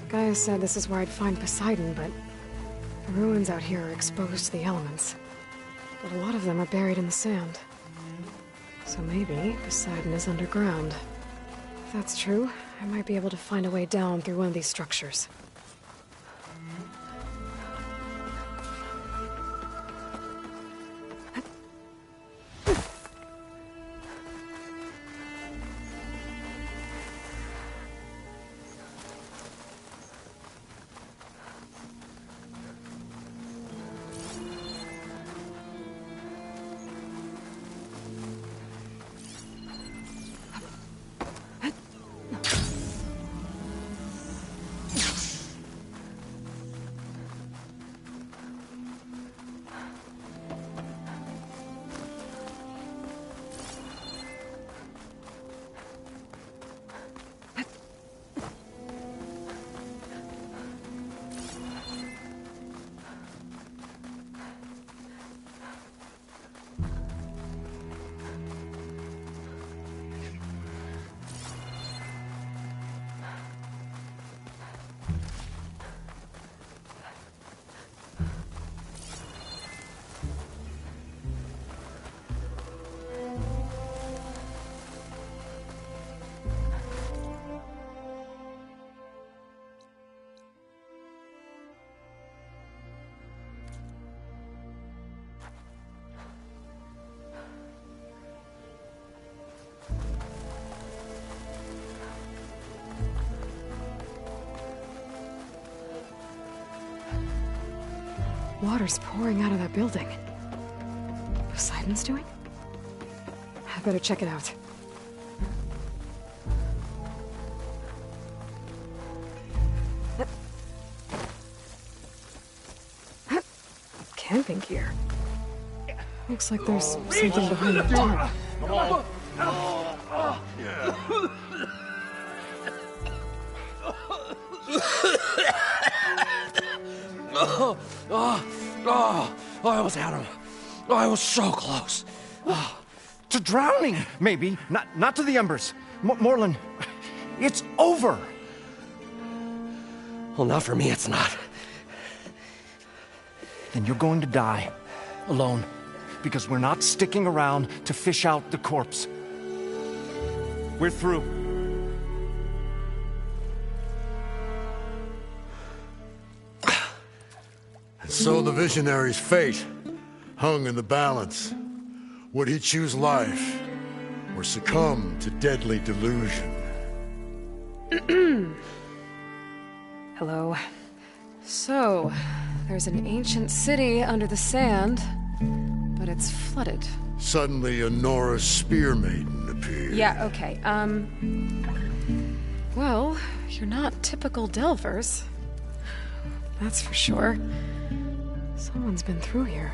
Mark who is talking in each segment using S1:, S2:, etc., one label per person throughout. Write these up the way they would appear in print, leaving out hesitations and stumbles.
S1: Gaia said this is where I'd find Poseidon, but the ruins out here are exposed to the elements. But a lot of them are buried in the sand. So maybe Poseidon is underground. If that's true, I might be able to find a way down through one of these structures. Water's pouring out of that building. Poseidon's doing? I better check it out. Camping gear. Looks like there's something behind the tarp.
S2: I almost had him. I was so close.
S3: To drowning, maybe. Not to the embers. Morlund, it's over.
S2: Well, not for me, it's not.
S3: Then you're going to die. Alone. Because we're not sticking around to fish out the corpse. We're through.
S4: So the visionary's fate hung in the balance. Would he choose life, or succumb to deadly delusion?
S1: Hello. So, there's an ancient city under the sand, but it's flooded.
S4: Suddenly a Norse spear maiden appeared.
S1: Yeah, okay, well, you're not typical Delvers. That's for sure. Someone's been through here.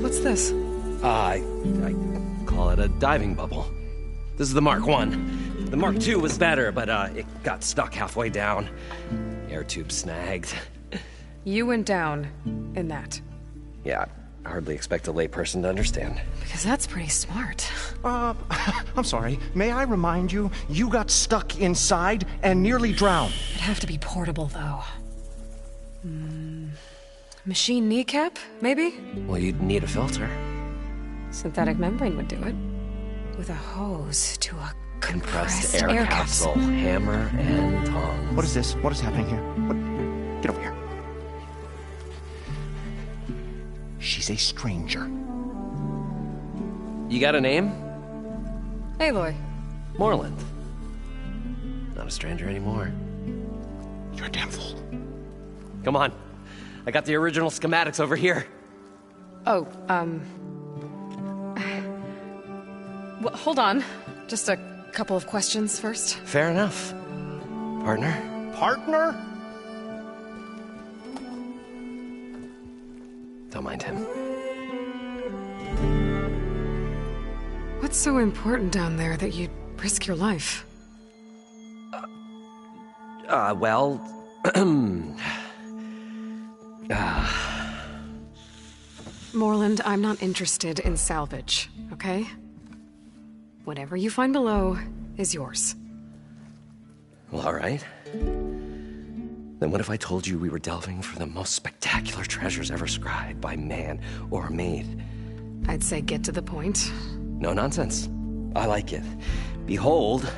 S1: What's this?
S2: I call it a diving bubble. This is the Mark 1. The Mark 2 was better, but it got stuck halfway down. Air tube snagged.
S1: You went down in that.
S2: Yeah, I hardly expect a layperson to understand.
S1: Because that's pretty smart.
S3: I'm sorry. May I remind you, you got stuck inside and nearly drowned.
S1: It'd have to be portable, though. Machine kneecap, maybe?
S2: Well, you'd need a filter.
S1: Synthetic membrane would do it. With a hose to a compressed
S2: air capsule. Hammer and tongs.
S3: What is this? What is happening here? Get over here. She's a stranger.
S2: You got a name?
S1: Aloy.
S2: Morlund. Not a stranger anymore.
S3: You're a damn fool.
S2: Come on. I got the original schematics over here.
S1: Oh, well, hold on. Just a couple of questions first.
S2: Fair enough. Partner?
S3: Partner?
S2: Don't mind him.
S1: What's so important down there that you'd risk your life?
S2: Well...
S1: Morlund, I'm not interested in salvage, okay? Whatever you find below is yours.
S2: Well, all right. Then what if I told you we were delving for the most spectacular treasures ever scribed by man or maid?
S1: I'd say get to the point.
S2: No nonsense. I like it. Behold,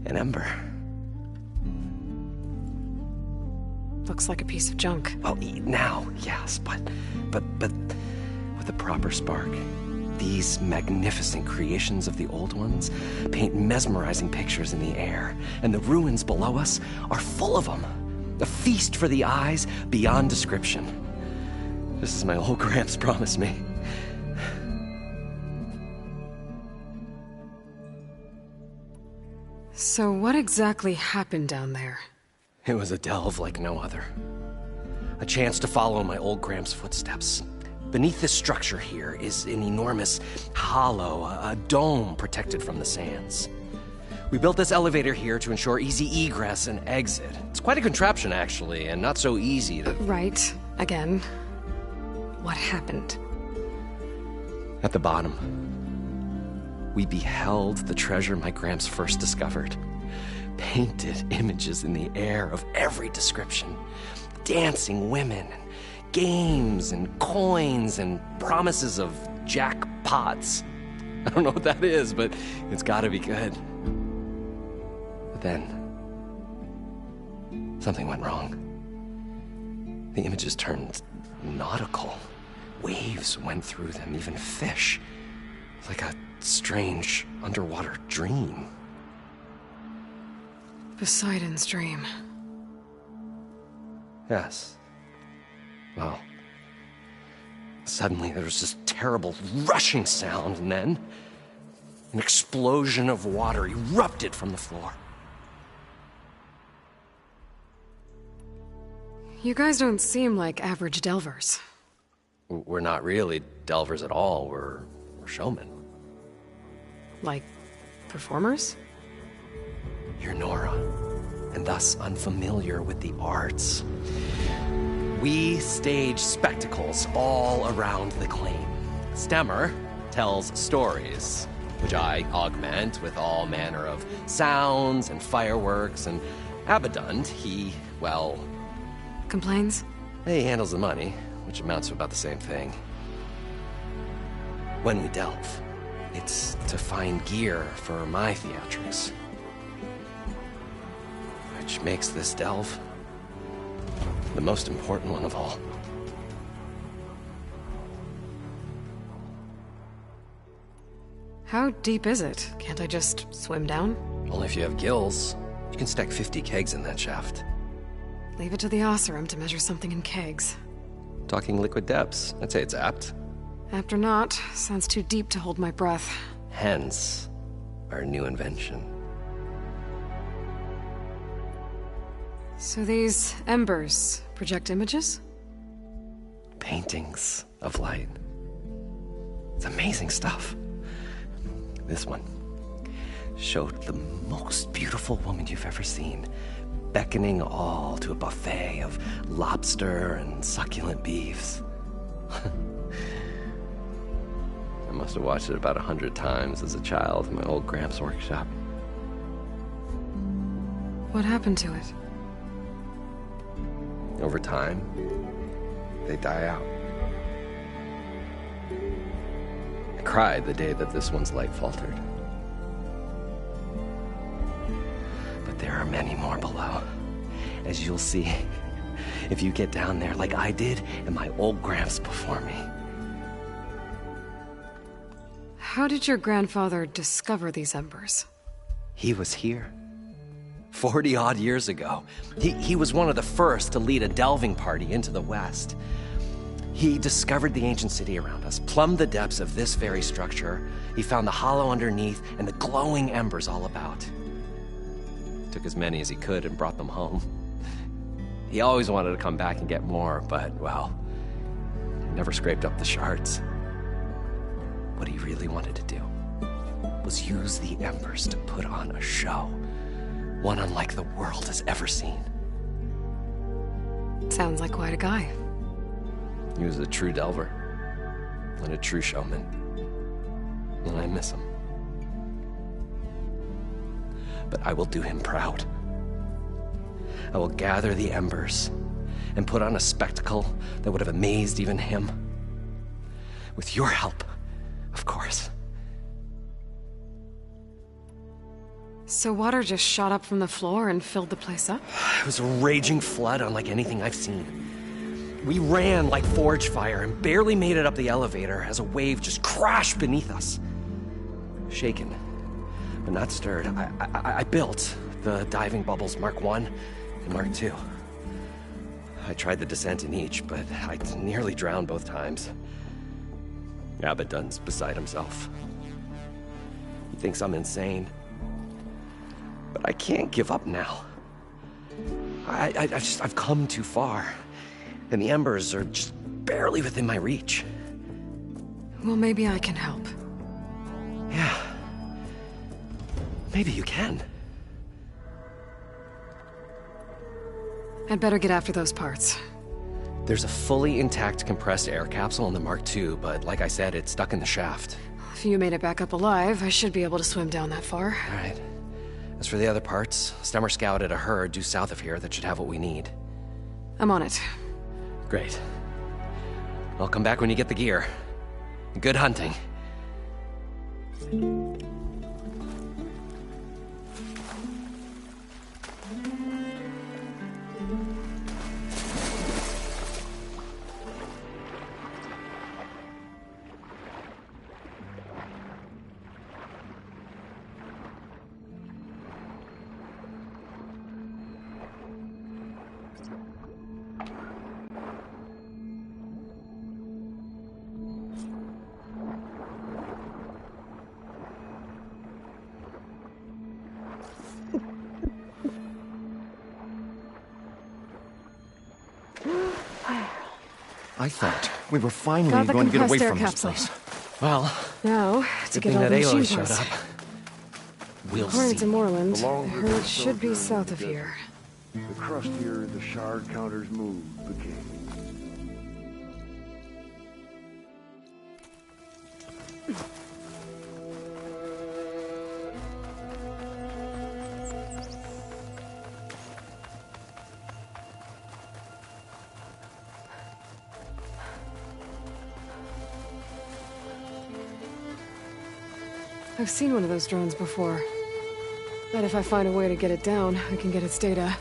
S2: an ember.
S1: Looks like a piece of junk.
S2: Well, now, yes, but with a proper spark. These magnificent creations of the old ones paint mesmerizing pictures in the air, and the ruins below us are full of them. A feast for the eyes beyond description. Just as my old Gramps promised me.
S1: So what exactly happened down there?
S2: It was a delve like no other. A chance to follow my old Gramps' footsteps. Beneath this structure here is an enormous hollow, a dome protected from the sands. We built this elevator here to ensure easy egress and exit. It's quite a contraption, actually, and not so easy to...
S1: Right. Again. What happened?
S2: At the bottom, we beheld the treasure my Gramps first discovered. Painted images in the air of every description. Dancing women, and games, and coins, and promises of jackpots. I don't know what that is, but it's gotta be good. But then, something went wrong. The images turned nautical. Waves went through them, even fish. Like a strange underwater dream.
S1: Poseidon's dream.
S2: Yes. Well, suddenly there was this terrible rushing sound, and then an explosion of water erupted from the floor.
S1: You guys don't seem like average delvers.
S2: We're not really delvers at all. We're showmen.
S1: Like, performers?
S2: You're Nora, and thus unfamiliar with the arts. We stage spectacles all around the claim. Stemmer tells stories, which I augment with all manner of sounds and fireworks, and Abaddon, he, well...
S1: Complains?
S2: He handles the money, which amounts to about the same thing. When we delve, it's to find gear for my theatrics. Which makes this delve the most important one of all.
S1: How deep is it? Can't I just swim down?
S2: Only if you have gills. You can stack 50 kegs in that shaft.
S1: Leave it to the Oseram to measure something in kegs.
S2: Talking liquid depths, I'd say it's apt.
S1: Apt or not, sounds too deep to hold my breath.
S2: Hence, our new invention.
S1: So these embers project images?
S2: Paintings of light. It's amazing stuff. This one showed the most beautiful woman you've ever seen, beckoning all to a buffet of lobster and succulent beefs. I must have watched it about 100 times as a child in my old Gramps' workshop.
S1: What happened to it?
S2: Over time, they die out. I cried the day that this one's light faltered. But there are many more below, as you'll see if you get down there like I did and my old Gramps before me.
S1: How did your grandfather discover these embers?
S2: He was here. 40-odd years ago. He was one of the first to lead a delving party into the West. He discovered the ancient city around us, plumbed the depths of this very structure. He found the hollow underneath and the glowing embers all about. Took as many as he could and brought them home. He always wanted to come back and get more, but, well, he never scraped up the shards. What he really wanted to do was use the embers to put on a show. One unlike the world has ever seen.
S1: Sounds like quite a guy.
S2: He was a true delver and a true showman. And I miss him. But I will do him proud. I will gather the embers and put on a spectacle that would have amazed even him. With your help, of course.
S1: So water just shot up from the floor and filled the place up?
S2: It was a raging flood unlike anything I've seen. We ran like forge fire and barely made it up the elevator as a wave just crashed beneath us. Shaken, but not stirred, I built the diving bubbles Mark I and Mark II. I tried the descent in each, but I nearly drowned both times. Abaddon's beside himself. He thinks I'm insane. But I can't give up now. I've come too far. And the embers are just barely within my reach.
S1: Well, maybe I can help.
S2: Yeah. Maybe you can.
S1: I'd better get after those parts.
S2: There's a fully intact compressed air capsule in the Mark II, but like I said, it's stuck in the shaft.
S1: If you made it back up alive, I should be able to swim down that far.
S2: All right. As for the other parts, Stemmer scouted a herd due south of here that should have what we need.
S1: I'm on it.
S2: Great. I'll come back when you get the gear. Good hunting.
S3: I thought we were finally
S1: Got the
S3: going to get away
S1: compressed air
S3: from this
S1: capsule.
S3: place.
S2: Well,
S1: Now, to
S2: good
S1: get
S2: thing
S1: all
S2: that
S1: the
S2: Aloy
S1: machine
S2: showed
S1: parts.
S2: up. We'll
S1: According to
S2: see.
S1: Moreland,
S4: The
S1: the
S4: longer
S1: herd
S4: the
S1: should be
S4: soldier
S1: south of
S4: in the
S1: here.
S4: The crustier the shard counters move became.
S1: I've seen one of those drones before. Bet if I find a way to get it down, I can get its data.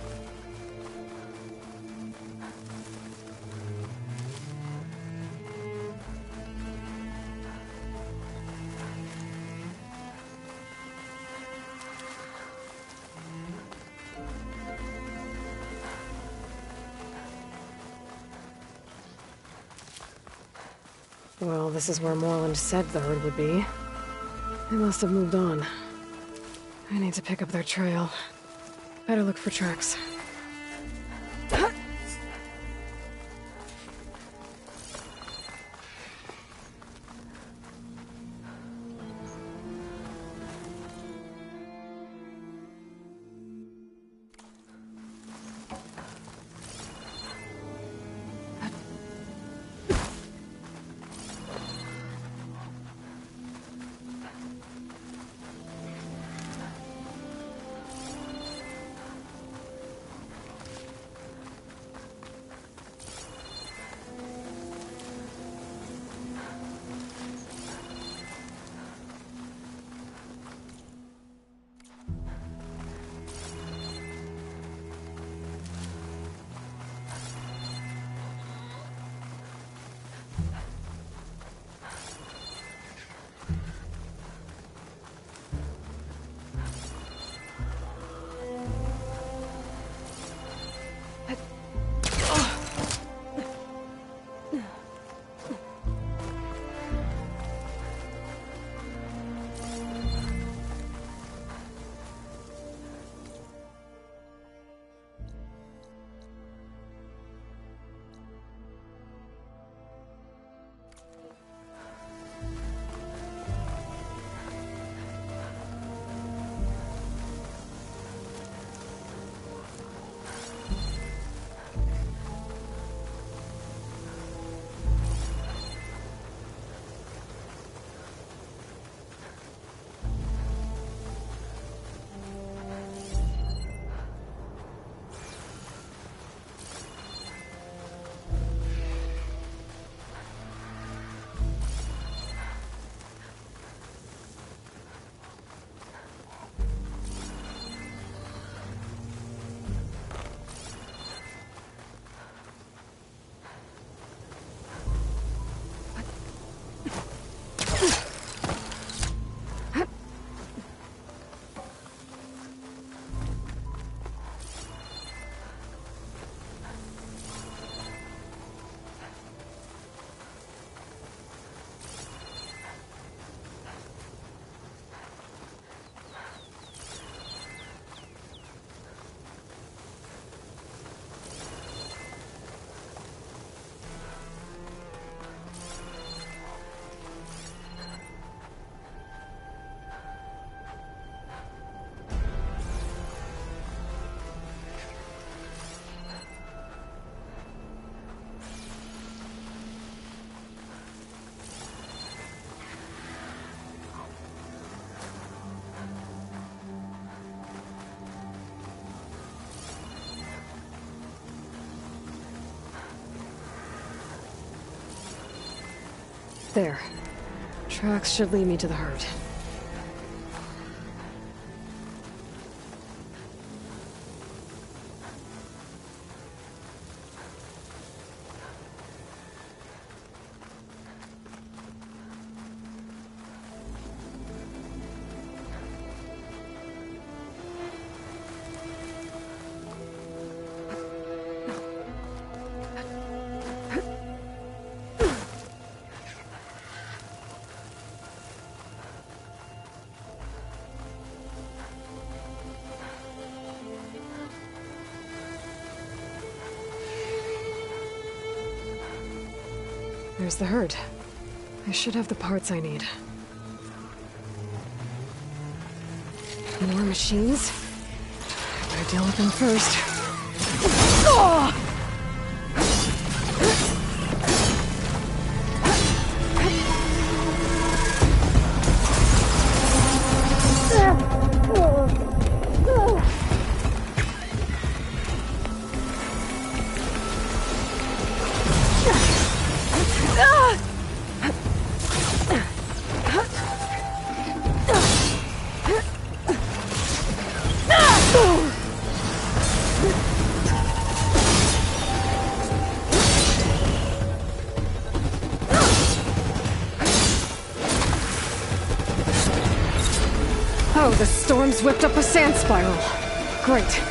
S1: Well, this is where Moreland said the herd would be. They must have moved on. I need to pick up their trail. Better look for tracks. There. Tracks should lead me to the herd. There's the herd. I should have the parts I need. More machines? I better deal with them first. Oh! Oh, the storm's whipped up a sand spiral. Great.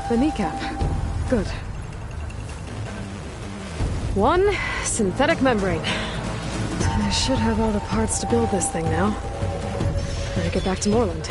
S1: The kneecap. Good. One synthetic membrane. I should have all the parts to build this thing now. Better get back to Morland.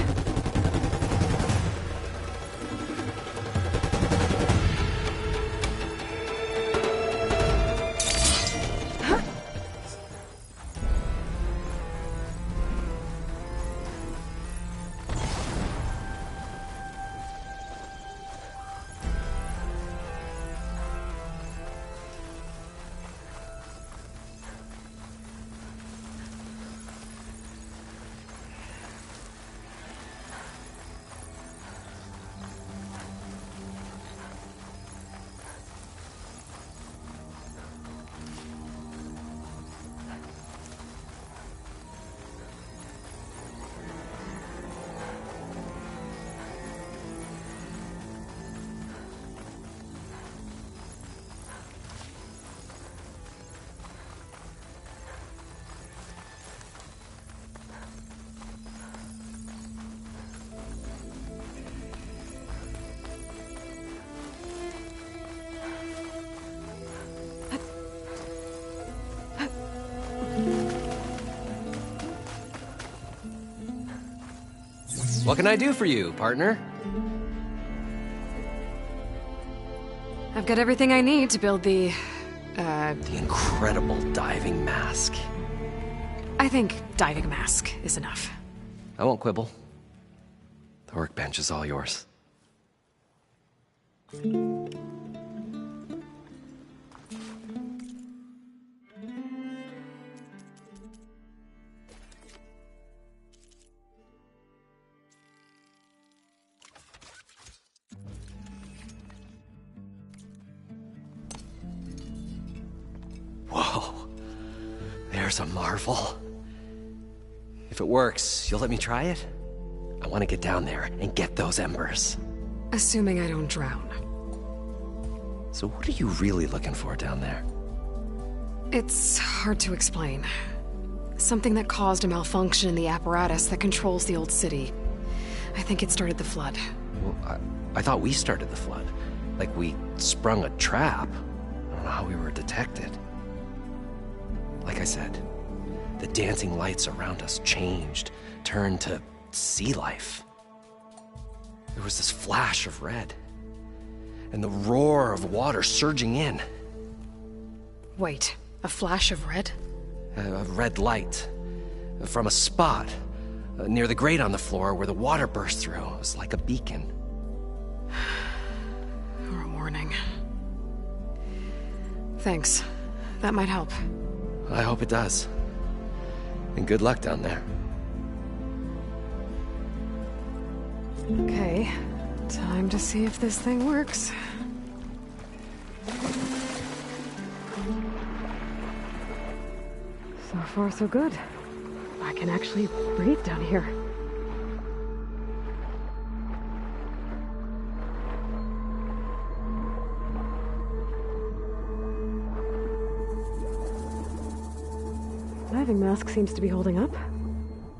S2: What can I do for you, partner?
S1: I've got everything I need to build the
S2: incredible diving mask.
S1: I think diving mask is enough.
S2: I won't quibble. The workbench is all yours. Whoa. There's a marvel. If it works, you'll let me try it? I want to get down there and get those embers.
S1: Assuming I don't drown.
S2: So what are you really looking for down there?
S1: It's hard to explain. Something that caused a malfunction in the apparatus that controls the old city. I think it started the flood.
S2: Well, I thought we started the flood. Like we sprung a trap. I don't know how we were detected. Like I said, the dancing lights around us changed, turned to sea life. There was this flash of red, and the roar of water surging in.
S1: Wait, a flash of red?
S2: A red light from a spot near the grate on the floor where the water burst through. It was like a beacon.
S1: Or a warning. Thanks. That might help.
S2: I hope it does. And good luck down there.
S1: Okay, time to see if this thing works. So far, so good. I can actually breathe down here. Diving mask seems to be holding up.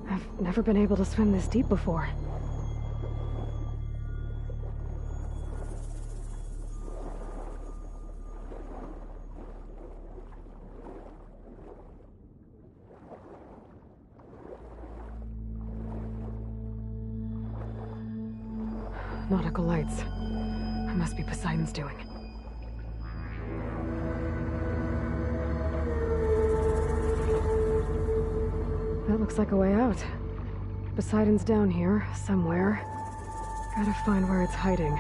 S1: I've never been able to swim this deep before. Nautical lights. It must be Poseidon's doing. That looks like a way out. Poseidon's down here, somewhere. Gotta find where it's hiding.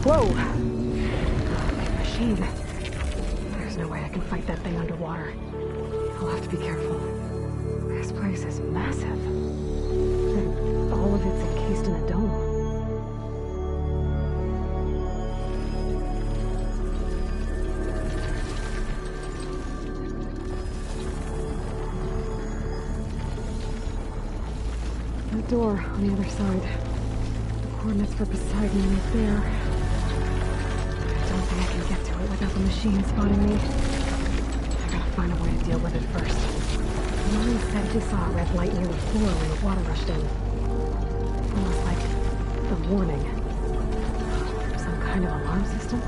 S1: Whoa! Big machine. There's no way I can fight that thing underwater. I'll have to be careful. This place is massive. And all of it's encased in a dome. That door on the other side. The coordinates for Poseidon right there. I don't think I can get to it without the machine spotting me. I gotta find a way to deal with it first. Murray said he saw a red light near the floor when the water rushed in. Almost like a warning. Some kind of alarm system?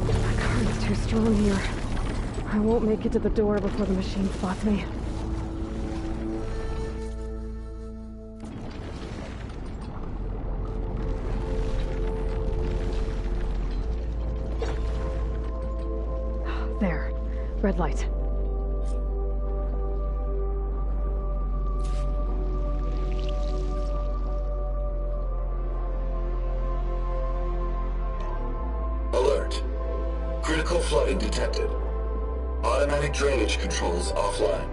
S1: My current's too strong here. I won't make it to the door before the machine spots me. There. Red light.
S5: Alert. Critical flooding detected. Automatic drainage controls offline.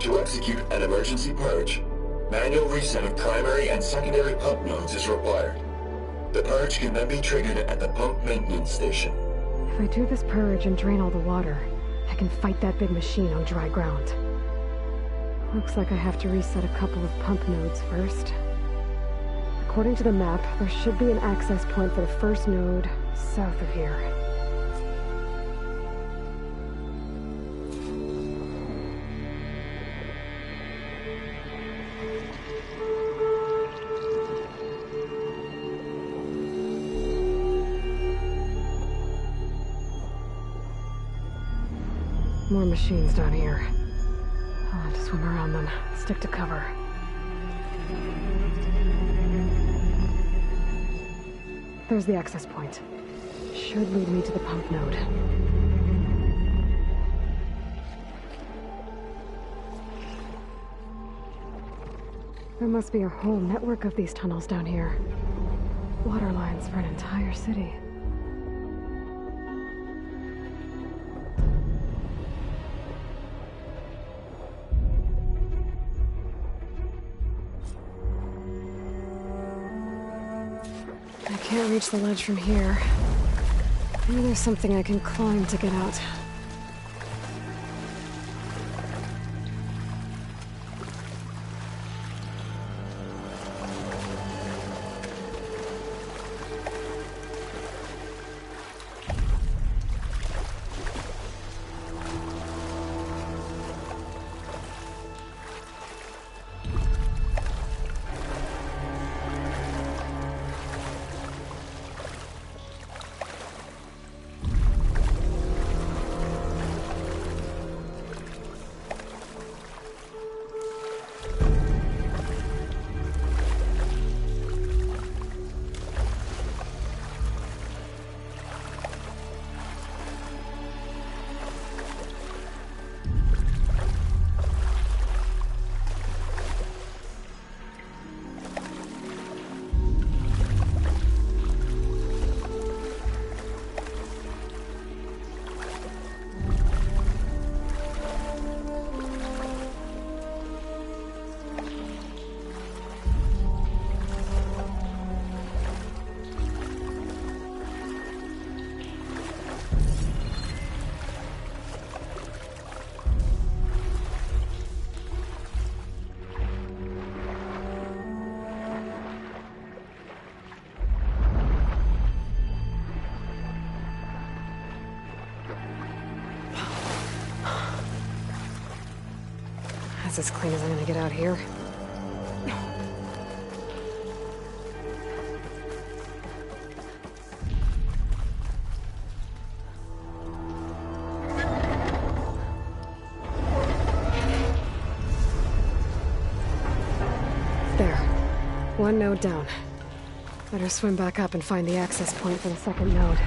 S5: To execute an emergency purge, manual reset of primary and secondary pump nodes is required. The purge can then be triggered at the pump maintenance station.
S1: If I do this purge and drain all the water, I can fight that big machine on dry ground. Looks like I have to reset a couple of pump nodes first. According to the map, there should be an access point for the first node south of here. More machines down here. I'll have to swim around them. Stick to cover. There's the access point. Should lead me to the pump node. There must be a whole network of these tunnels down here. Water lines for an entire city. I can't reach the ledge from here. Maybe there's something I can climb to get out. That's as clean as I'm gonna get out here. There. One node down. Better swim back up and find the access point for the second node.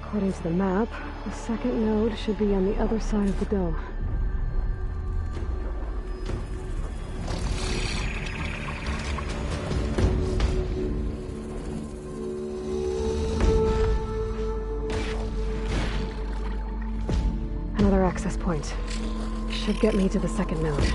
S1: According to the map, the second node should be on the other side of the dome. Another access point. Should get me to the second node.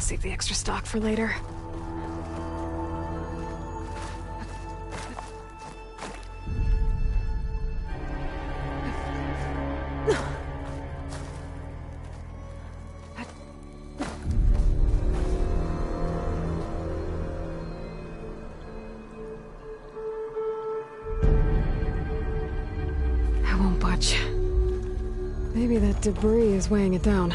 S1: Save the extra stock for later. I won't budge. Maybe that debris is weighing it down.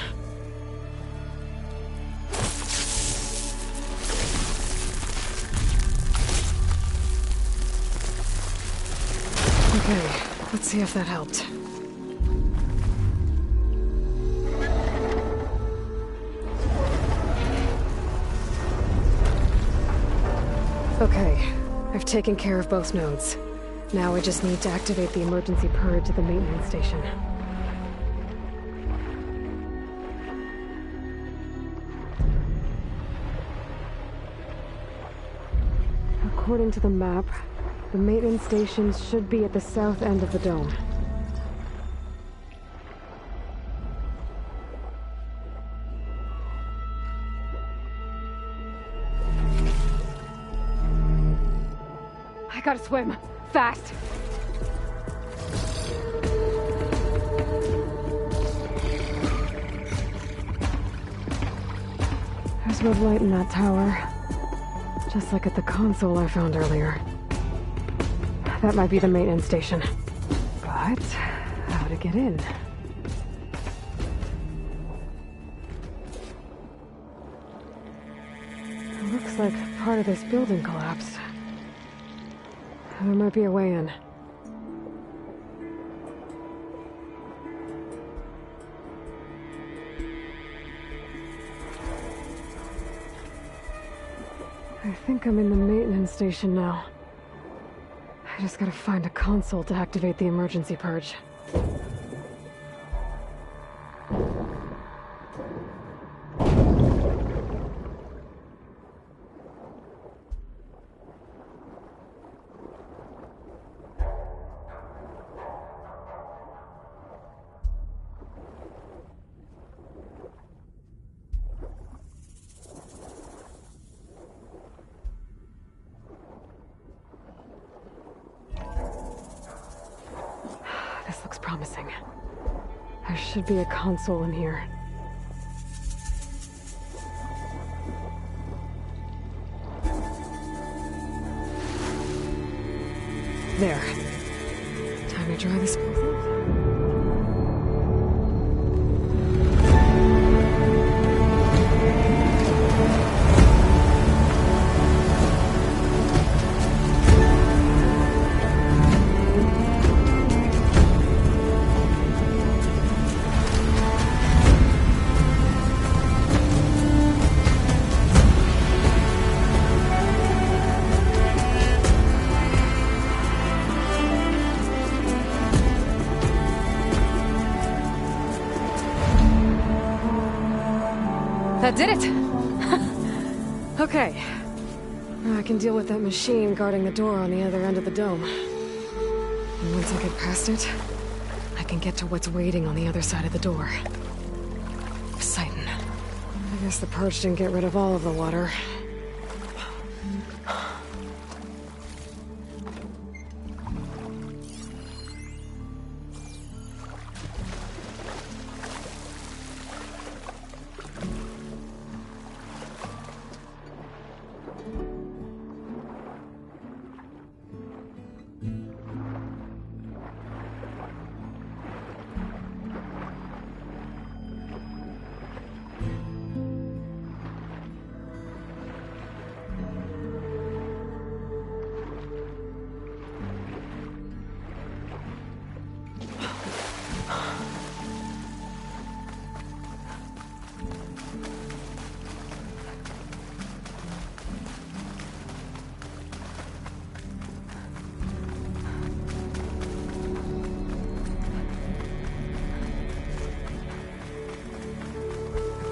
S1: Okay, let's see if that helped. Okay, I've taken care of both nodes. Now I just need to activate the emergency purge at the maintenance station. According to the map, The maintenance station should be at the south end of the dome. I gotta swim. Fast! There's red light in that tower. Just like at the console I found earlier. That might be the maintenance station. But how to get in? It looks like part of this building collapsed. There might be a way in. I think I'm in the maintenance station now. I just gotta find a console to activate the emergency purge. This looks promising. There should be a console in here. There. Time to try this. That did it! Okay. Now I can deal with that machine guarding the door on the other end of the dome. And once I get past it, I can get to what's waiting on the other side of the door. Poseidon. I guess the purge didn't get rid of all of the water.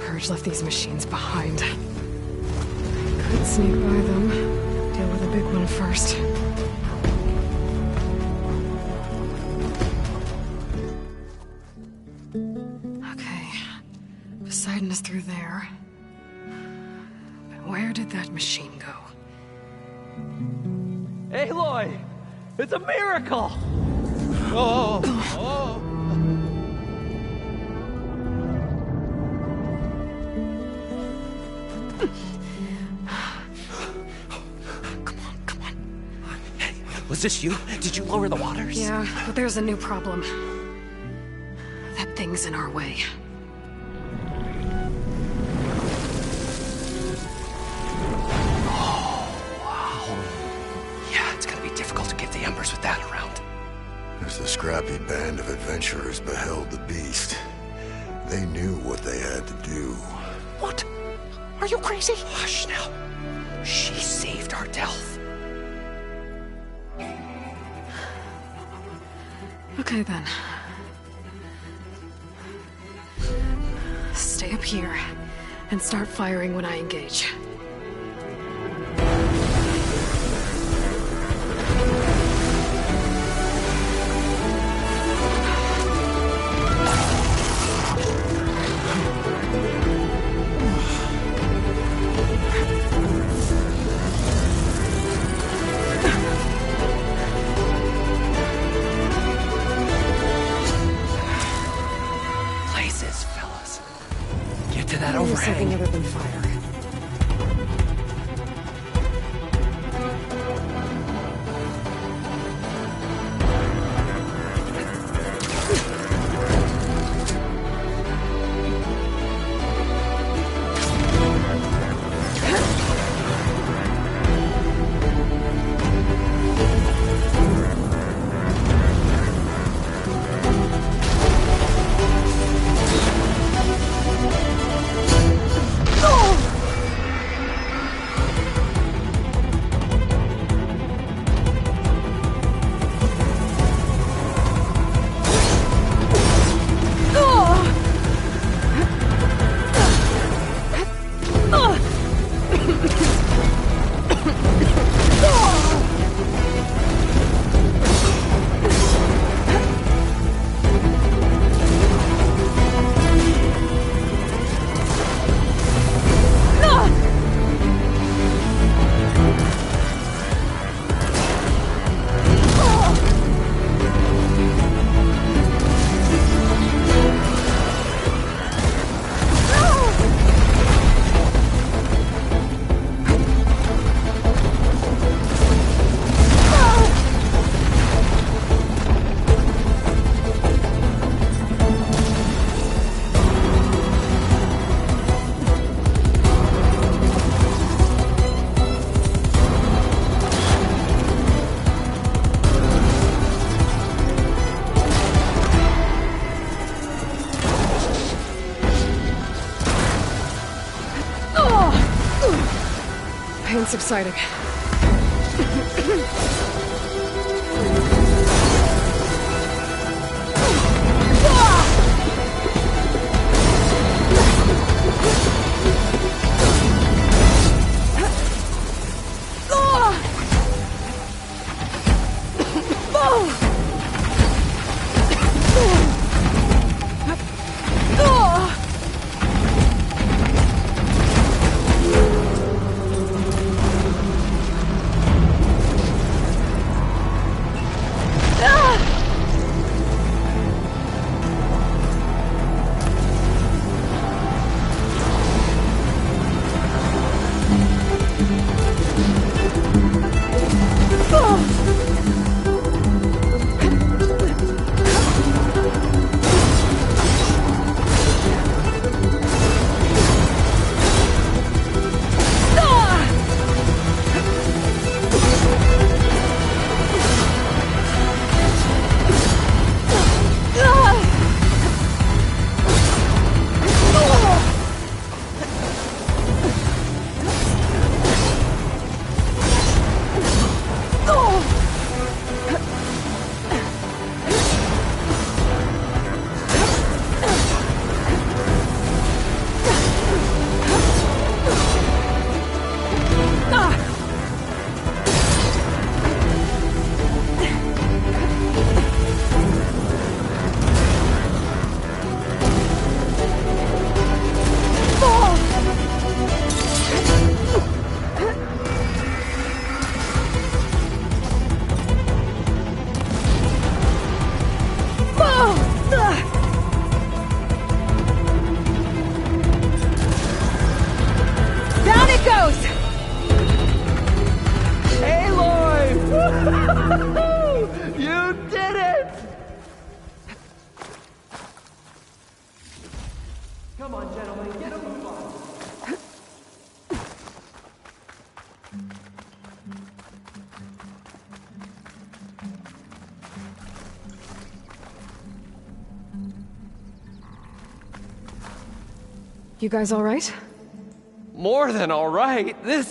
S1: Purge left these machines behind. I could sneak by them, deal with the big one first. Okay, Poseidon is through there. But where did that machine go?
S2: Aloy! It's a miracle! Oh! Was this you? Did you lower the waters?
S1: Yeah, but there's a new problem. That thing's in our way.
S2: Oh, wow. Yeah, it's gonna be difficult to get the embers with that around.
S4: As the scrappy band of adventurers beheld the beast, they knew what they had to do.
S2: What? Are you crazy? Hush now. She saved our Delph.
S1: Okay then. Stay up here and start firing when I engage.
S2: places, fellas. Get to that
S1: Maybe something
S2: overhang.
S1: other than fire. Pain subsiding. You guys all right?
S2: More than all right. We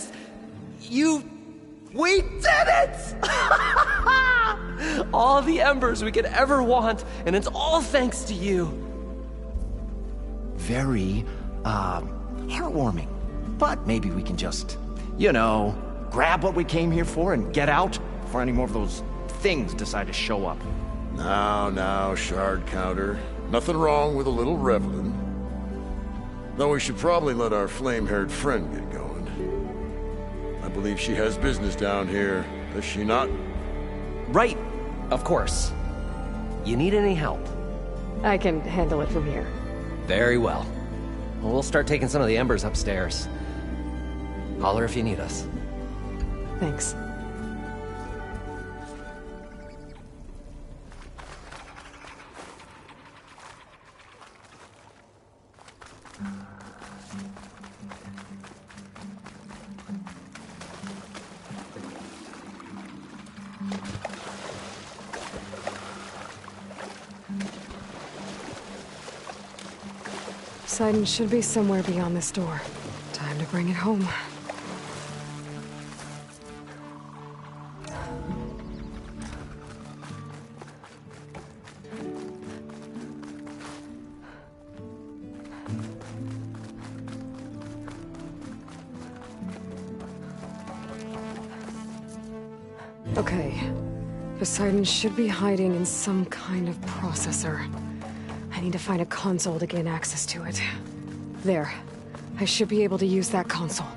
S2: did it! All the embers we could ever want, and it's all thanks to you.
S3: Very, heartwarming. But maybe we can just, grab what we came here for and get out before any more of those things decide to show up.
S4: Now, Shard Counter. Nothing wrong with a little reveling. Though we should probably let our flame-haired friend get going. I believe she has business down here, does she not?
S2: Right, of course. You need any help?
S1: I can handle it from here.
S2: Very well. We'll start taking some of the embers upstairs. Holler if you need us.
S1: Thanks. Poseidon should be somewhere beyond this door. Time to bring it home. Okay. Poseidon should be hiding in some kind of processor. I need to find a console to gain access to it. There. I should be able to use that console.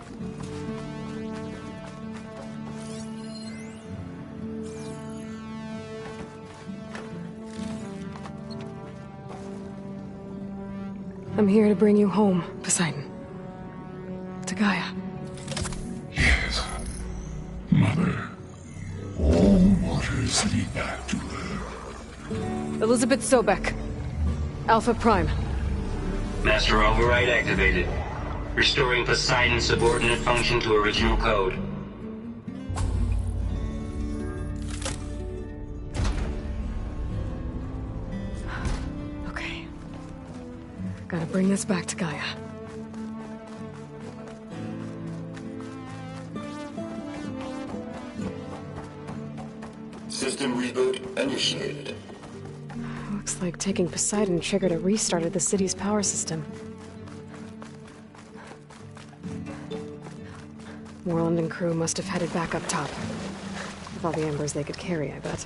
S1: I'm here to bring you home, Poseidon. To Gaia.
S6: Yes. Mother. All waters lead back to her.
S1: Elizabeth Sobek. Alpha Prime.
S7: Master override activated. Restoring Poseidon's subordinate function to original code.
S1: Okay. Gotta bring this back to Gaia.
S5: System reboot initiated.
S1: Looks like taking Poseidon triggered a restart of the city's power system. Moreland and crew must have headed back up top. With all the embers they could carry, I bet.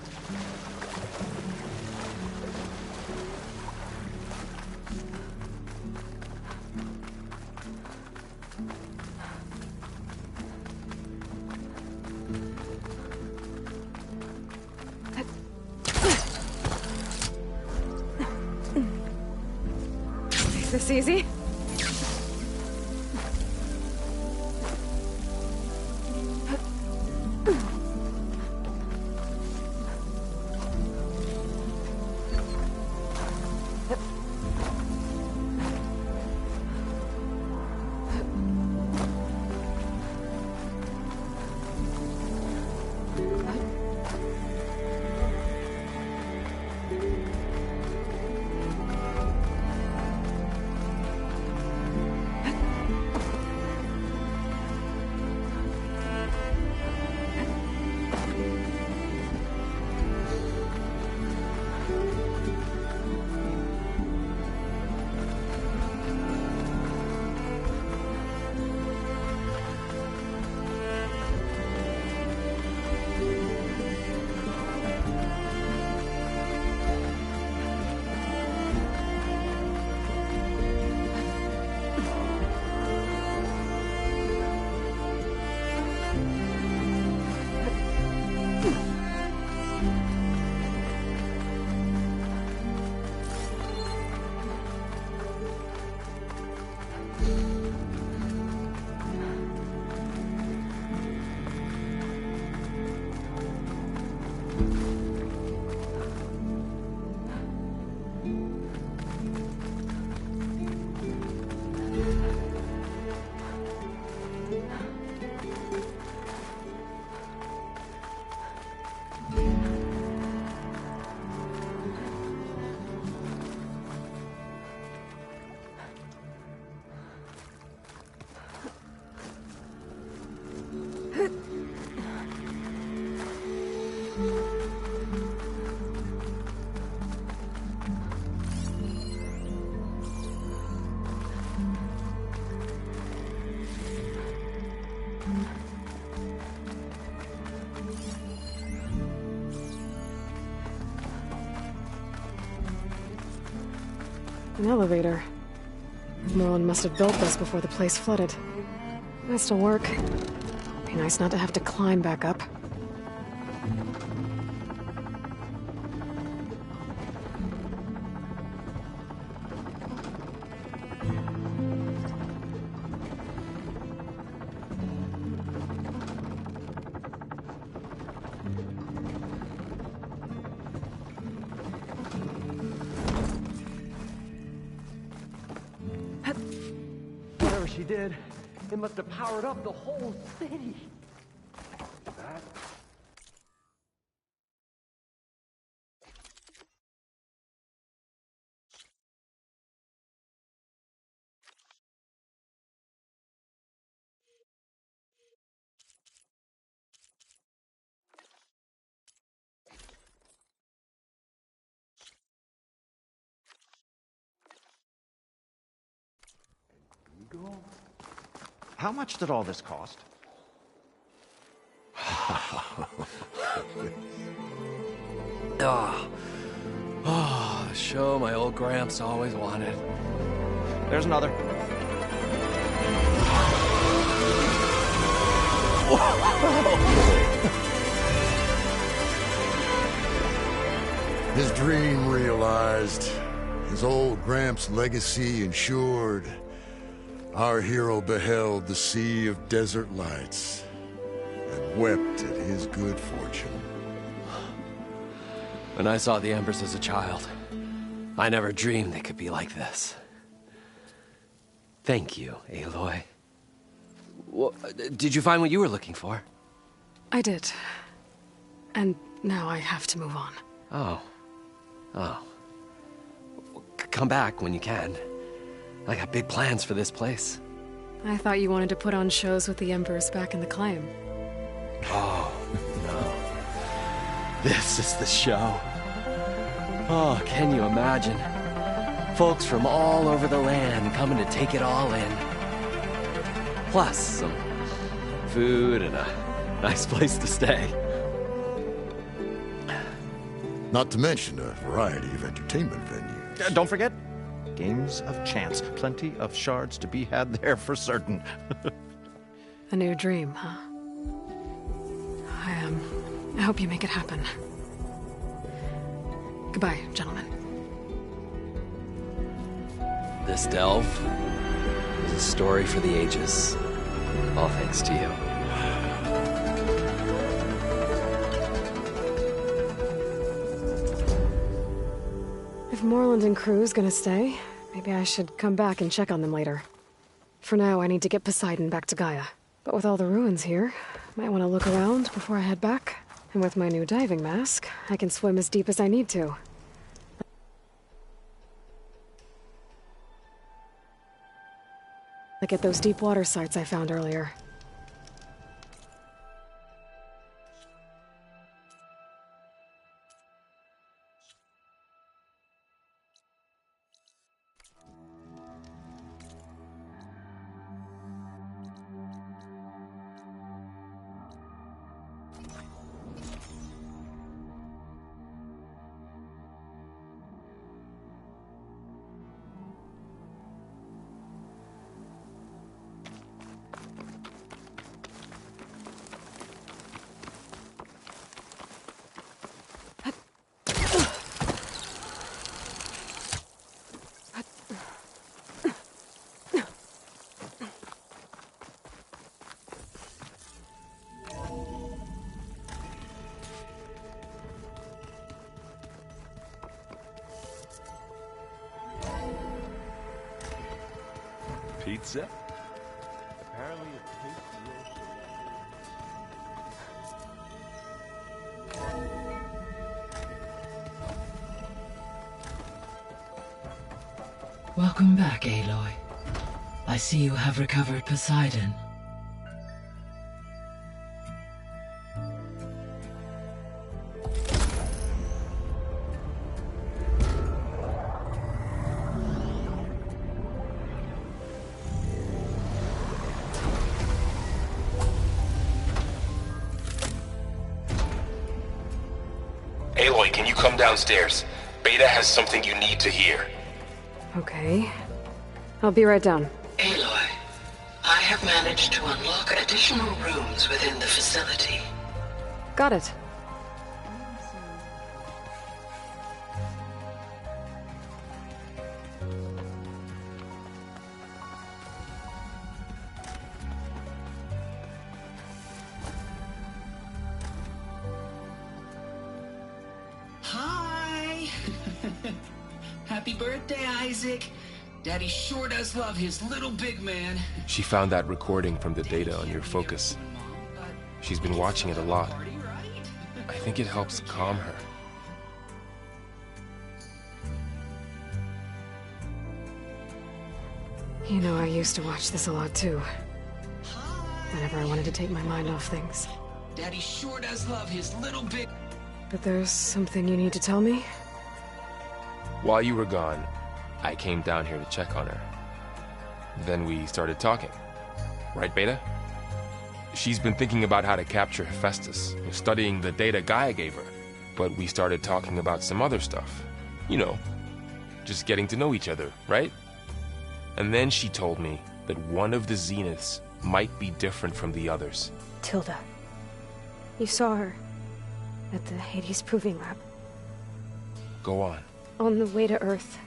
S1: This easy? An elevator. Moreland must have built this before the place flooded. Might still work. Be nice not to have to climb back up.
S2: she did. It must have powered up the whole city. That...
S3: How much did all this cost?
S2: The show my old Gramps always wanted.
S3: There's another.
S4: His dream realized. His old Gramps' legacy ensured. Our hero beheld the sea of desert lights and wept at his good fortune.
S2: When I saw the Embers as a child, I never dreamed they could be like this. Thank you, Aloy. Well, did you find what you were looking for?
S1: I did. And now I have to move on.
S2: Oh. Come back when you can. I got big plans for this place.
S1: I thought you wanted to put on shows with the Embers back in the Claim.
S2: Oh, no. This is the show. Oh, can you imagine? Folks from all over the land coming to take it all in. Plus some food and a nice place to stay.
S4: Not to mention a variety of entertainment venues.
S3: Don't forget, games of chance. Plenty of shards to be had there for certain.
S1: A new dream, huh? I hope you make it happen. Goodbye, gentlemen.
S2: This delve is a story for the ages. All thanks to you.
S1: If Moreland and crew's gonna stay, maybe I should come back and check on them later. For now, I need to get Poseidon back to Gaia. But with all the ruins here, might want to look around before I head back. And with my new diving mask, I can swim as deep as I need to. Like at those deep water sites I found earlier.
S6: Pizza?
S3: Apparently it tastes
S8: Welcome back, Aloy. I see you have recovered Poseidon.
S9: Aloy, can you come downstairs? Beta has something you need to hear.
S1: Okay. I'll be right down.
S8: Aloy, I have managed to unlock additional rooms within the facility.
S1: Got it.
S8: Hi! Happy birthday, Isaac.
S10: Daddy sure does love his little big man.
S6: She found that recording from the data on your focus. She's been watching it a lot. I think it helps calm her.
S1: You know, I used to watch this a lot too. Whenever I wanted to take my mind off things.
S10: Daddy sure does love his little big...
S1: But there's something you need to tell me?
S6: While you were gone, I came down here to check on her. Then we started talking. Right, Beta? She's been thinking about how to capture Hephaestus, studying the data Gaia gave her. But we started talking about some other stuff. You know, just getting to know each other, right? And then she told me that one of the Zeniths might be different from the others.
S1: Tilda. You saw her at the Hades Proving Lab.
S6: Go on.
S1: On the way to Earth,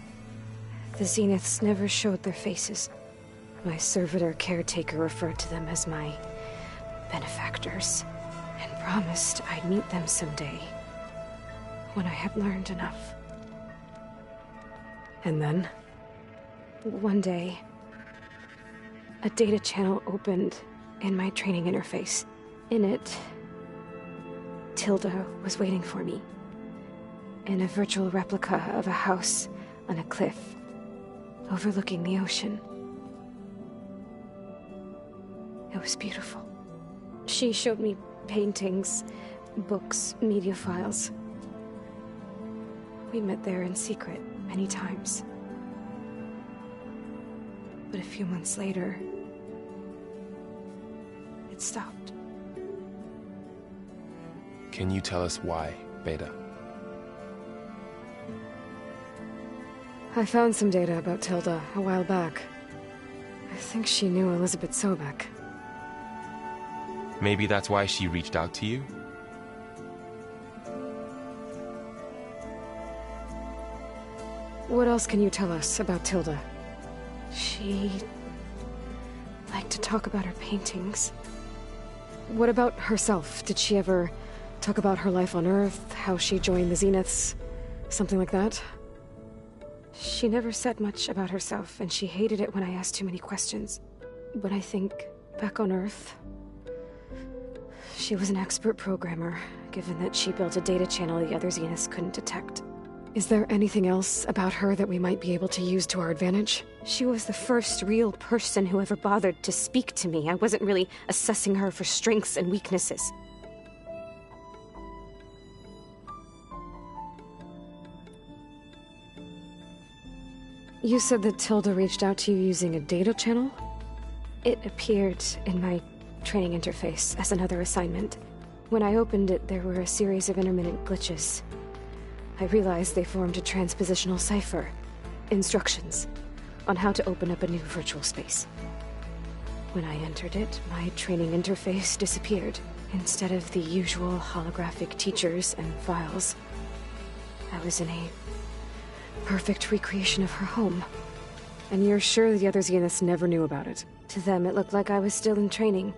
S1: the Zeniths never showed their faces. My servitor caretaker referred to them as my benefactors, and promised I'd meet them someday, when I had learned enough. And then, one day, a data channel opened in my training interface. In it, Tilda was waiting for me, in a virtual replica of a house on a cliff, overlooking the ocean. It was beautiful. She showed me paintings, books, media files. We met there in secret many times. But a few months later, it stopped.
S6: Can you tell us why, Beta?
S1: I found some data about Tilda a while back. I think she knew Elizabeth Sobek.
S6: Maybe that's why she reached out to you?
S1: What else can you tell us about Tilda? She liked to talk about her paintings. What about herself? Did she ever talk about her life on Earth, how she joined the Zeniths, something like that? She never said much about herself, and she hated it when I asked too many questions. But I think, back on Earth, she was an expert programmer, given that she built a data channel the other Zeniths couldn't detect. Is there anything else about her that we might be able to use to our advantage? She was the first real person who ever bothered to speak to me. I wasn't really assessing her for strengths and weaknesses. You said that Tilda reached out to you using a data channel? It appeared in my training interface as another assignment. When I opened it, there were a series of intermittent glitches. I realized they formed a transpositional cipher. Instructions on how to open up a new virtual space. When I entered it, my training interface disappeared. Instead of the usual holographic teachers and files, I was in a perfect recreation of her home. And you're sure the other Zeniths never knew about it? To them, it looked like I was still in training.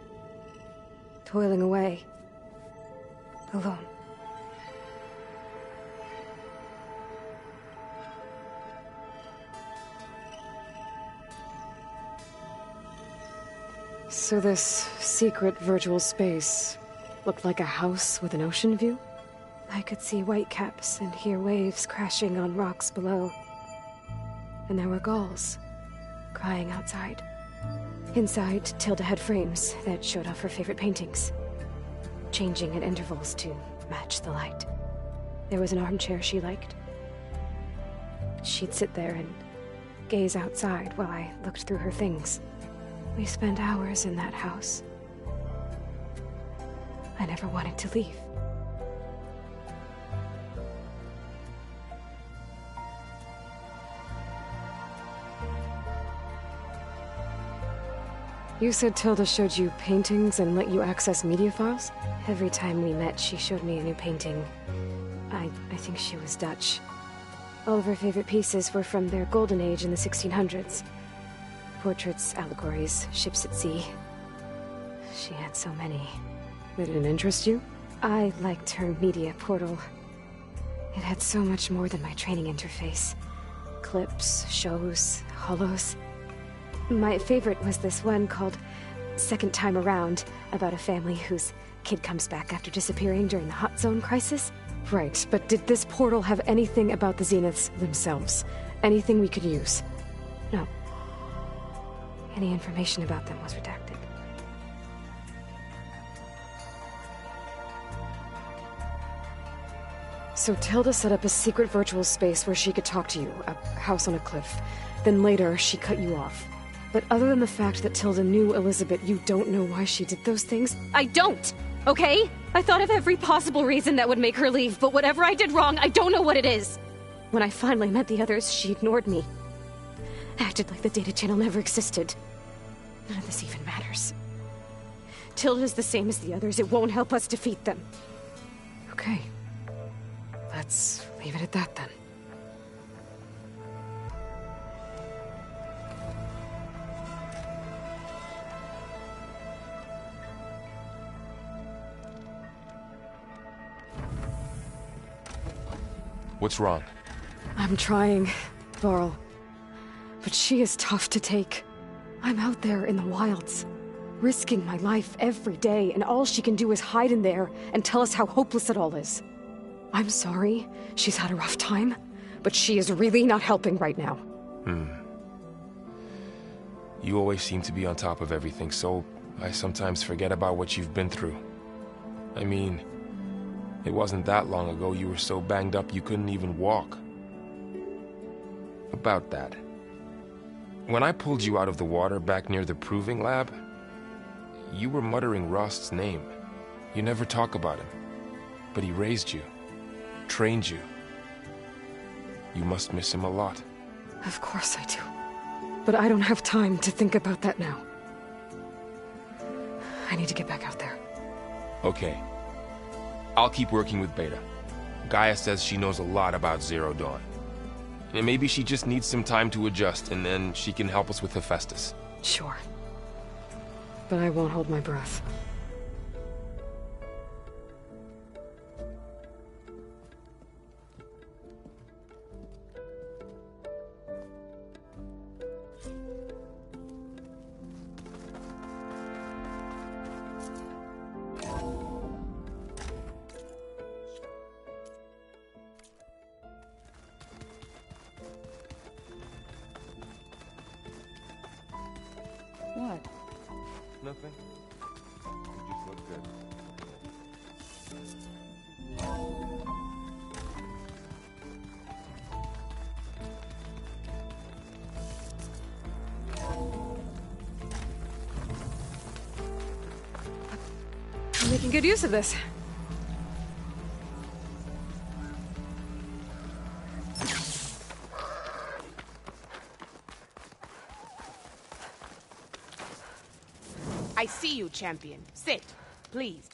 S1: Toiling away. Alone. So this secret virtual space looked like a house with an ocean view? I could see whitecaps and hear waves crashing on rocks below. And there were gulls crying outside. Inside, Tilda had frames that showed off her favorite paintings, changing at intervals to match the light. There was an armchair she liked. She'd sit there and gaze outside while I looked through her things. We spent hours in that house. I never wanted to leave. You said Tilda showed you paintings and let you access media files? Every time we met, she showed me a new painting. I think she was Dutch. All of her favorite pieces were from their golden age in the 1600s. Portraits, allegories, ships at sea. She had so many. Did it interest you? I liked her media portal. It had so much more than my training interface. clips, shows, holos. My favorite was this one called Second Time Around, about a family whose kid comes back after disappearing during the Hot Zone crisis. Right, but did this portal have anything about the Zeniths themselves? Anything we could use? No. Any information about them was redacted. So Tilda set up a secret virtual space where she could talk to you, a house on a cliff. Then later, she cut you off. But other than the fact that Tilda knew Elizabeth, you don't know why she did those things?
S11: I don't! Okay? I thought of every possible reason that would make her leave, but whatever I did wrong, I don't know what it is! When I finally met the others, she ignored me. Acted like the data channel never existed. None of this even matters. Tilda's the same as the others. It won't help us defeat them.
S1: Okay. Let's leave it at that, then.
S6: What's wrong?
S1: I'm trying, Varl. But she is tough to take. I'm out there in the wilds, risking my life every day, and all she can do is hide in there and tell us how hopeless it all is. I'm sorry, she's had a rough time, but she is really not helping right now.
S6: You always seem to be on top of everything, so I sometimes forget about what you've been through. I mean, it wasn't that long ago you were so banged up you couldn't even walk. About that. When I pulled you out of the water back near the proving lab, you were muttering Rost's name. You never talk about him, but he raised you. Trained you. You must miss him a lot.
S1: Of course I do. But I don't have time to think about that now. I need to get back out there.
S6: Okay. I'll keep working with Beta. Gaia says she knows a lot about Zero Dawn. And maybe she just needs some time to adjust, and then she can help us with Hephaestus.
S1: Sure. But I won't hold my breath.
S12: What?
S6: Nothing. You just look good.
S1: I'm making good use of this.
S12: I see you, champion. Sit, please.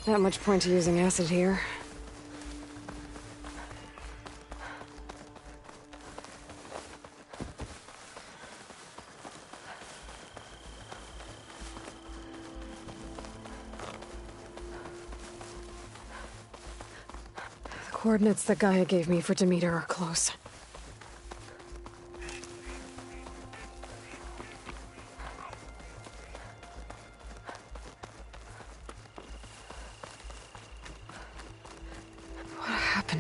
S1: Not much point to using acid here. The coordinates that Gaia gave me for Demeter are close.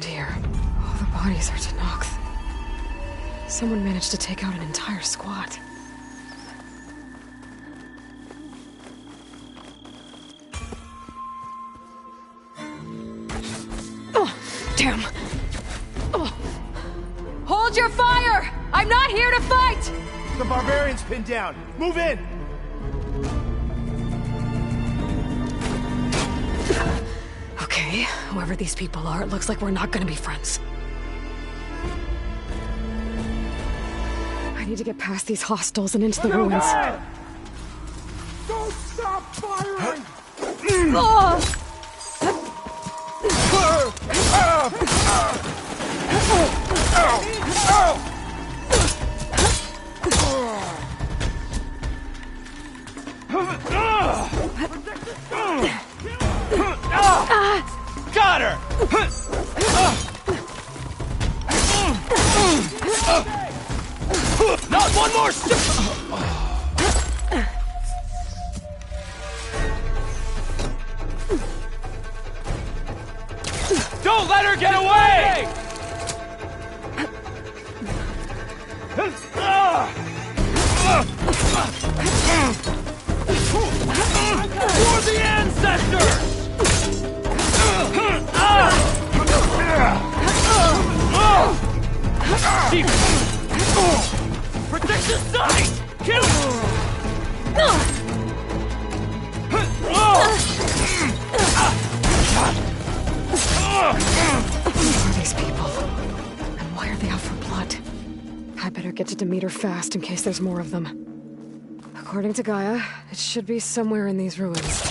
S1: around here. All the bodies are Tenakth. Someone managed to take out an entire squad. Oh, damn. Oh.
S13: Hold your fire! I'm not here to fight!
S14: The barbarian's pinned down. Move in!
S1: Okay, whoever these people are, it looks like we're not gonna be friends. I need to get past these hostiles and into the ruins.
S14: Don't stop firing! Got her! Not one more step! Don't let her get away! For the ancestors! Protect the side! Kill
S1: Who are these people? And why are they out for blood? I better get to Demeter fast in case there's more of them. According to Gaia, it should be somewhere in these ruins.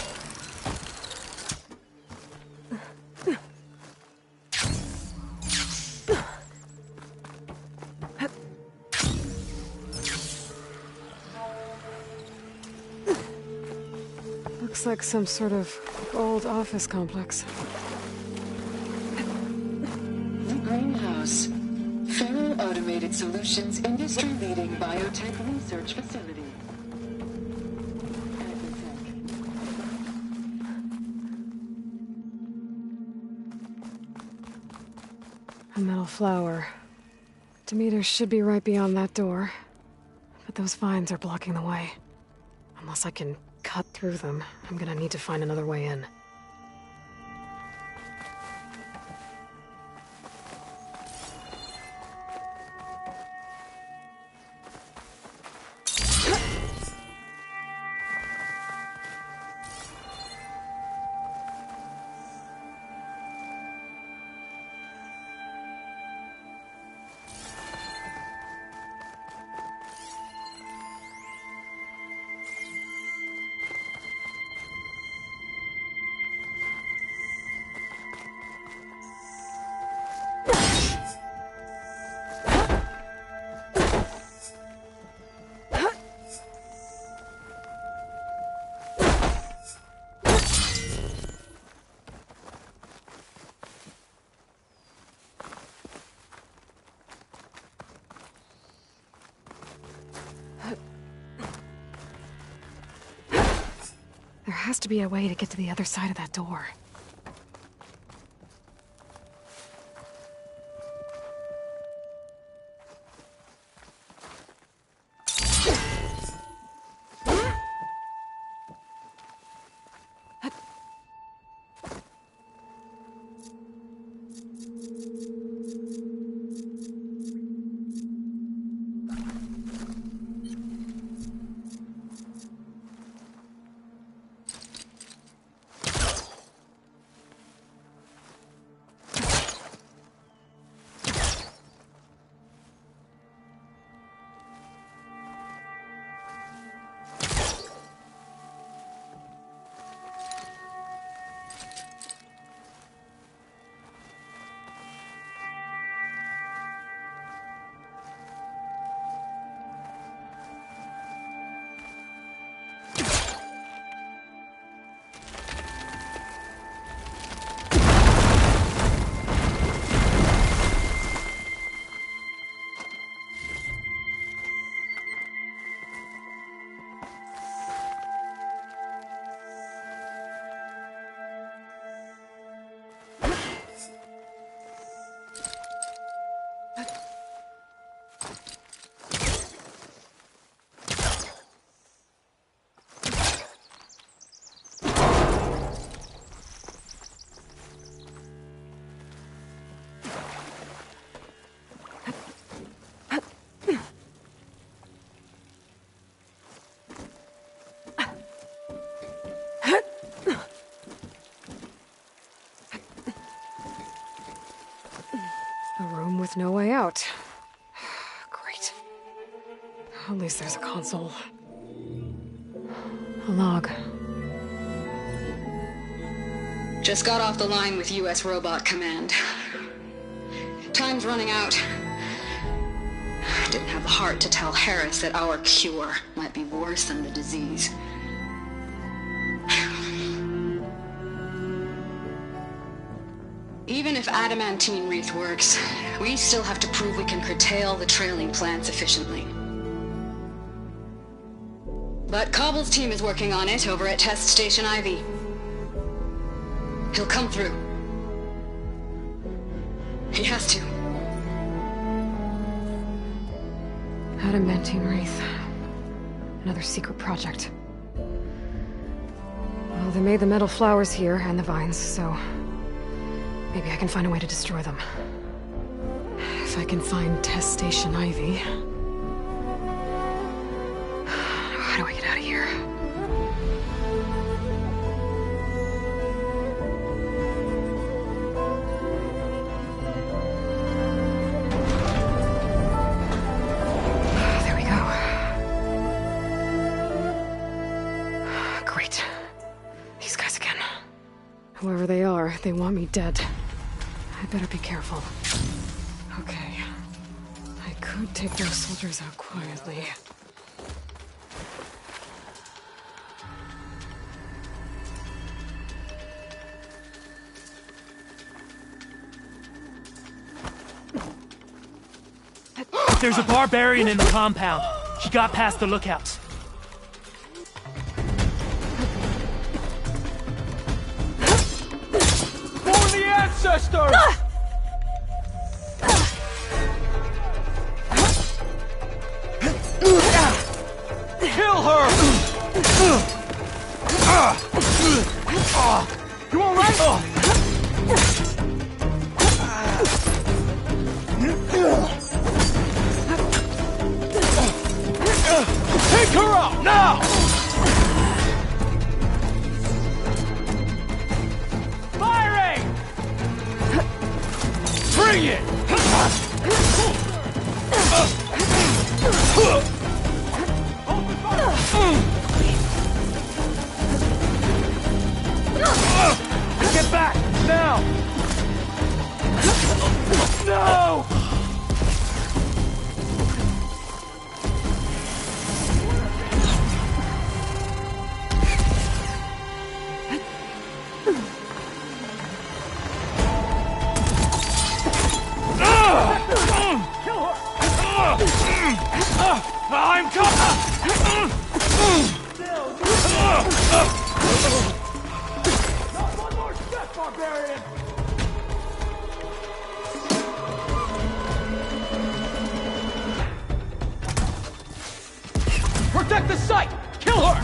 S1: Looks like some sort of old office complex.
S8: The Greenhouse. Faro Automated Solutions industry-leading biotech research facility.
S1: A metal flower. Demeter should be right beyond that door. But those vines are blocking the way. Unless I can cut through them, I'm gonna need to find another way in. There has to be a way to get to the other side of that door. with no way out. Great. At least there's a console. A log.
S15: Just got off the line with US Robot Command. Time's running out. Didn't have the heart to tell Harris that our cure might be worse than the disease. Even if adamantine wreath works, we still have to prove we can curtail the trailing plants efficiently. But Cobble's team is working on it over at Test Station Ivy. He'll come through. He has to.
S1: Adamantine wreath. Another secret project. Well, they made the metal flowers here and the vines, so maybe I can find a way to destroy them. If I can find Test Station Ivy. How do I get out of here? There we go. Great. These guys again. Whoever they are, they want me dead. I better be careful. Okay. I could take those soldiers out quietly.
S14: There's a barbarian in the compound. He got past the lookouts. For the ancestors! Kill her! You alright? Take her out, now! Firing! Bring it! Get back, now! No! I'm coming! Not one more step, barbarian! Protect the site! Kill her!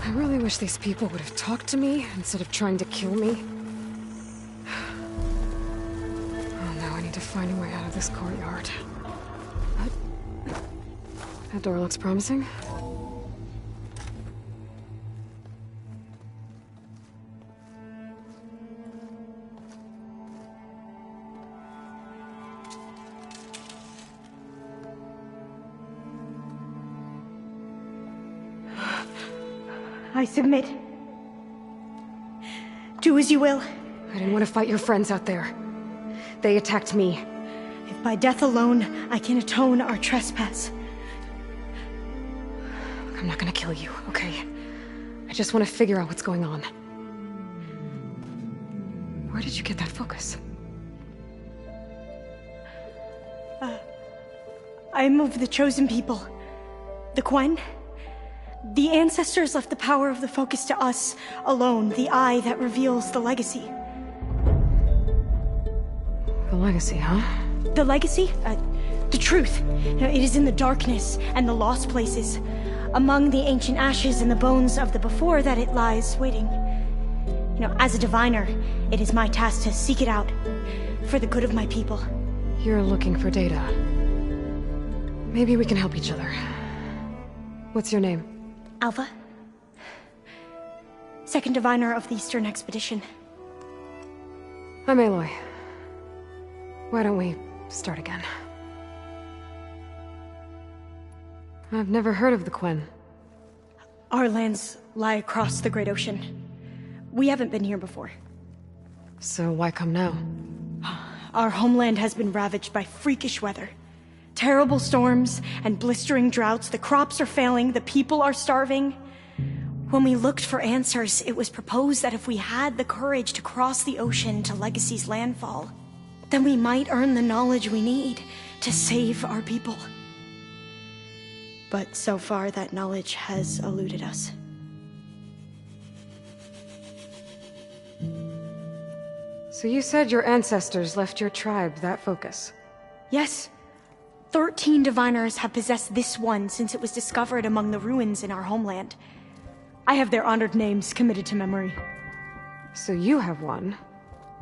S1: I really wish these people would have talked to me instead of trying to kill me. To find a way out of this courtyard. That door looks promising.
S16: I submit. Do as you will.
S1: I didn't want to fight your friends out there. They attacked me.
S16: If by death alone I can atone our trespass.
S1: I'm not gonna kill you, okay? I just want to figure out what's going on. Where did you get that focus?
S16: I moved the chosen people. The Quen. The ancestors left the power of the focus to us alone, the eye that reveals the legacy.
S1: The legacy, huh?
S16: The legacy? The truth. It is in the darkness and the lost places. Among the ancient ashes and the bones of the before that it lies waiting. As a diviner, it is my task to seek it out. For the good of my people.
S1: You're looking for data. Maybe we can help each other. What's your name?
S16: Alpha. second diviner of the Eastern Expedition.
S1: I'm Aloy. Why don't we start again? I've never heard of the Quen.
S16: Our lands lie across the Great Ocean. We haven't been here before.
S1: So why come now?
S16: Our homeland has been ravaged by freakish weather. Terrible storms and blistering droughts. The crops are failing, the people are starving. When we looked for answers, it was proposed that if we had the courage to cross the ocean to Legacy's landfall, then we might earn the knowledge we need to save our people. But so far, that knowledge has eluded us.
S1: So you said your ancestors left your tribe that focus?
S16: Yes. 13 diviners have possessed this one since it was discovered among the ruins in our homeland. I have their honored names committed to memory.
S1: So you have one,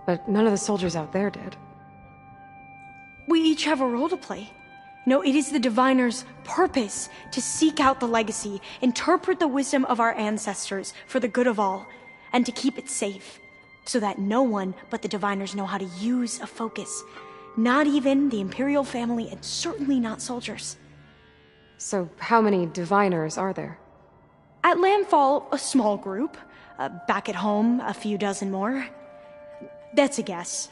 S1: but none of the soldiers out there did.
S16: We each have a role to play. No, it is the diviner's purpose to seek out the legacy, interpret the wisdom of our ancestors for the good of all, and to keep it safe, so that no one but the diviners know how to use a focus. Not even the Imperial family, and certainly not soldiers.
S1: So how many diviners are there?
S16: At landfall, a small group. Back at home, a few dozen more. That's a guess.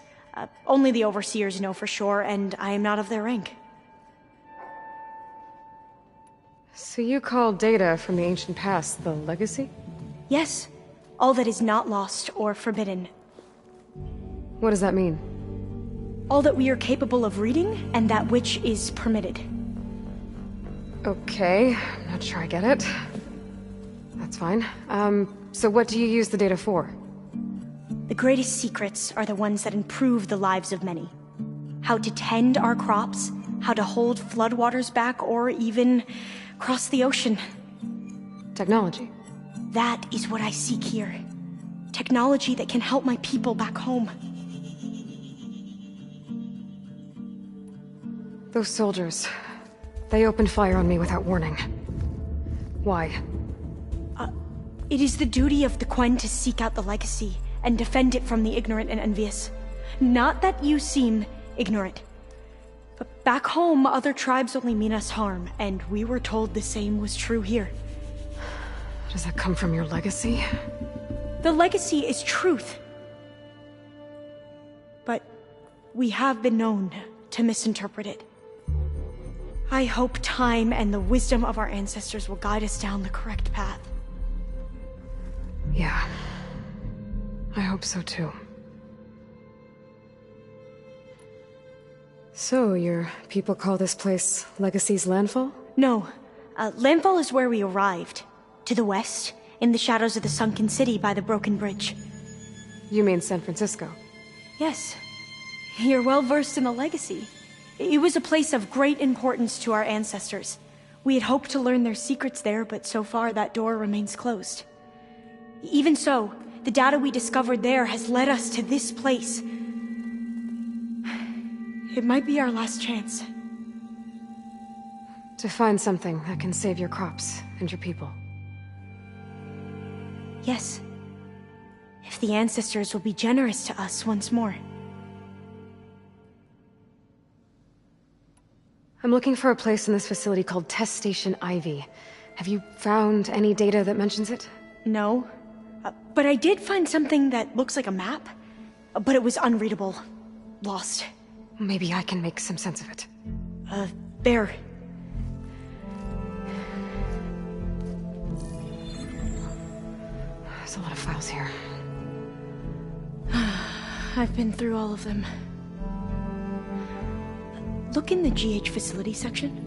S16: Only the overseers know for sure, and I am not of their rank.
S1: So you call data from the ancient past the legacy?
S16: Yes. All that is not lost or forbidden.
S1: What does that mean?
S16: All that we are capable of reading, and that which is permitted.
S1: Okay, I'm not sure I get it. That's fine. So what do you use the data for?
S16: The greatest secrets are the ones that improve the lives of many. How to tend our crops, how to hold floodwaters back, or even cross the ocean.
S1: Technology.
S16: That is what I seek here. Technology that can help my people back home.
S1: Those soldiers, they opened fire on me without warning. Why?
S16: It is the duty of the Quen to seek out the legacy and defend it from the ignorant and envious. Not that you seem ignorant. But back home, other tribes only mean us harm, and we were told the same was true here.
S1: Does that come from your legacy?
S16: The legacy is truth. But we have been known to misinterpret it. I hope time and the wisdom of our ancestors will guide us down the correct path.
S1: Yeah. I hope so too. So, your people call this place Legacy's Landfall?
S16: No. Landfall is where we arrived. To the west, in the shadows of the sunken city by the broken bridge.
S1: You mean San Francisco?
S16: Yes. You're well versed in the legacy. It was a place of great importance to our ancestors. We had hoped to learn their secrets there, but so far that door remains closed. Even so, the data we discovered there has led us to this place. It might be our last chance.
S1: To find something that can save your crops and your people.
S16: Yes. If the ancestors will be generous to us once more.
S1: I'm looking for a place in this facility called Test Station Ivy. Have you found any data that mentions it?
S16: No. But I did find something that looks like a map. But it was unreadable. Lost.
S1: Maybe I can make some sense of it.
S16: There.
S1: There's a lot of files here.
S16: I've been through all of them. Look in the GH facility section.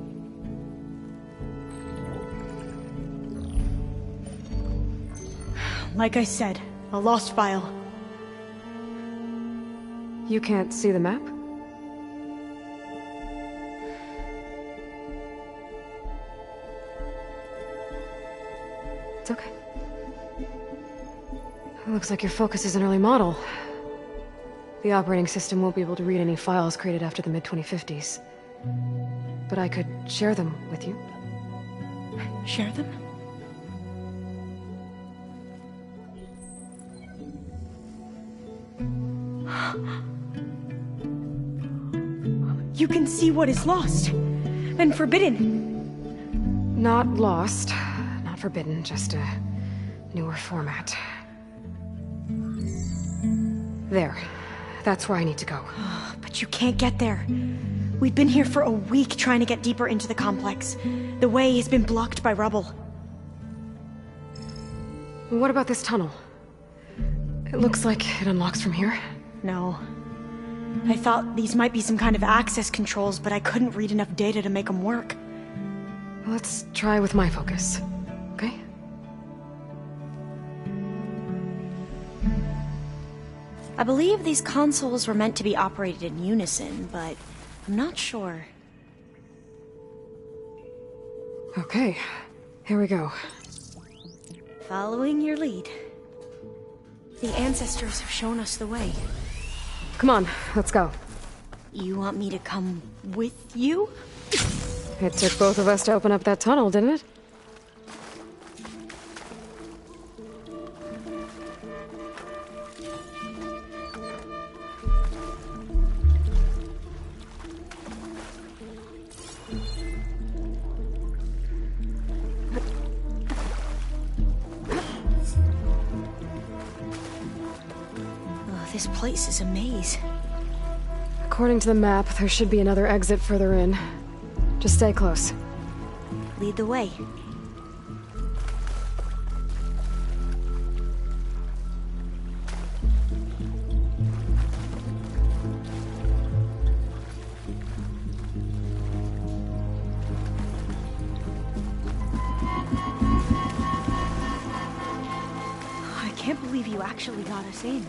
S16: Like I said, a lost file.
S1: You can't see the map? It's okay. It looks like your focus is an early model. The operating system won't be able to read any files created after the mid-2050s. But I could share them with you.
S16: Share them? You can see what is lost and forbidden.
S1: Not lost, not forbidden, just a newer format. There. That's where I need to go.
S16: But you can't get there. We've been here for a week trying to get deeper into the complex. The way has been blocked by rubble.
S1: What about this tunnel? It looks like it unlocks from here.
S16: No. I thought these might be some kind of access controls, but I couldn't read enough data to make them work.
S1: Let's try with my focus, okay?
S16: I believe these consoles were meant to be operated in unison, but I'm not sure.
S1: Okay, here we go.
S16: Following your lead. The ancestors have shown us the way.
S1: Come on, let's go.
S16: You want me to come with you?
S1: It took both of us to open up that tunnel, didn't it?
S16: This place is a maze.
S1: According to the map, there should be another exit further in. Just stay close.
S16: Lead the way. I can't believe you actually got us in.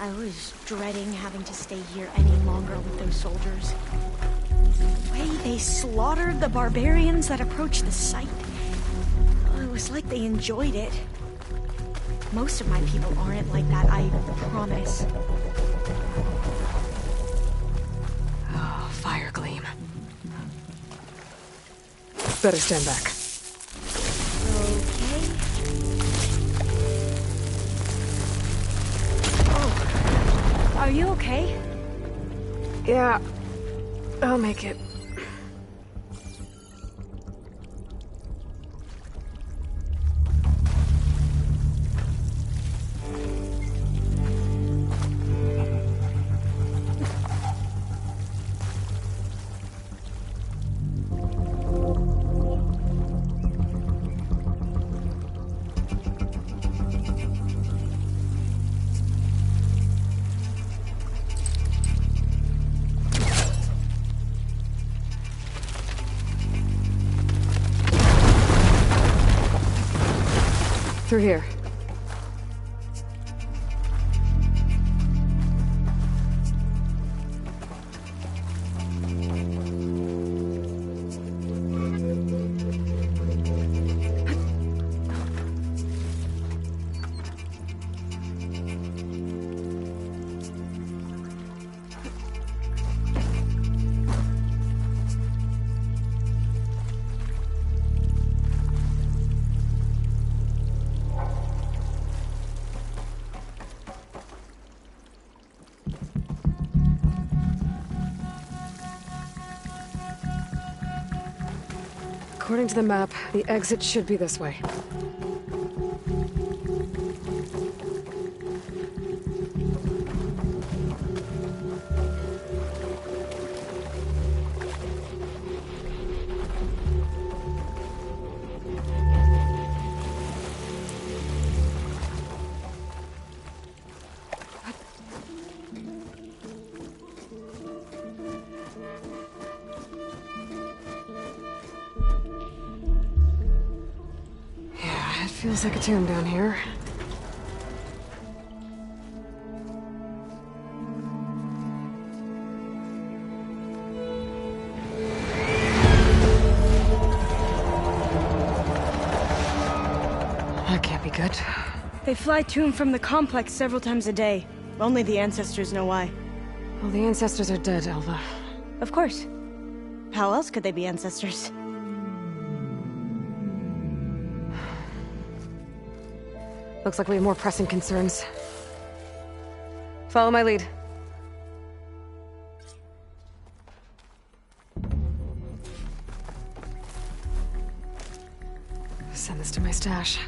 S16: I was dreading having to stay here any longer with those soldiers. The way they slaughtered the barbarians that approached the site. It was like they enjoyed it. Most of my people aren't like that, I promise.
S1: Oh, fire gleam. Better stand back.
S16: Are you okay?
S1: Yeah, I'll make it. Through here. According to the map, the exit should be this way. Feels like a tomb down here. That can't be good.
S16: They fly to and from the complex several times a day. Only the ancestors know why.
S1: Well, the ancestors are dead, Alva.
S16: Of course. How else could they be ancestors?
S1: Looks like we have more pressing concerns. Follow my lead. Send this to my stash.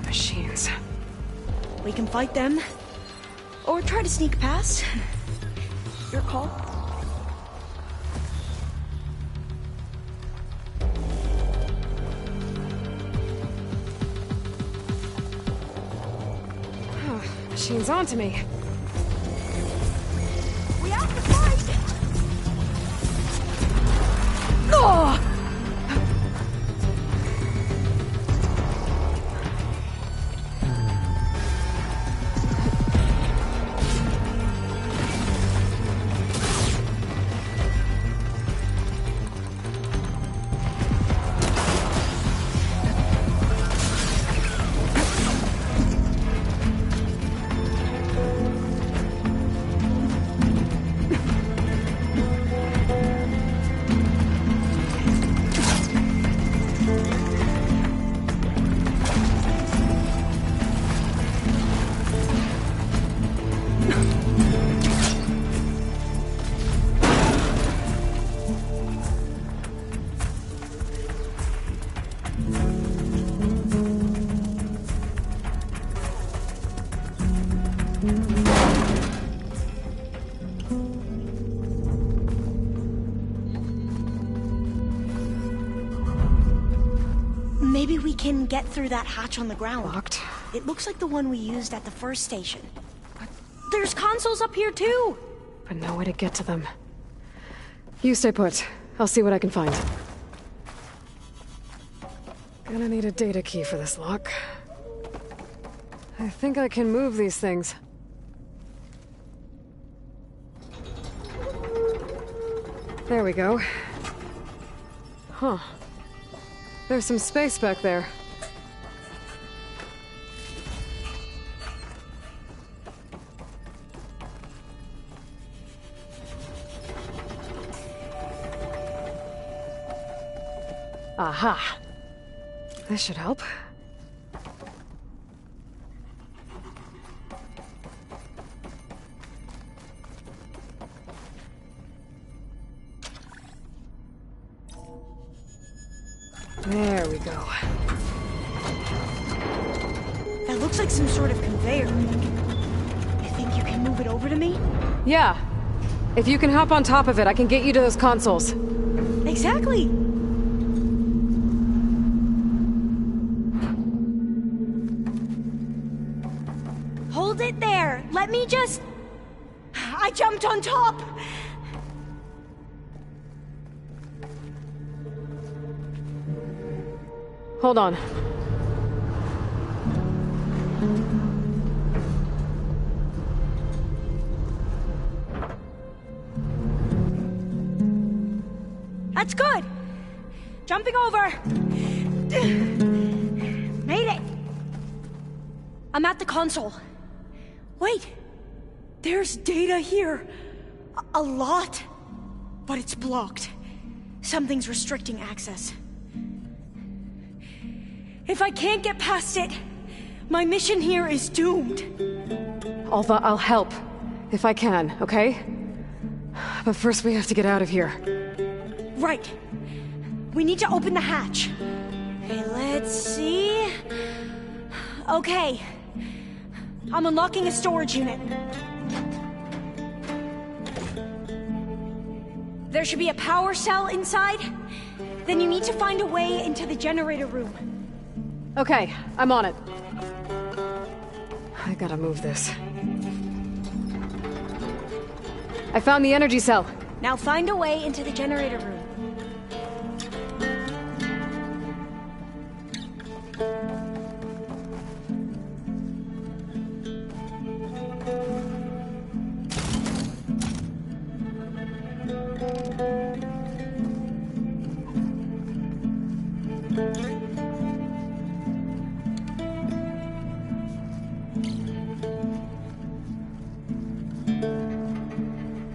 S1: Machines.
S16: We can fight them, or try to sneak past. Your call.
S1: Machine's onto me.
S16: We have to fight!
S1: Oh!
S16: Maybe we can get through that hatch on the ground.
S1: Locked?
S16: It looks like the one we used at the first station. But there's consoles up here too!
S1: But no way to get to them. You stay put. I'll see what I can find. Gonna need a data key for this lock. I think I can move these things. There we go. Huh. There's some space back there. Aha! This should help. There we go.
S16: That looks like some sort of conveyor. You think you can move it over to me?
S1: Yeah. If you can hop on top of it, I can get you to those consoles.
S16: Exactly! Hold it there! Let me just... I jumped on top!
S1: Hold on.
S16: That's good! Jumping over! Made it! I'm at the console. Wait! There's data here. A lot. But it's blocked. Something's restricting access. If I can't get past it, my mission here is doomed.
S1: Alva, I'll help. If I can, okay? But first we have to get out of here.
S16: Right. We need to open the hatch. Okay, let's see... Okay. I'm unlocking a storage unit. There should be a power cell inside. Then you need to find a way into the generator room.
S1: Okay, I'm on it. I gotta move this. I found the energy cell.
S16: Now find a way into the generator room.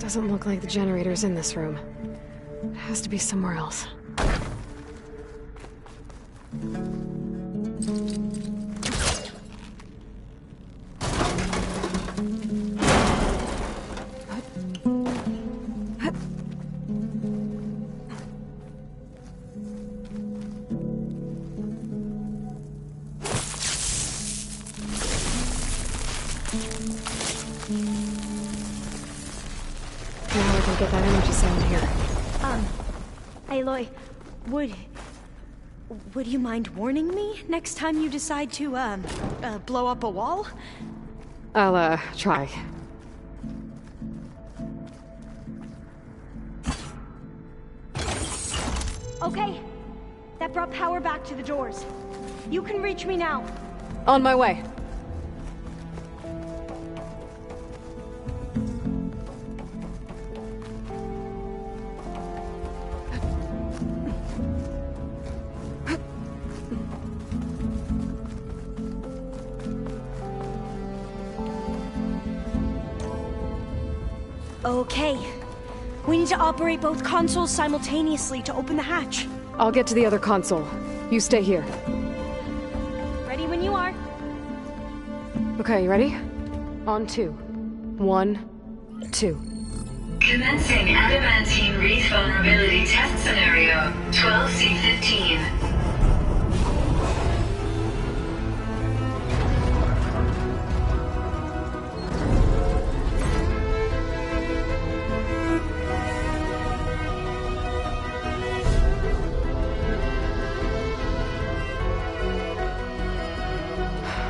S1: Doesn't look like the generator's in this room. It has to be somewhere else. Get that energy sound here.
S16: Aloy, would you mind warning me next time you decide to, blow up a wall?
S1: I'll, try.
S16: Okay. That brought power back to the doors. You can reach me now.
S1: On my way.
S16: Okay. We need to operate both consoles simultaneously to open the hatch.
S1: I'll get to the other console. You stay here.
S16: Ready when you are.
S1: Okay, you ready? On 2. 1, 2.
S8: Commencing Adamantine Wreath Vulnerability Test Scenario 12C15.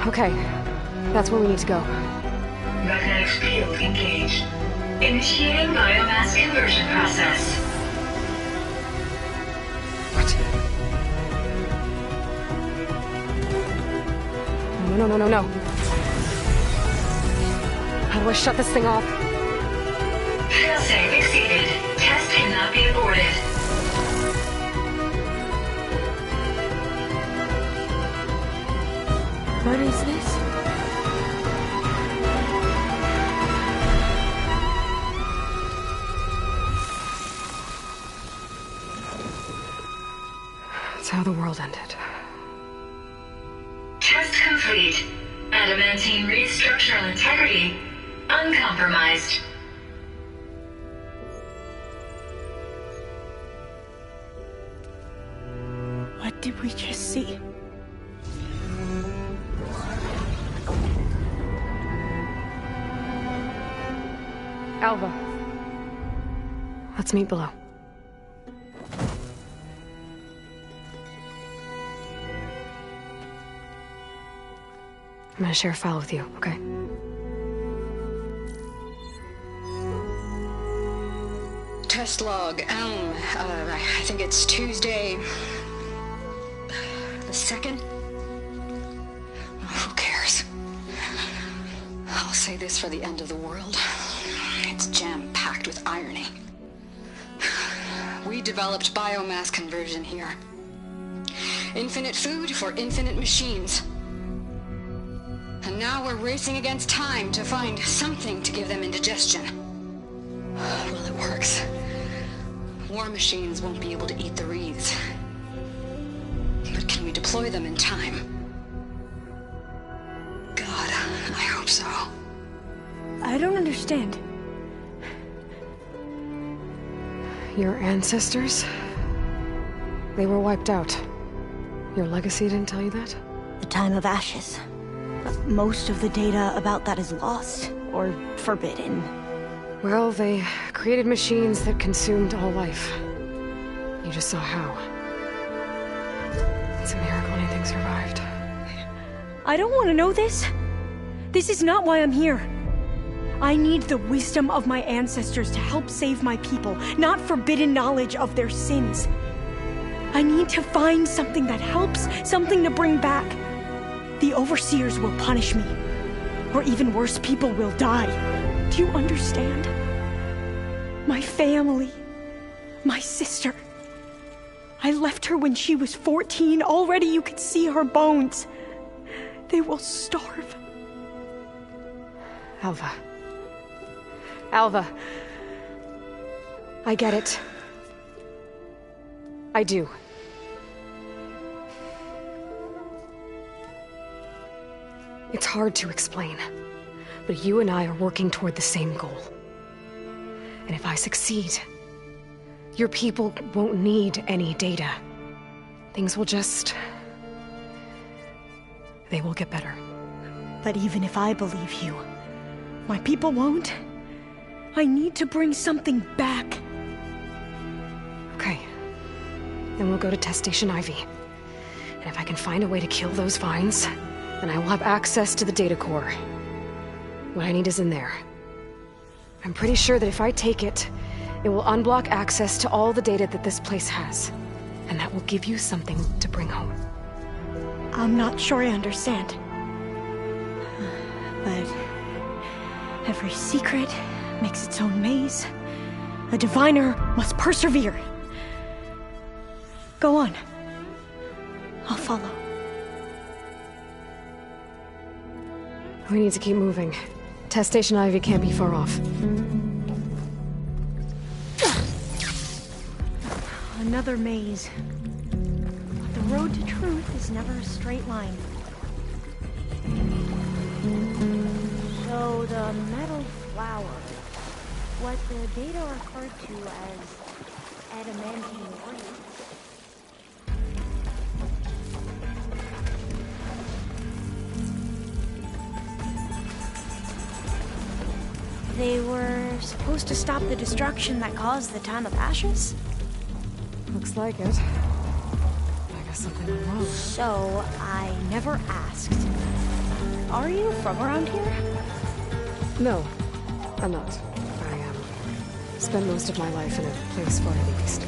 S1: Okay, that's where we need to go.
S8: Magnetic field engaged. Initiating biomass conversion process.
S1: What? No. How do I shut this thing off?
S8: Failsafe exceeded. Test cannot be aborted.
S16: What is this?
S1: It's how the world ended.
S8: Test complete. Adamantine Wreath structural integrity uncompromised.
S16: What did we just see?
S1: Alva. Let's meet below. I'm gonna share a file with you, okay?
S15: Test log, I think it's Tuesday... the 2nd? Who cares? I'll say this for the end of the world. It's jam-packed with irony. We developed biomass conversion here. Infinite food for infinite machines. And now we're racing against time to find something to give them indigestion. Well, it works. War machines won't be able to eat the wreaths. But can we deploy them in time? God, I hope so.
S16: I don't understand.
S1: Your ancestors? They were wiped out. Your legacy didn't tell you that?
S16: The time of ashes. Most of the data about that is lost, or forbidden.
S1: Well, they created machines that consumed all life. You just saw how. It's a miracle anything survived.
S16: I don't want to know this. This is not why I'm here. I need the wisdom of my ancestors to help save my people, not forbidden knowledge of their sins. I need to find something that helps, something to bring back. The Overseers will punish me. Or even worse, people will die. Do you understand? My family. My sister. I left her when she was 14. Already you could see her bones. They will starve.
S1: Alva. Alva. I get it. I do. It's hard to explain, but you and I are working toward the same goal. And if I succeed, your people won't need any data. Things will just... they will get better.
S16: But even if I believe you, my people won't. I need to bring something back.
S1: Okay. Then we'll go to Test Station Ivy. And if I can find a way to kill those vines, then I will have access to the data core. What I need is in there. I'm pretty sure that if I take it, it will unblock access to all the data that this place has. And that will give you something to bring home.
S16: I'm not sure I understand. But every secret makes its own maze. A diviner must persevere. Go on. I'll follow.
S1: We need to keep moving. Test Station Ivy can't be far off.
S16: Another maze. But the road to truth is never a straight line. So the metal flower, what the data referred to as adamantine roots. They were supposed to stop the destruction that caused the Time of Ashes?
S1: Looks like it. I guess something went wrong.
S16: So, I never asked. Are you from around here?
S1: No, I'm not. I spent most of my life in a place far to the east.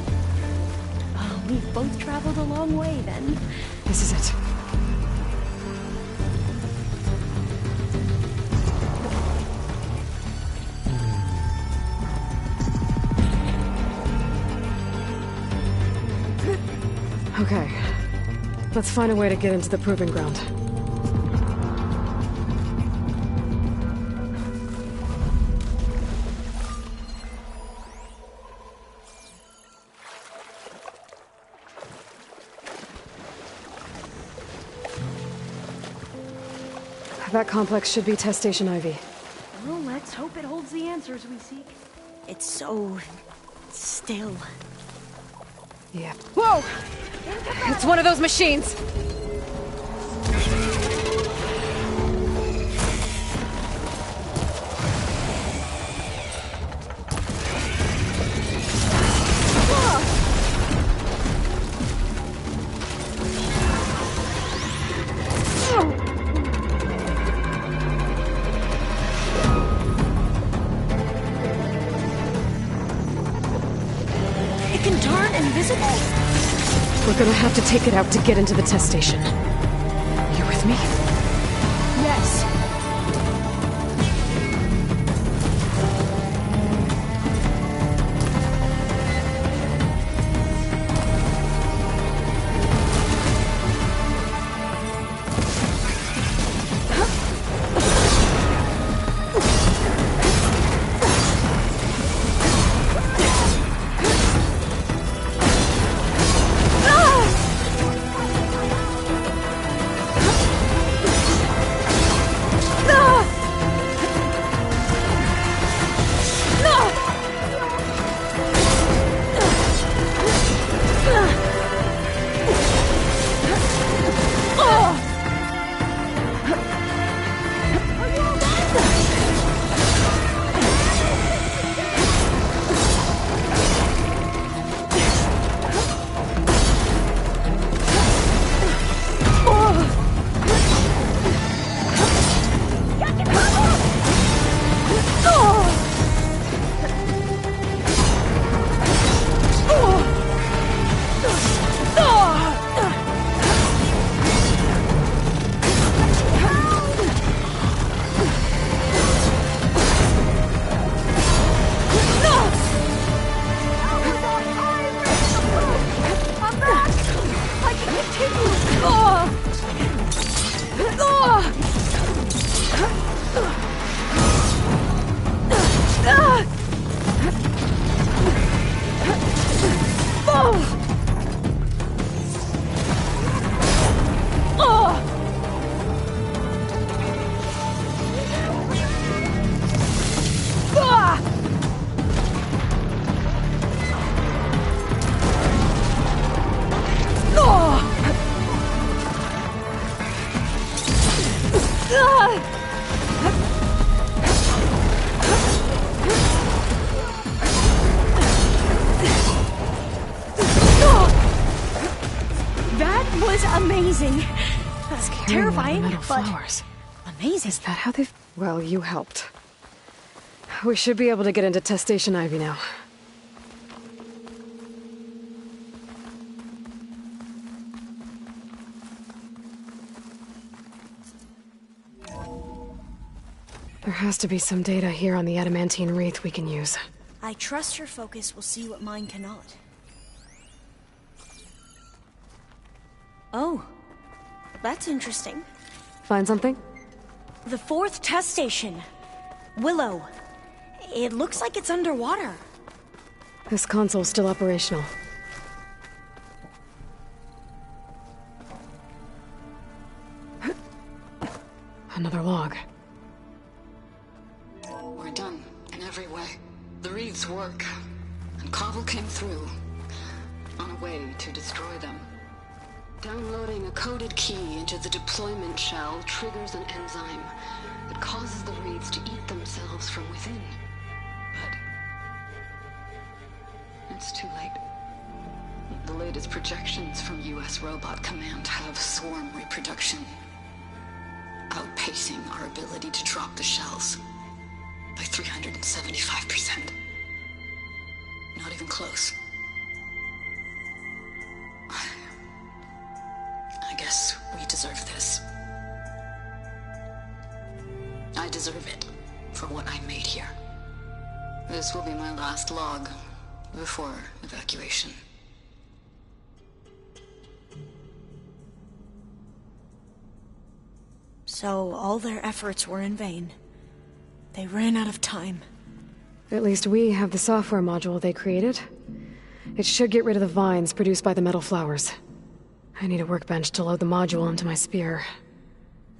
S16: Oh, we've both traveled a long way, then.
S1: This is it. Okay. Let's find a way to get into the proving ground. That complex should be Test Station Ivy.
S16: Well, let's hope it holds the answers we seek. It's so... still.
S1: Yeah.
S11: Whoa! It's one of those machines!
S16: It can turn invisible?
S1: We're gonna have to take it out to get into the test station. You with me?
S16: Yes. That was amazing. That's terrifying,
S1: metal
S16: but
S1: flowers.
S16: amazing.
S1: Is that how they've... Well, you helped. We should be able to get into Test Station Ivy now. There has to be some data here on the adamantine wreath we can use.
S16: I trust your focus will see what mine cannot. Oh, that's interesting.
S1: Find something?
S16: The 4th test station. Willow. It looks like it's underwater.
S1: This console's still operational. Another log.
S15: We're done, in every way. The wreaths work, and Cobble came through, on a way to destroy them. Downloading a coded key into the deployment shell triggers an enzyme that causes the wreaths to eat themselves from within. But it's too late. The latest projections from US Robot Command have swarm reproduction, outpacing our ability to drop the shells by 375%. Not even close. I guess we deserve this. I deserve it for what I made here. This will be my last log before evacuation.
S16: So all their efforts were in vain. They ran out of time.
S1: At least we have the software module they created. It should get rid of the vines produced by the metal flowers. I need a workbench to load the module into my spear.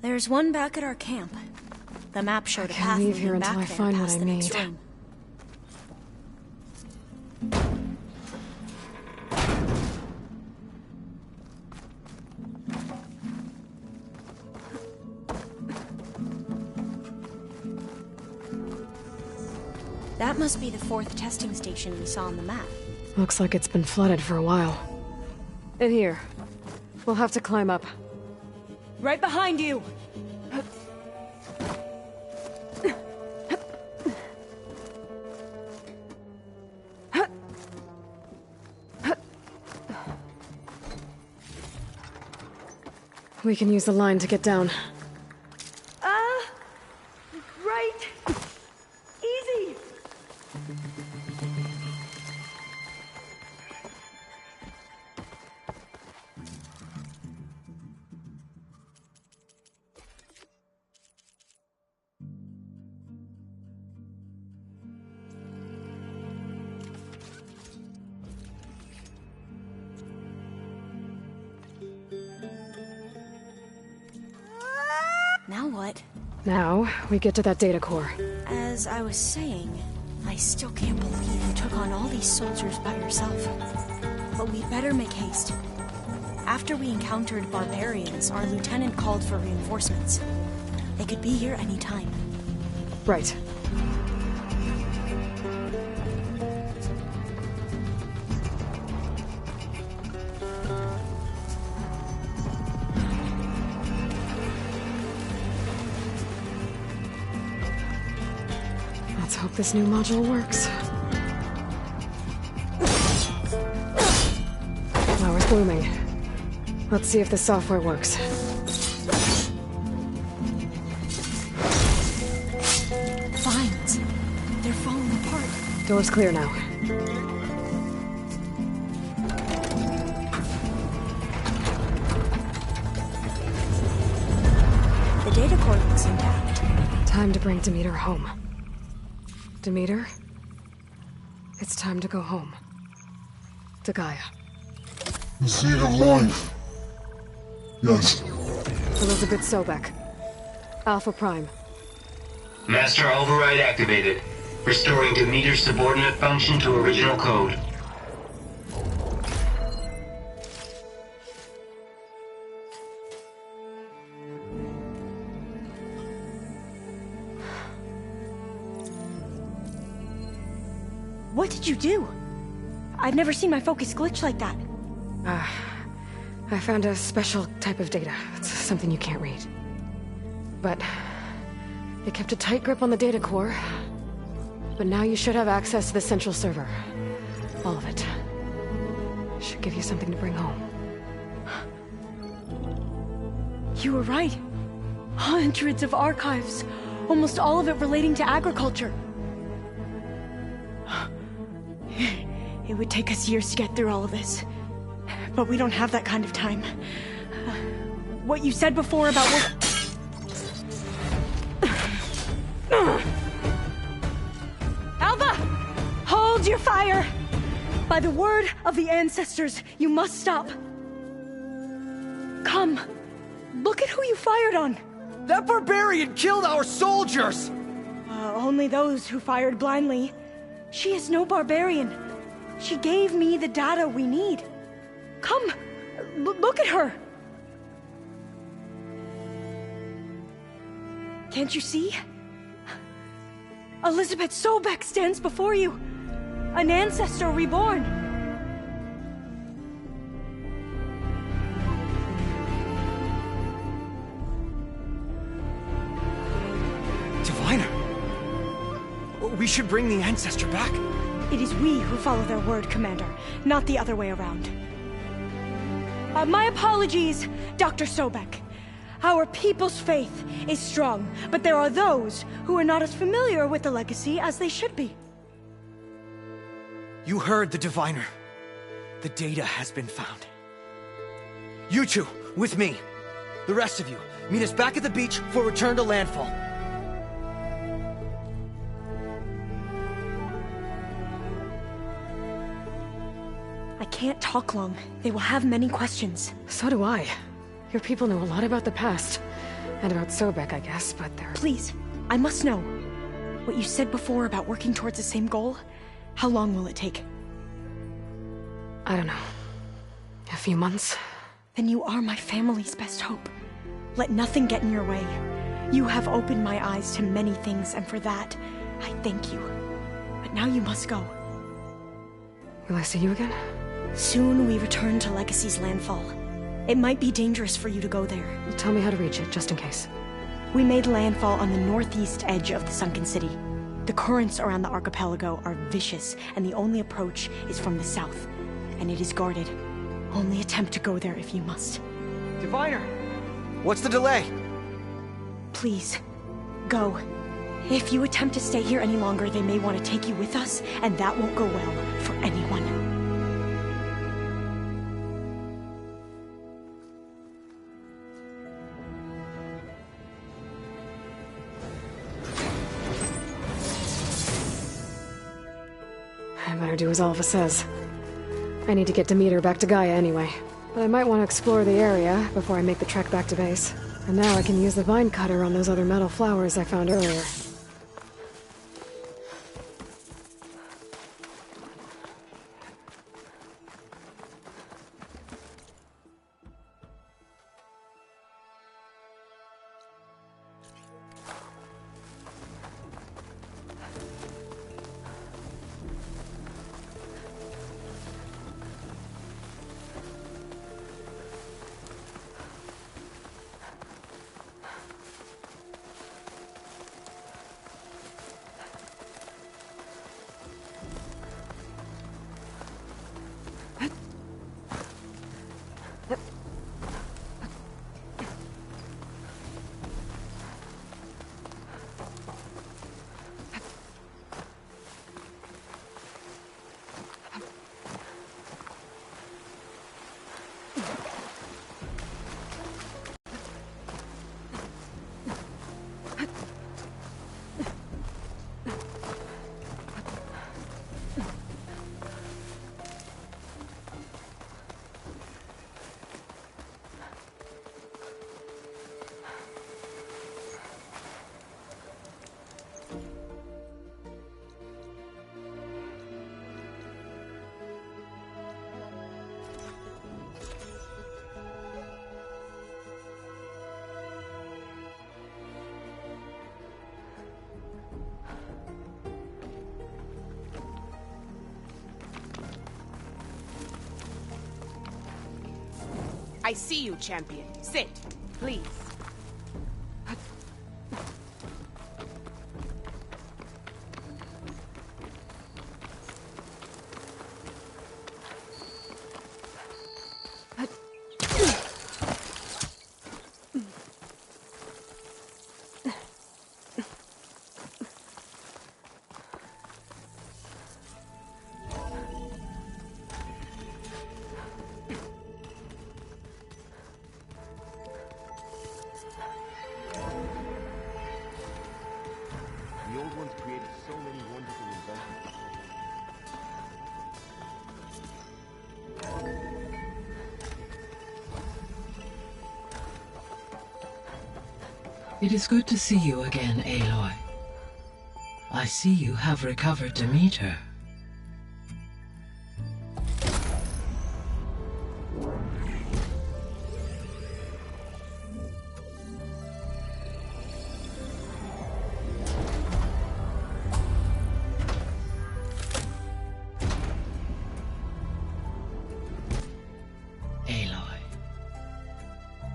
S16: There's one back at our camp. The map showed a path
S1: leave
S16: leading
S1: here until
S16: back
S1: I
S16: there
S1: find what
S16: past
S1: I
S16: the next
S1: need.
S16: room. That must be the 4th testing station we saw on the map.
S1: Looks like it's been flooded for a while. In here. We'll have to climb up.
S16: Right behind you!
S1: We can use the line to get down.
S16: Right. Easy. Now what?
S1: Now, we get to that data core.
S16: As I was saying, I still can't believe you took on all these soldiers by yourself. But we'd better make haste. After we encountered barbarians, our lieutenant called for reinforcements. They could be here any time.
S1: Right. Let's hope this new module works. Flowers blooming. Let's see if the software works.
S16: Vines. They're falling apart.
S1: Door's clear now.
S16: The data core looks intact.
S1: Time to bring Demeter home. Demeter? It's time to go home. To Gaia.
S17: The seed of life. Yes.
S1: Elizabeth Sobek. Alpha Prime.
S7: Master override activated. Restoring Demeter's subordinate function to original code.
S16: What did you do? I've never seen my focus glitch like that.
S1: I found a special type of data. It's something you can't read. But it kept a tight grip on the data core. But now you should have access to the central server. All of it. Should give you something to bring home.
S16: You were right. Hundreds of archives. Almost all of it relating to agriculture. It would take us years to get through all of this. But we don't have that kind of time. What you said before about Alva! Hold your fire! By the word of the ancestors, you must stop. Come. Look at who you fired on.
S3: That barbarian killed our soldiers!
S16: Only those who fired blindly. She is no barbarian. She gave me the data we need. Come, look at her. Can't you see? Elizabeth Sobek stands before you. An ancestor reborn.
S3: Diviner! We should bring the ancestor back.
S16: It is we who follow their word, Commander, not the other way around. My apologies, Dr. Sobek. Our people's faith is strong, but there are those who are not as familiar with the legacy as they should be.
S3: You heard the Diviner. The data has been found. You two, with me. The rest of you, meet us back at the beach for return to landfall.
S16: I can't talk long. They will have many questions.
S1: So do I. Your people know a lot about the past. And about Sobek, I guess, but they're...
S16: Please, I must know. What you said before about working towards the same goal, how long will it take?
S1: I don't know. A few months?
S16: Then you are my family's best hope. Let nothing get in your way. You have opened my eyes to many things, and for that, I thank you. But now you must go.
S1: Will I see you again?
S16: Soon we return to Legacy's landfall. It might be dangerous for you to go there.
S1: Tell me how to reach it, just in case.
S16: We made landfall on the northeast edge of the sunken city. The currents around the archipelago are vicious, and the only approach is from the south. And it is guarded. Only attempt to go there if you must.
S3: Diviner! What's the delay?
S16: Please, go. If you attempt to stay here any longer, they may want to take you with us, and that won't go well for anyone.
S1: I better do as Alva says. I need to get Demeter back to Gaia anyway. But I might want to explore the area before I make the trek back to base. And now I can use the vine cutter on those other metal flowers I found earlier.
S12: I see you, champion. Sit, please.
S9: The old ones created so many wonderful inventions.
S18: It is good to see you again, Aloy. I see you have recovered Demeter.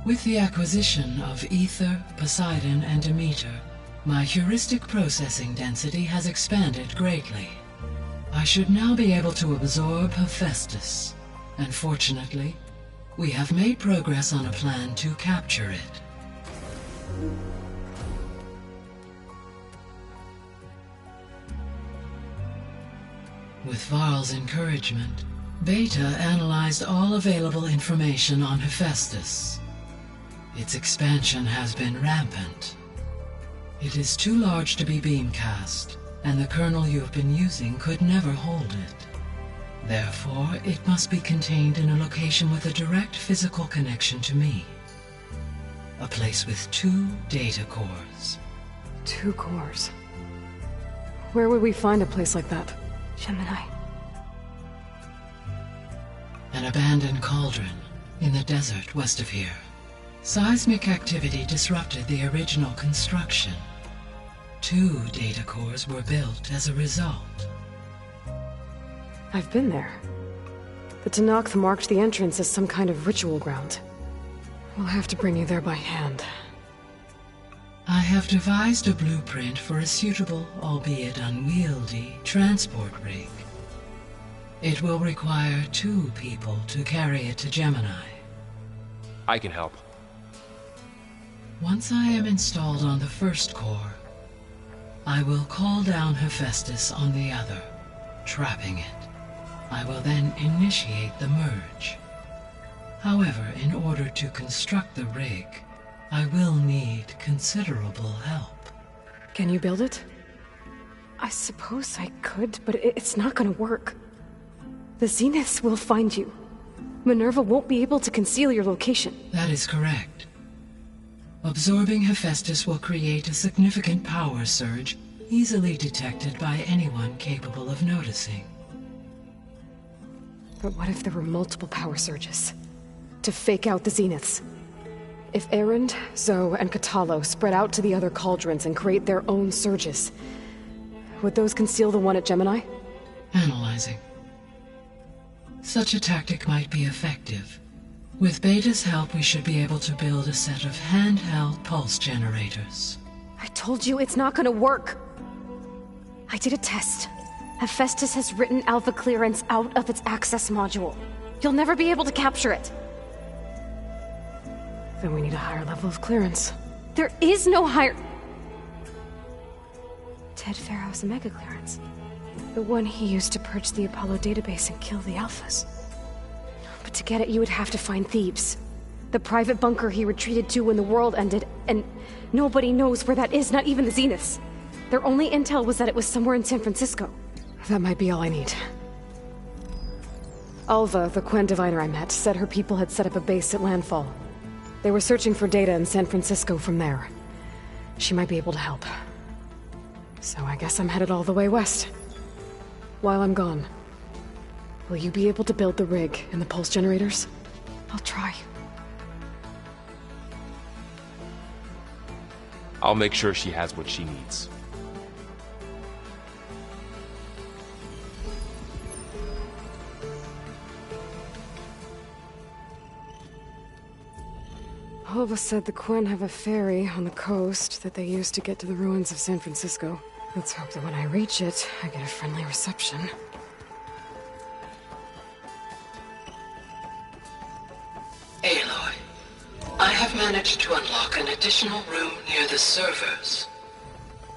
S18: With the acquisition of Ether, Poseidon, and Demeter, my heuristic processing density has expanded greatly. I should now be able to absorb Hephaestus, and fortunately, we have made progress on a plan to capture it. With Varl's encouragement, Beta analyzed all available information on Hephaestus. Its expansion has been rampant. It is too large to be beamcast, and the kernel you've been using could never hold it. Therefore, it must be contained in a location with a direct physical connection to me. A place with 2 data cores.
S1: 2 cores? Where would we find a place like that?
S16: Gemini.
S18: An abandoned cauldron in the desert west of here. Seismic activity disrupted the original construction. 2 data cores were built as a result.
S1: I've been there. The Tenakth marked the entrance as some kind of ritual ground. We'll have to bring you there by hand.
S18: I have devised a blueprint for a suitable, albeit unwieldy, transport rig. It will require 2 people to carry it to Gemini.
S6: I can help.
S18: Once I am installed on the first core, I will call down Hephaestus on the other, trapping it. I will then initiate the merge. However, in order to construct the rig, I will need considerable help.
S1: Can you build it? I suppose I could, but it's not gonna work. The Zeniths will find you. Minerva won't be able to conceal your location.
S18: That is correct. Absorbing Hephaestus will create a significant power surge, easily detected by anyone capable of noticing.
S1: But what if there were multiple power surges? To fake out the Zeniths? If Erend, Zoe, and Katalo spread out to the other cauldrons and create their own surges, would those conceal the one at Gemini?
S18: Analyzing. Such a tactic might be effective. With Beta's help, we should be able to build a set of handheld pulse generators.
S1: I told you it's not gonna work! I did a test. Hephaestus has written Alpha clearance out of its access module. You'll never be able to capture it. Then we need a higher level of clearance.
S11: There is no higher...
S1: Ted Pharaoh's Omega clearance. The one he used to purge the Apollo database and kill the Alphas. But to get it, you would have to find Thebes. The private bunker he retreated to when the world ended, and nobody knows where that is, not even the Zeniths. Their only intel was that it was somewhere in San Francisco. That might be all I need. Alva, the Quen diviner I met, said her people had set up a base at Landfall. They were searching for data in San Francisco from there. She might be able to help. So I guess I'm headed all the way west. While I'm gone, will you be able to build the rig and the pulse generators? I'll try.
S6: I'll make sure she has what she needs.
S1: Elva said the Quen have a ferry on the coast that they use to get to the ruins of San Francisco. Let's hope that when I reach it, I get a friendly reception.
S8: Aloy, I have managed to unlock an additional room near the servers.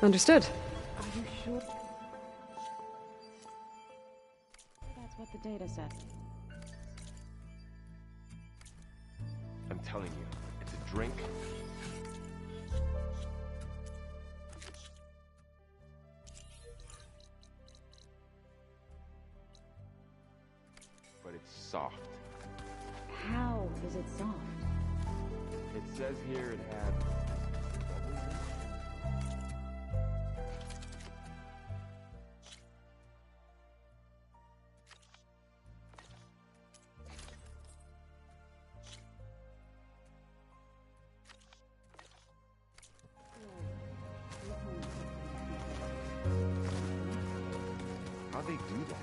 S1: Understood.
S19: Are you sure? That's what the data said.
S6: I'm telling you, it's a drink. But it's soft.
S19: How is it soft?
S6: It says here it had... How'd they do that?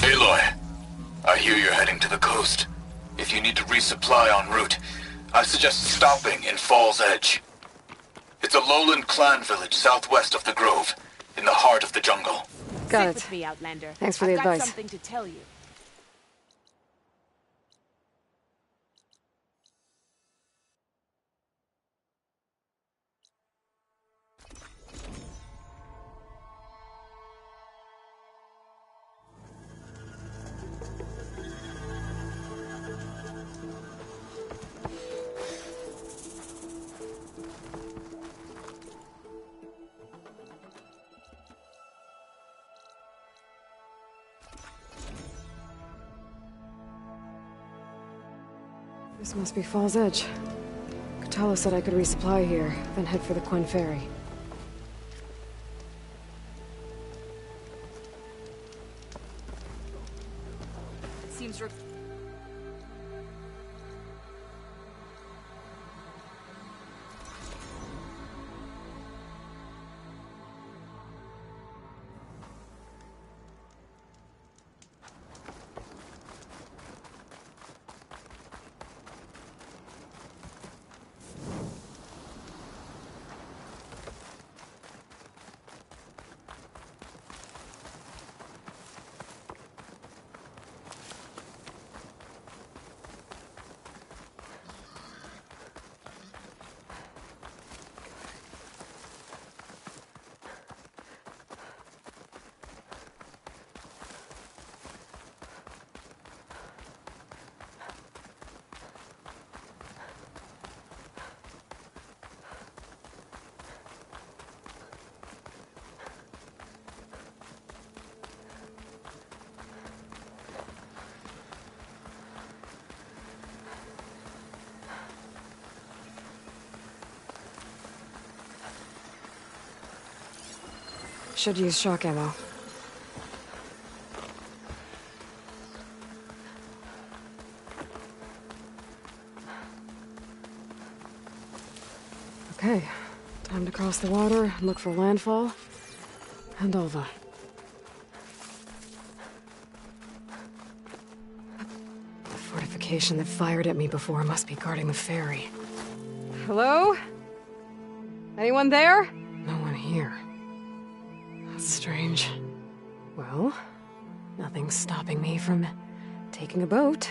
S5: Aloy, I hear you're heading to the coast. If you need to resupply en route, I suggest stopping in Falls Edge. It's a lowland clan village southwest of the Grove, in the heart of the jungle.
S1: Got
S12: Sit
S1: it.
S12: with me, Outlander.
S1: Thanks for the
S12: I've
S1: advice.
S12: got something to tell you.
S1: This must be Falls Edge. Katala said I could resupply here, then head for the Quen Ferry.
S12: Seems
S1: Should use shock ammo. Okay, time to cross the water, look for landfall, and Alva. The fortification that fired at me before must be guarding the ferry. Hello? Anyone there? No one here. That's strange. Well, nothing's stopping me from taking a boat.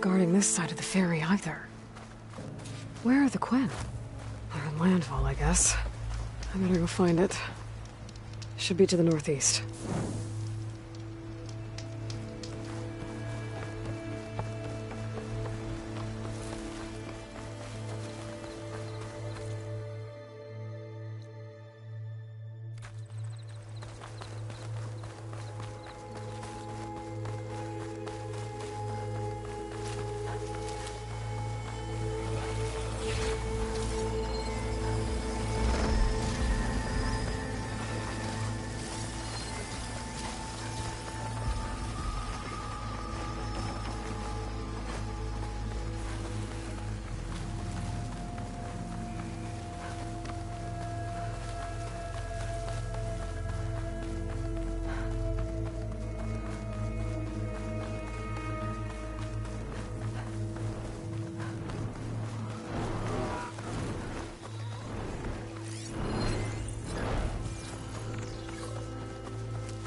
S1: Guarding this side of the ferry either. Where are the Quen? They're in landfall, I guess. I better go find it. Should be to the northeast.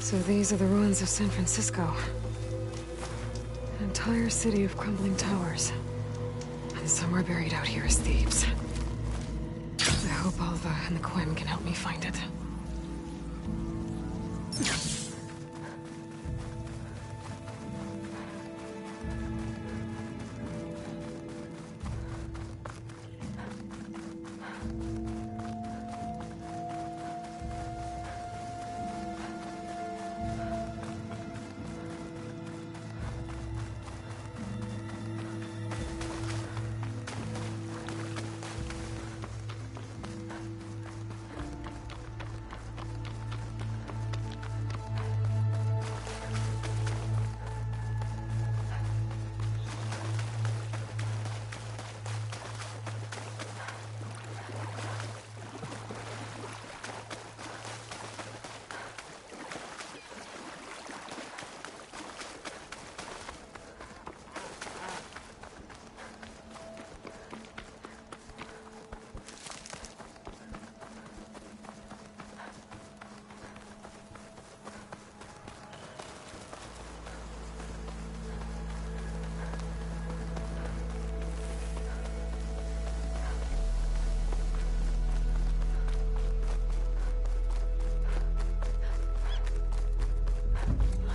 S1: So these are the ruins of San Francisco. An entire city of crumbling towers. And somewhere buried out here is Thebes. I hope Alva and the Quen can help me find it.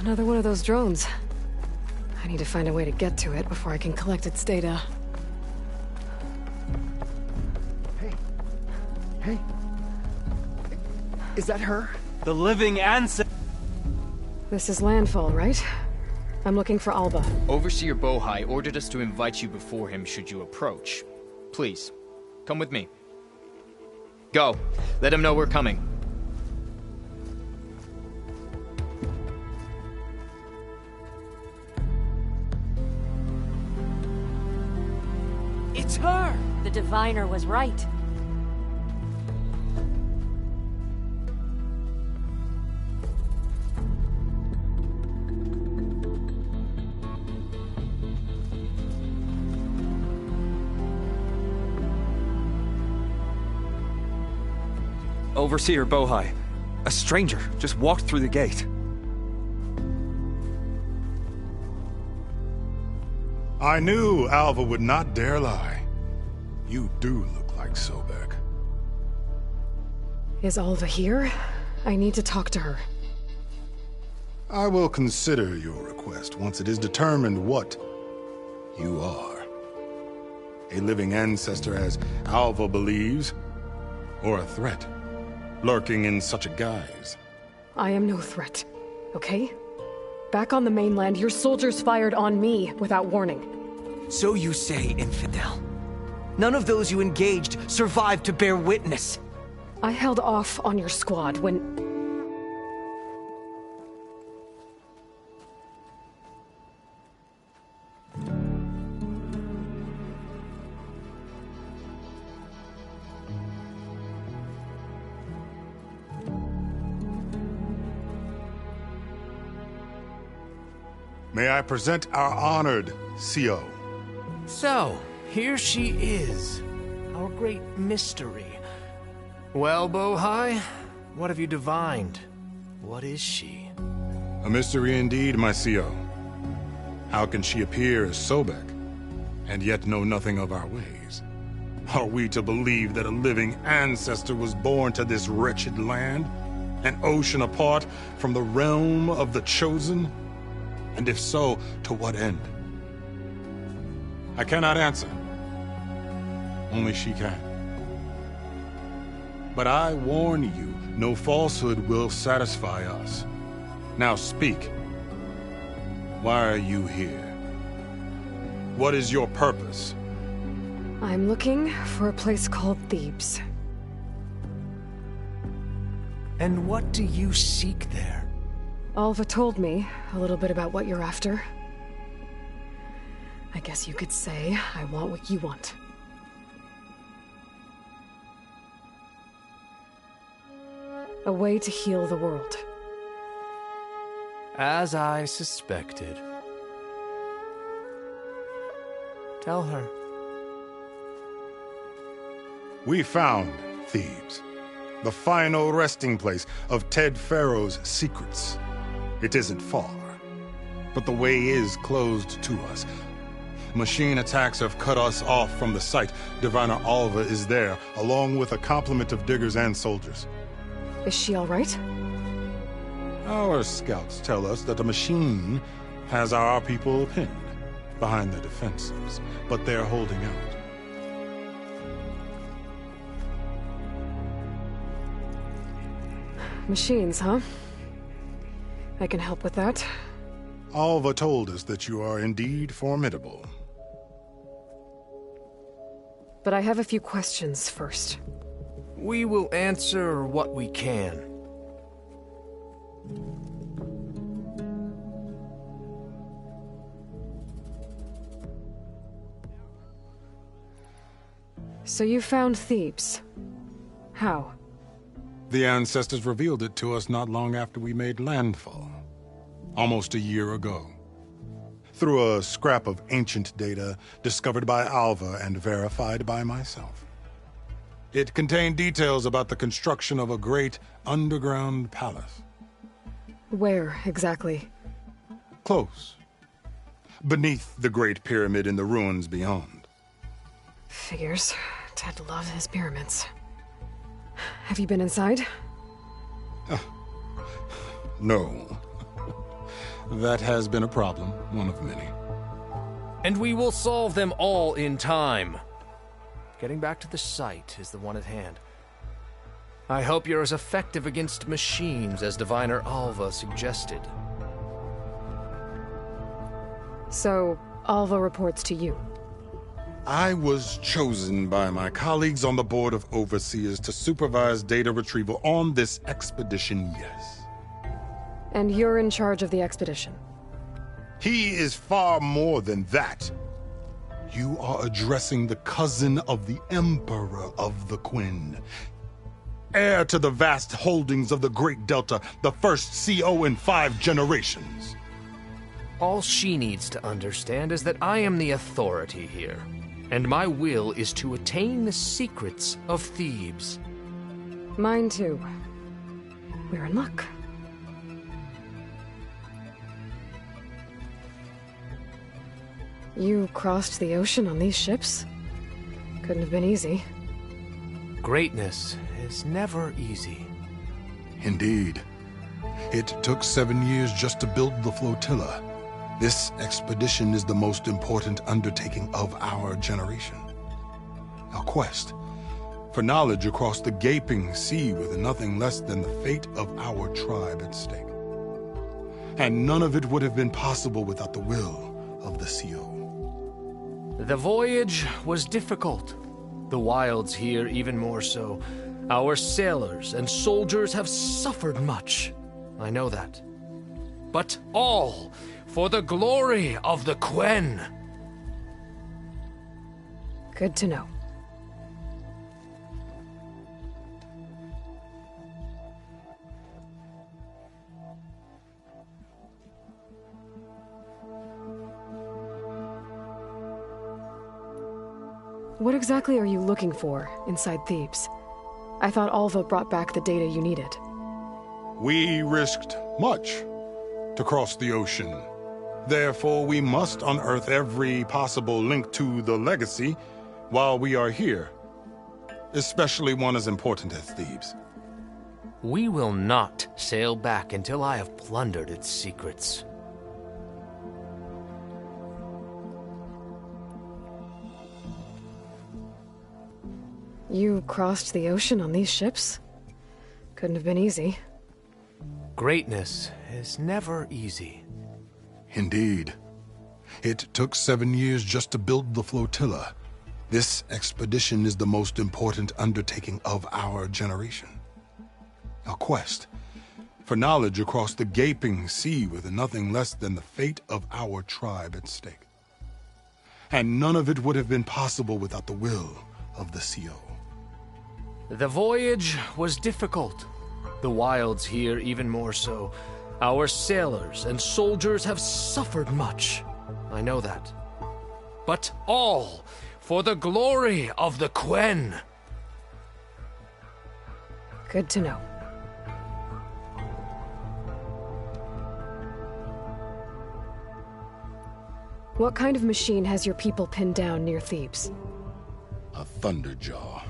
S1: Another one of those drones. I need to find a way to get to it before I can collect its data.
S3: Hey,
S20: Is that her?
S14: The living ancestor.
S1: This is landfall, right? I'm looking for Alva.
S20: Overseer Bohai ordered us to invite you before him should you approach. Please, come with me. Go. Let him know we're coming.
S13: It's her! The diviner was right.
S21: Overseer Bohai. A stranger just walked through the gate.
S22: I knew Alva would not dare lie. You do look like Sobek.
S1: Is Alva here? I need to talk to her.
S22: I will consider your request once it is determined what you are. A living ancestor, as Alva believes, or a threat, lurking in such a guise.
S1: I am no threat, okay? Back on the mainland, your soldiers fired on me without warning.
S23: So you say, infidel. None of those you engaged survived to bear witness.
S1: I held off on your squad when...
S22: May I present our honored CO.
S24: So, here she is, our great mystery. Well, Bohai, what have you divined? What is she?
S22: A mystery indeed, my CO. How can she appear as Sobek, and yet know nothing of our ways? Are we to believe that a living ancestor was born to this wretched land? An ocean apart from the realm of the Chosen? And if so, to what end? I cannot answer. Only she can. But I warn you, no falsehood will satisfy us. Now speak. Why are you here? What is your purpose?
S1: I'm looking for a place called Thebes.
S24: And what do you seek there?
S1: Alva told me a little bit about what you're after. I guess you could say I want what you want. A way to heal the world.
S24: As I suspected. Tell her.
S22: We found Thebes, the final resting place of Ted Pharaoh's secrets. It isn't far, but the way is closed to us. Machine attacks have cut us off from the site. Diviner Alva is there, along with a complement of diggers and soldiers.
S1: Is she all right?
S22: Our scouts tell us that a machine has our people pinned behind their defenses, but they're holding out.
S1: Machines, huh? I can help with that.
S22: Alva told us that you are indeed formidable.
S1: But I have a few questions first.
S24: We will answer what we can.
S1: So you found Thebes. How?
S22: The ancestors revealed it to us not long after we made landfall. Almost a year ago. Through a scrap of ancient data discovered by Alva and verified by myself. It contained details about the construction of a great underground palace.
S1: Where, exactly?
S22: Close. Beneath the Great Pyramid in the ruins beyond.
S1: Figures. Ted loves his pyramids. Have you been inside?
S22: No. That has been a problem, one of many.
S24: And we will solve them all in time. Getting back to the site is the one at hand. I hope you're as effective against machines as Diviner Alva suggested.
S1: So, Alva reports to you.
S22: I was chosen by my colleagues on the Board of Overseers to supervise data retrieval on this expedition, yes.
S1: And you're in charge of the expedition?
S22: He is far more than that. You are addressing the cousin of the Emperor of the Quen. Heir to the vast holdings of the Great Delta, the first CO in 5 generations.
S24: All she needs to understand is that I am the authority here, and my will is to attain the secrets of Thebes.
S1: Mine too. We're in luck. You crossed the ocean on these ships? Couldn't have been easy.
S24: Greatness is never easy.
S22: Indeed. It took 7 years just to build the flotilla. This expedition is the most important undertaking of our generation. A quest for knowledge across the gaping sea with nothing less than the fate of our tribe at stake. And none of it would have been possible without the will of the CO.
S24: The voyage was difficult. The wilds here even more so. Our sailors and soldiers have suffered much. I know that. But all for the glory of the Quen.
S1: Good to know. What exactly are you looking for inside Thebes? I thought Alva brought back the data you needed.
S22: We risked much to cross the ocean. Therefore, we must unearth every possible link to the legacy while we are here, especially one as important as Thebes.
S24: We will not sail back until I have plundered its secrets.
S1: You crossed the ocean on these ships? Couldn't have been easy.
S24: Greatness is never easy.
S22: Indeed. It took 7 years just to build the flotilla. This expedition is the most important undertaking of our generation. A quest for knowledge across the gaping sea with nothing less than the fate of our tribe at stake. And none of it would have been possible without the will of the CO.
S24: The voyage was difficult. The wilds here even more so. Our sailors and soldiers have suffered much. I know that. But all for the glory of the Quen.
S1: Good to know. What kind of machine has your people pinned down near Thebes?
S22: A Thunderjaw.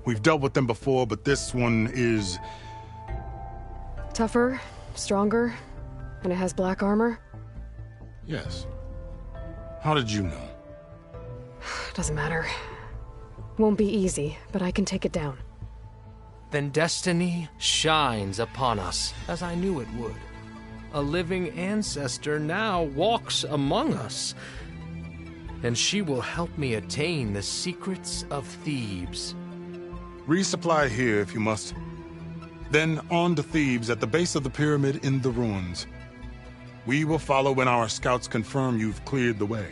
S22: We've dealt with them before, but this one is...
S1: Tougher, stronger, and it has black armor?
S22: Yes. How did you know?
S1: Doesn't matter. Won't be easy, but I can take it down.
S24: Then destiny shines upon us, as I knew it would. A living ancestor now walks among us, and she will help me attain the secrets of Thebes.
S22: Resupply here if you must. Then on to Thebes at the base of the pyramid in the ruins. We will follow when our scouts confirm you've cleared the way.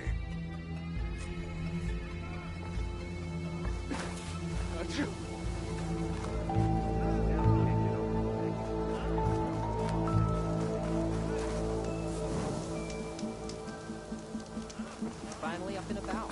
S3: Finally up and about.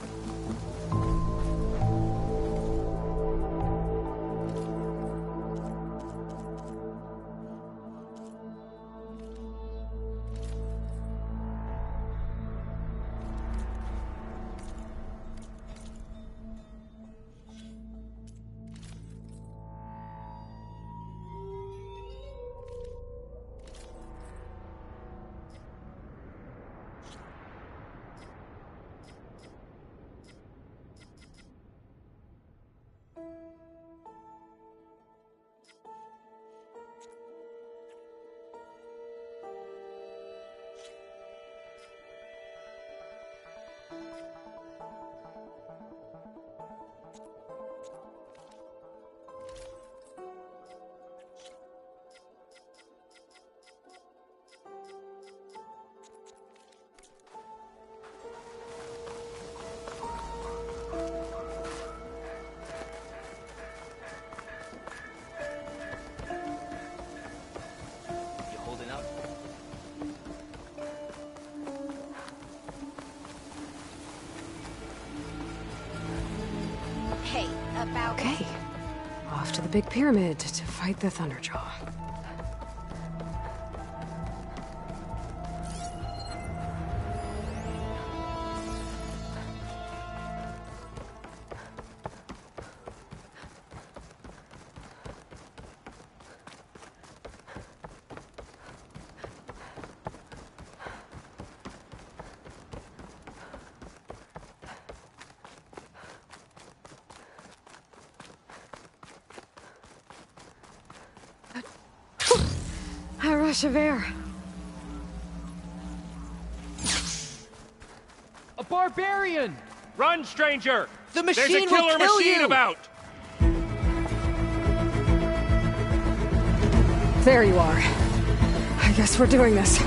S1: Okay. Off to the big pyramid to fight the Thunderjaw. A rush of air.
S14: A barbarian! Run, stranger!
S23: The
S14: There's
S23: machine
S14: a killer
S23: will kill
S14: machine
S23: you!
S14: about!
S1: There you are. I guess we're doing this.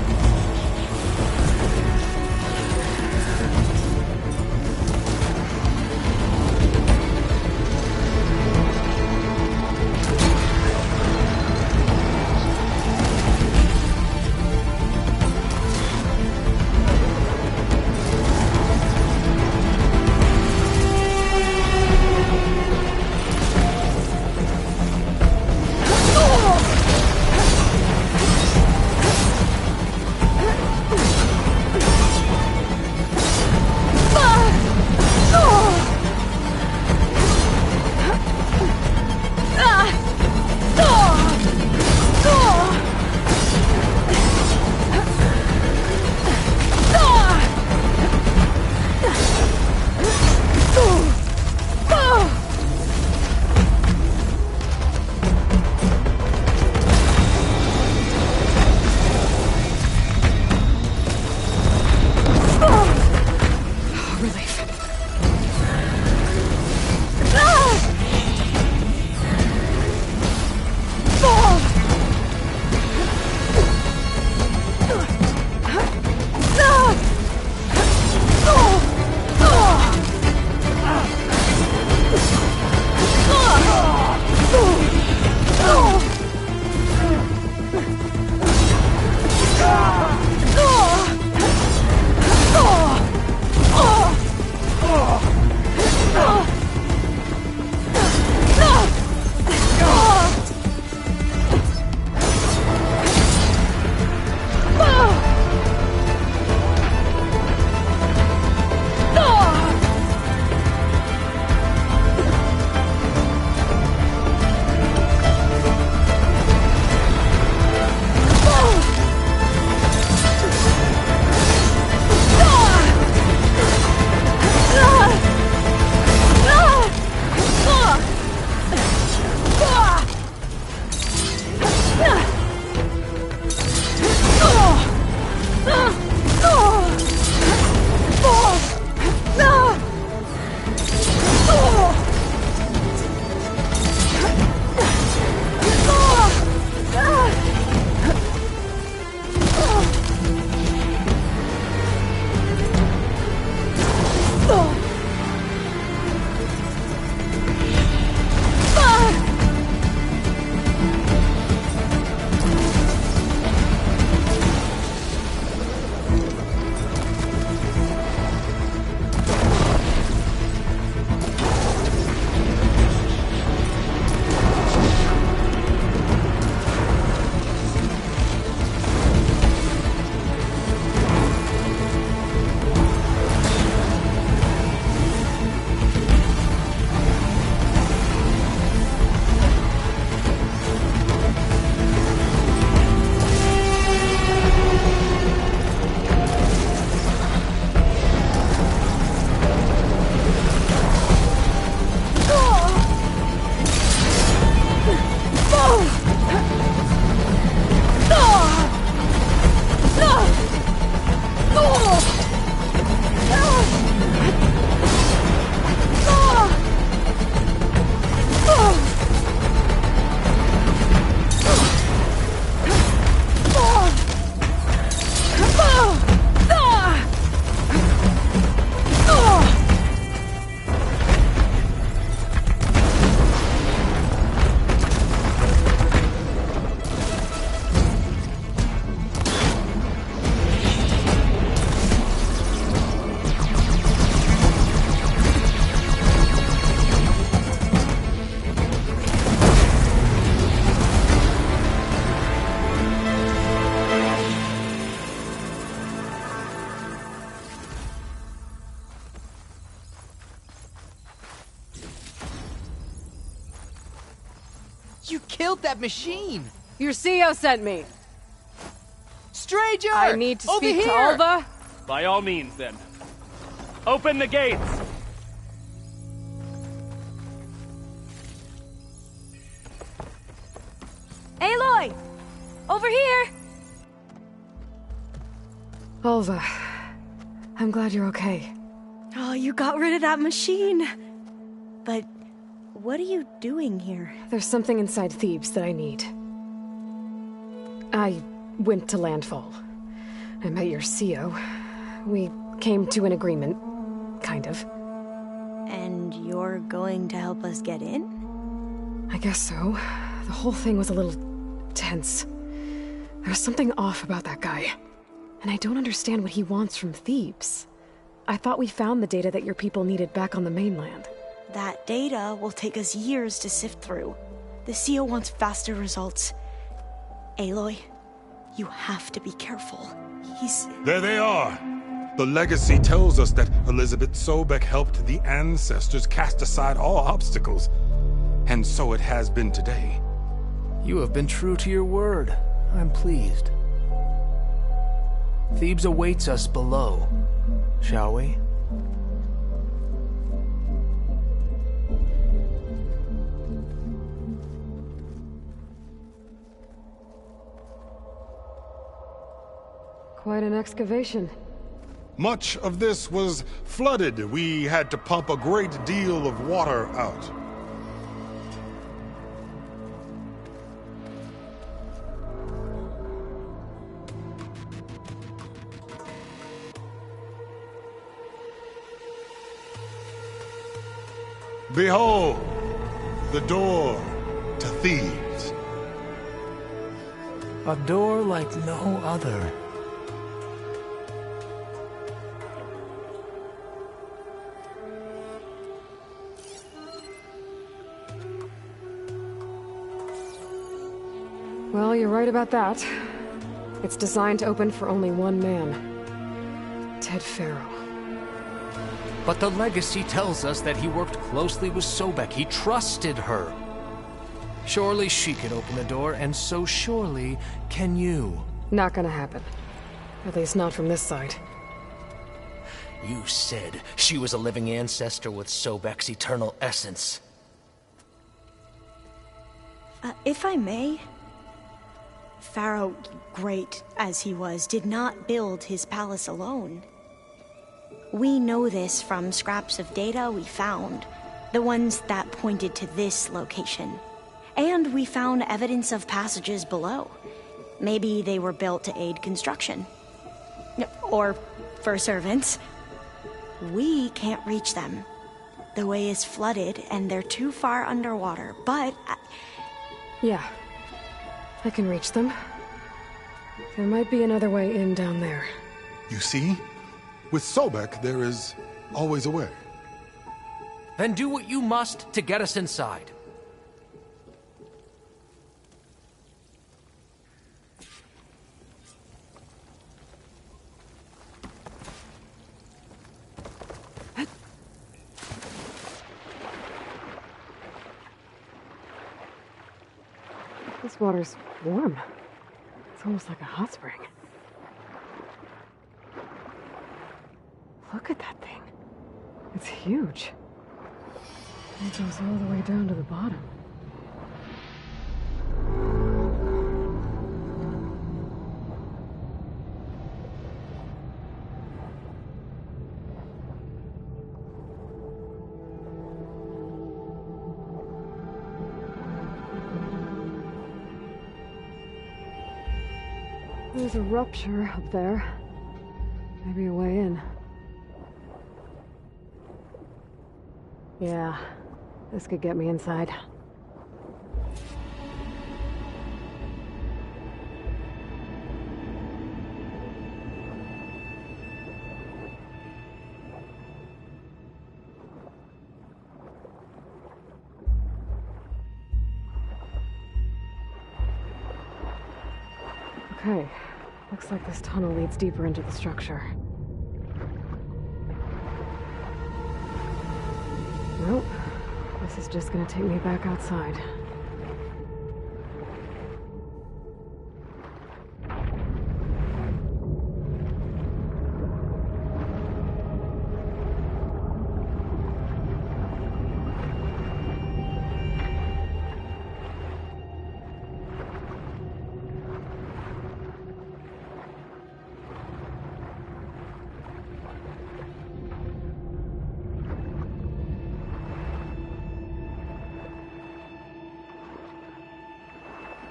S20: You killed that machine!
S1: Your CEO sent me.
S20: Stranger!
S1: I need to
S20: Over
S1: speak to
S20: here!
S1: Alva.
S14: By all means, then. Open the gates!
S16: Aloy! Over here!
S1: Alva, I'm glad you're okay.
S16: Oh, you got rid of that machine. But what are you doing here?
S1: There's something inside Thebes that I need. I went to Landfall. I met your CEO. We came to an agreement, kind of.
S16: And you're going to help us get in?
S1: I guess so. The whole thing was a little tense. There was something off about that guy. And I don't understand what he wants from Thebes. I thought we found the data that your people needed back on the mainland.
S16: That data will take us years to sift through. The CEO wants faster results. Aloy, you have to be careful.
S22: There they are! The legacy tells us that Elizabeth Sobek helped the ancestors cast aside all obstacles. And so it has been today.
S24: You have been true to your word. I'm pleased. Thebes awaits us below. Shall we?
S1: Quite an excavation.
S22: Much of this was flooded. We had to pump a great deal of water out. Behold, the door to Thebes.
S14: A door like no other.
S1: Well, you're right about that. It's designed to open for only one man. Ted Faro.
S24: But the legacy tells us that he worked closely with Sobek. He trusted her. Surely she can open the door, and so surely can you.
S1: Not gonna happen. At least not from this side.
S2: You said she was a living ancestor with Sobek's eternal essence.
S16: If I may, Pharaoh, great as he was, did not build his palace alone. We know this from scraps of data we found, the ones that pointed to this location. And we found evidence of passages below. Maybe they were built to aid construction. Or for servants. We can't reach them. The way is flooded and they're too far underwater, but...
S1: Yeah. I can reach them. There might be another way in down there.
S22: You see? With Sobek, there is always a way.
S24: Then do what you must to get us inside.
S1: This water's warm. It's almost like a hot spring. Look at that thing. It's huge. It goes all the way down to the bottom. There's a rupture up there. Maybe a way in. Yeah, this could get me inside. Okay, looks like this tunnel leads deeper into the structure. Nope. This is just gonna take me back outside.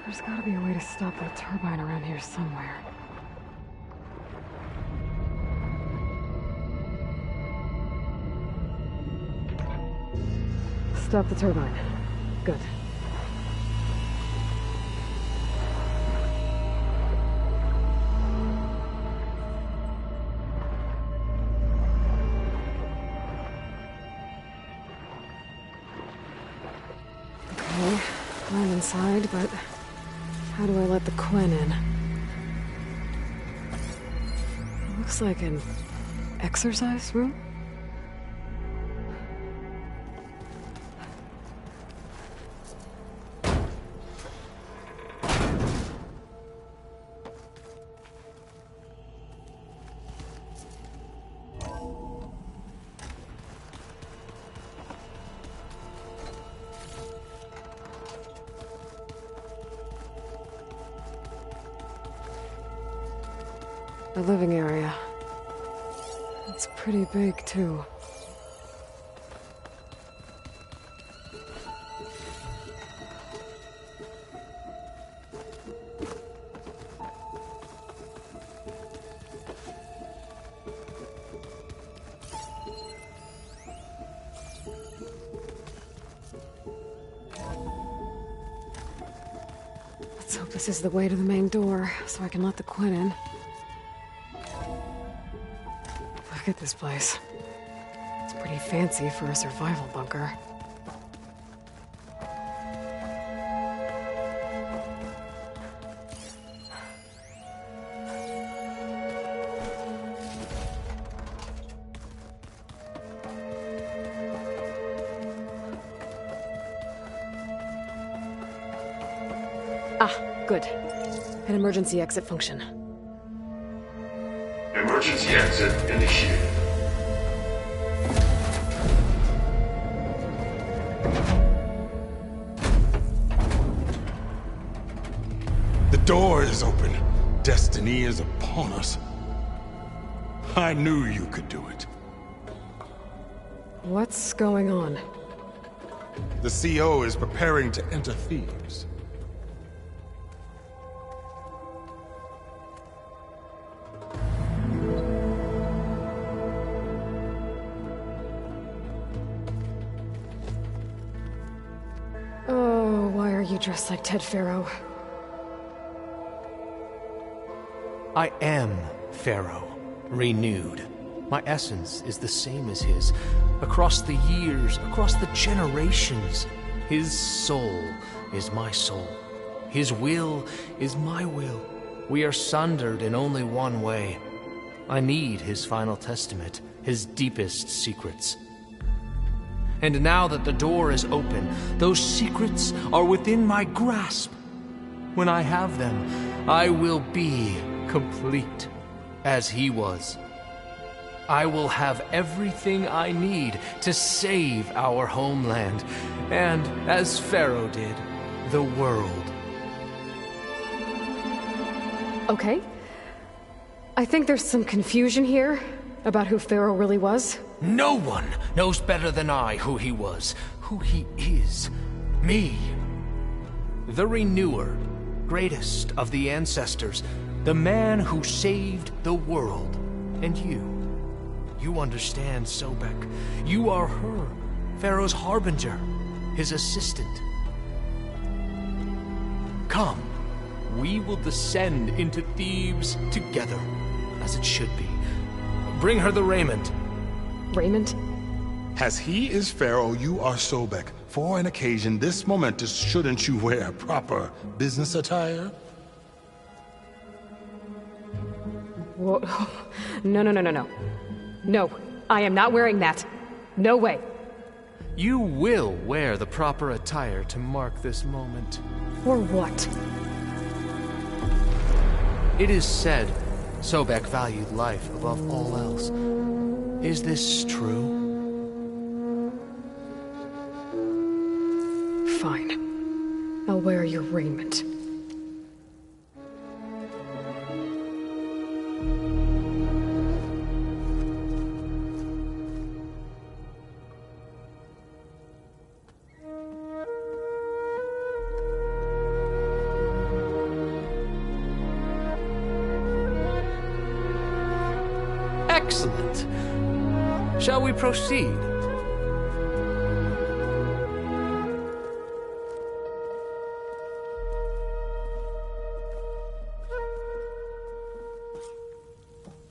S1: There's gotta be a way to stop that turbine around here somewhere. Stop the turbine. Good. Okay, I'm inside, but how do I let the Quen in? Looks like an exercise room? The living area. It's pretty big, too. Let's hope this is the way to the main door, so I can let the Quen in. Look at this place. It's pretty fancy for a survival bunker. Ah, good. An emergency exit function.
S5: Emergency exit initiated.
S22: The door is open. Destiny is upon us. I knew you could do it.
S1: What's going on?
S22: The CO is preparing to enter Thebes.
S1: Oh, why are you dressed like Ted Faro?
S2: I am Pharaoh, renewed. My essence is the same as his. Across the years, across the generations, his soul is my soul. His will is my will. We are sundered in only one way. I need his final testament, his deepest secrets. And now that the door is open, those secrets are within my grasp. When I have them, I will be complete, as he was. I will have everything I need to save our homeland, and, as Pharaoh did, the world.
S1: Okay. I think there's some confusion here about who Pharaoh really was.
S2: No one knows better than I who he was, who he is. Me. The Renewer, greatest of the ancestors, the man who saved the world. And you understand, Sobek. You are her, Pharaoh's harbinger, his assistant. Come, we will descend into Thebes together, as it should be. Bring her the raiment.
S1: Raiment?
S22: As he is Pharaoh, you are Sobek. For an occasion this momentous, shouldn't you wear proper business attire?
S1: Whoa. No. No, I am not wearing that. No way.
S2: You will wear the proper attire to mark this moment.
S1: For what?
S2: It is said Sobek valued life above all else. Is this true?
S1: Fine. I'll wear your raiment.
S2: Excellent. Shall we proceed?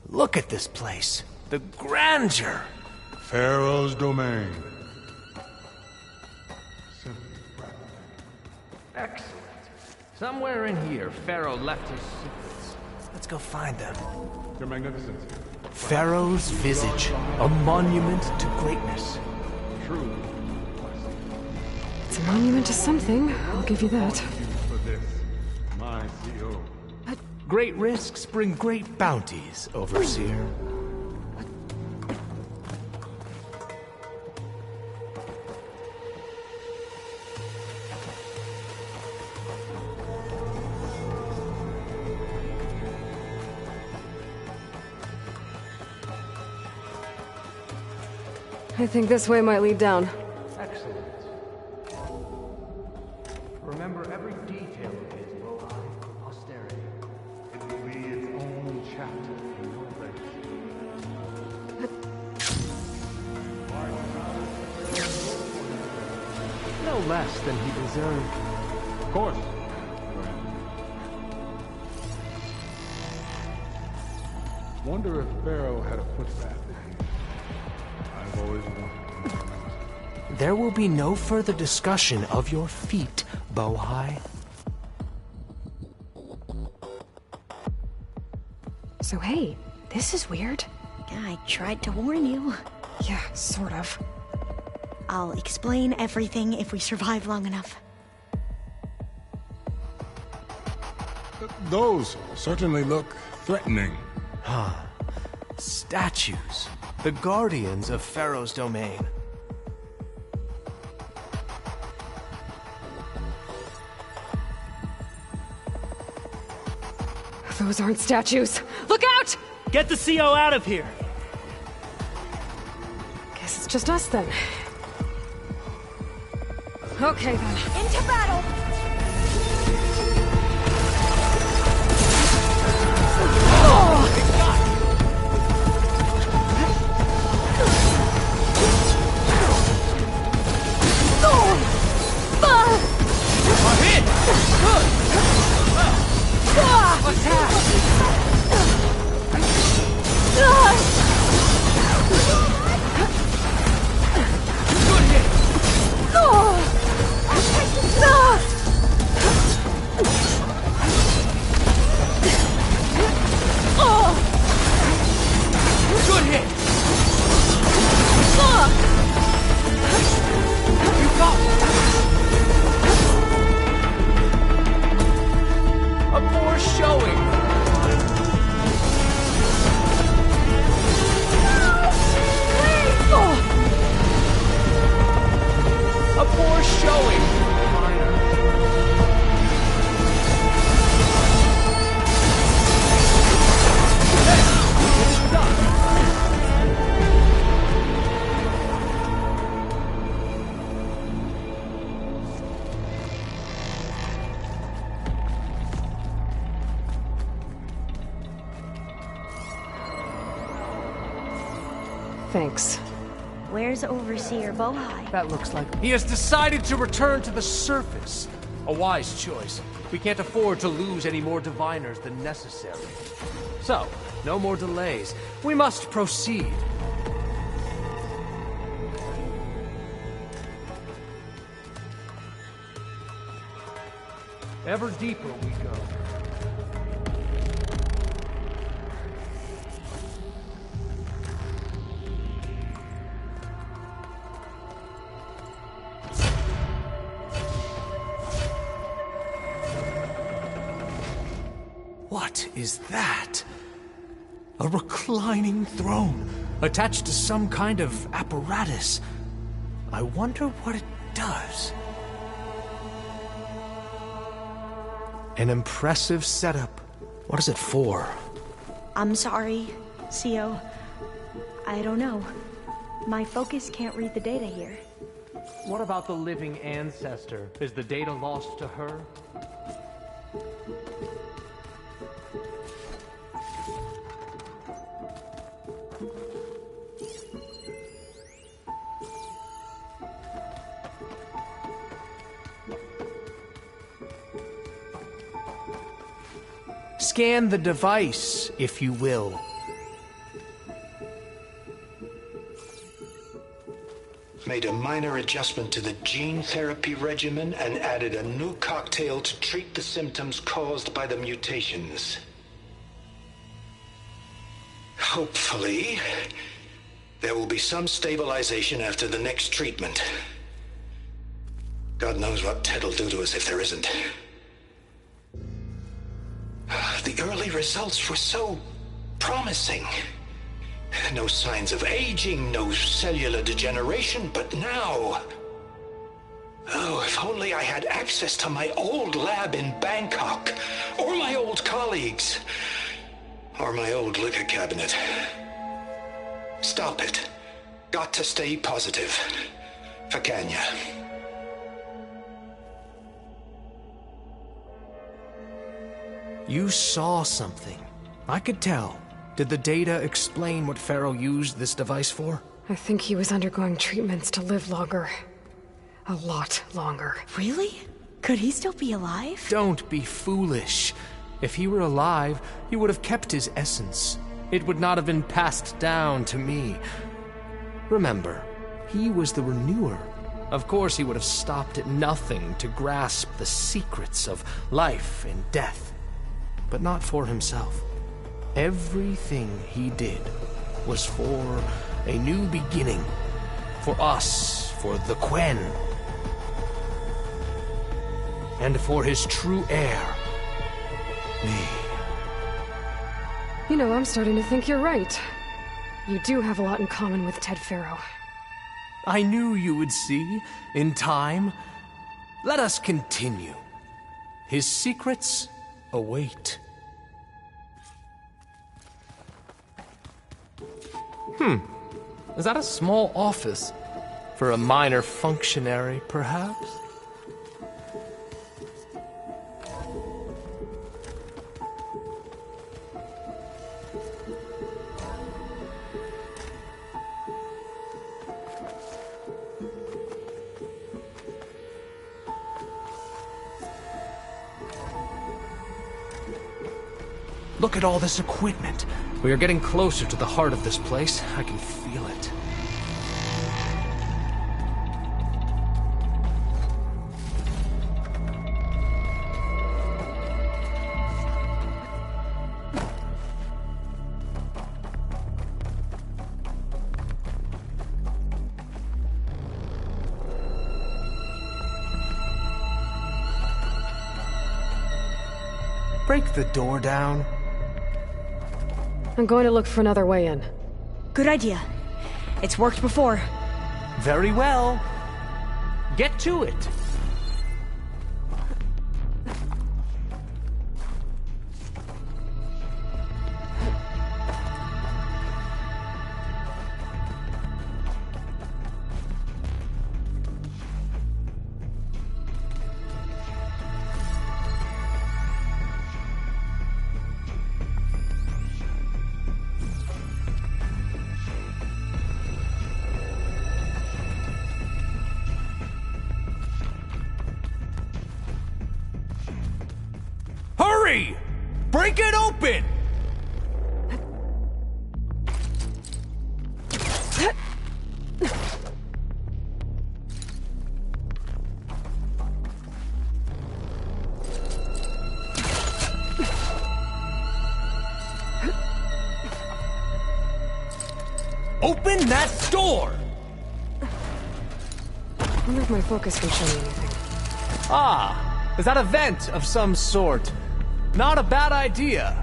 S2: Look at this place. The grandeur.
S22: Pharaoh's domain.
S2: Excellent. Somewhere in here, Pharaoh left his secrets. Let's go find them.
S22: Your Magnificence.
S2: Pharaoh's visage, a monument to greatness.
S22: True.
S1: It's a monument to something, I'll give you that.
S22: For this, my CO.
S2: Great risks bring great bounties, Overseer.
S1: I think this way might lead down.
S2: Excellent. Remember every detail of his posterity.
S22: It will be its own chapter in your race.
S2: No less than he deserved.
S22: Of course. Wonder if Pharaoh had a footbath in here. I've always wanted to know.
S2: There will be no further discussion of your feat, Bohai.
S1: So hey, this is weird.
S16: I tried to warn you.
S1: Yeah, sort of.
S16: I'll explain everything if we survive long enough.
S22: Those certainly look threatening.
S2: Huh. Statues. The guardians of Pharaoh's domain.
S1: Those aren't statues. Look out!
S14: Get the CO out of here!
S1: Guess it's just us then. Okay then.
S16: Into battle!
S1: Thanks.
S16: Where's Overseer Bohai?
S2: That looks like he has decided to return to the surface. A wise choice. We can't afford to lose any more diviners than necessary. So, no more delays. We must proceed. Ever deeper we go. What is that? A reclining throne, attached to some kind of apparatus. I wonder what it does. An impressive setup. What is it for?
S16: I'm sorry, CO. I don't know. My focus can't read the data here.
S2: What about the living ancestor? Is the data lost to her? Scan the device, if you will.
S4: Made a minor adjustment to the gene therapy regimen and added a new cocktail to treat the symptoms caused by the mutations. Hopefully, there will be some stabilization after the next treatment. God knows what Ted'll do to us if there isn't. The early results were so promising. No signs of aging, no cellular degeneration, but now... Oh, if only I had access to my old lab in Bangkok, or my old colleagues, or my old liquor cabinet. Stop it. Got to stay positive. For Kenya.
S2: You saw something. I could tell. Did the data explain what Pharaoh used this device for?
S1: I think he was undergoing treatments to live longer. A lot longer.
S16: Really? Could he still be alive?
S2: Don't be foolish. If he were alive, he would have kept his essence. It would not have been passed down to me. Remember, he was the renewer. Of course he would have stopped at nothing to grasp the secrets of life and death. But not for himself. Everything he did was for a new beginning. For us, for the Quen. And for his true heir, me.
S1: You know, I'm starting to think you're right. You do have a lot in common with Ted Pharaoh.
S2: I knew you would see, in time. Let us continue. His secrets await. Is that a small office? For a minor functionary, perhaps? Look at all this equipment. We are getting closer to the heart of this place. I can feel it. Break the door down.
S1: I'm going to look for another way in.
S16: Good idea. It's worked before.
S2: Very well. Get to it. Hurry! Break it open! Open that door!
S1: I wonder if my focus can show me anything.
S2: Ah, is that a vent of some sort? Not a bad idea.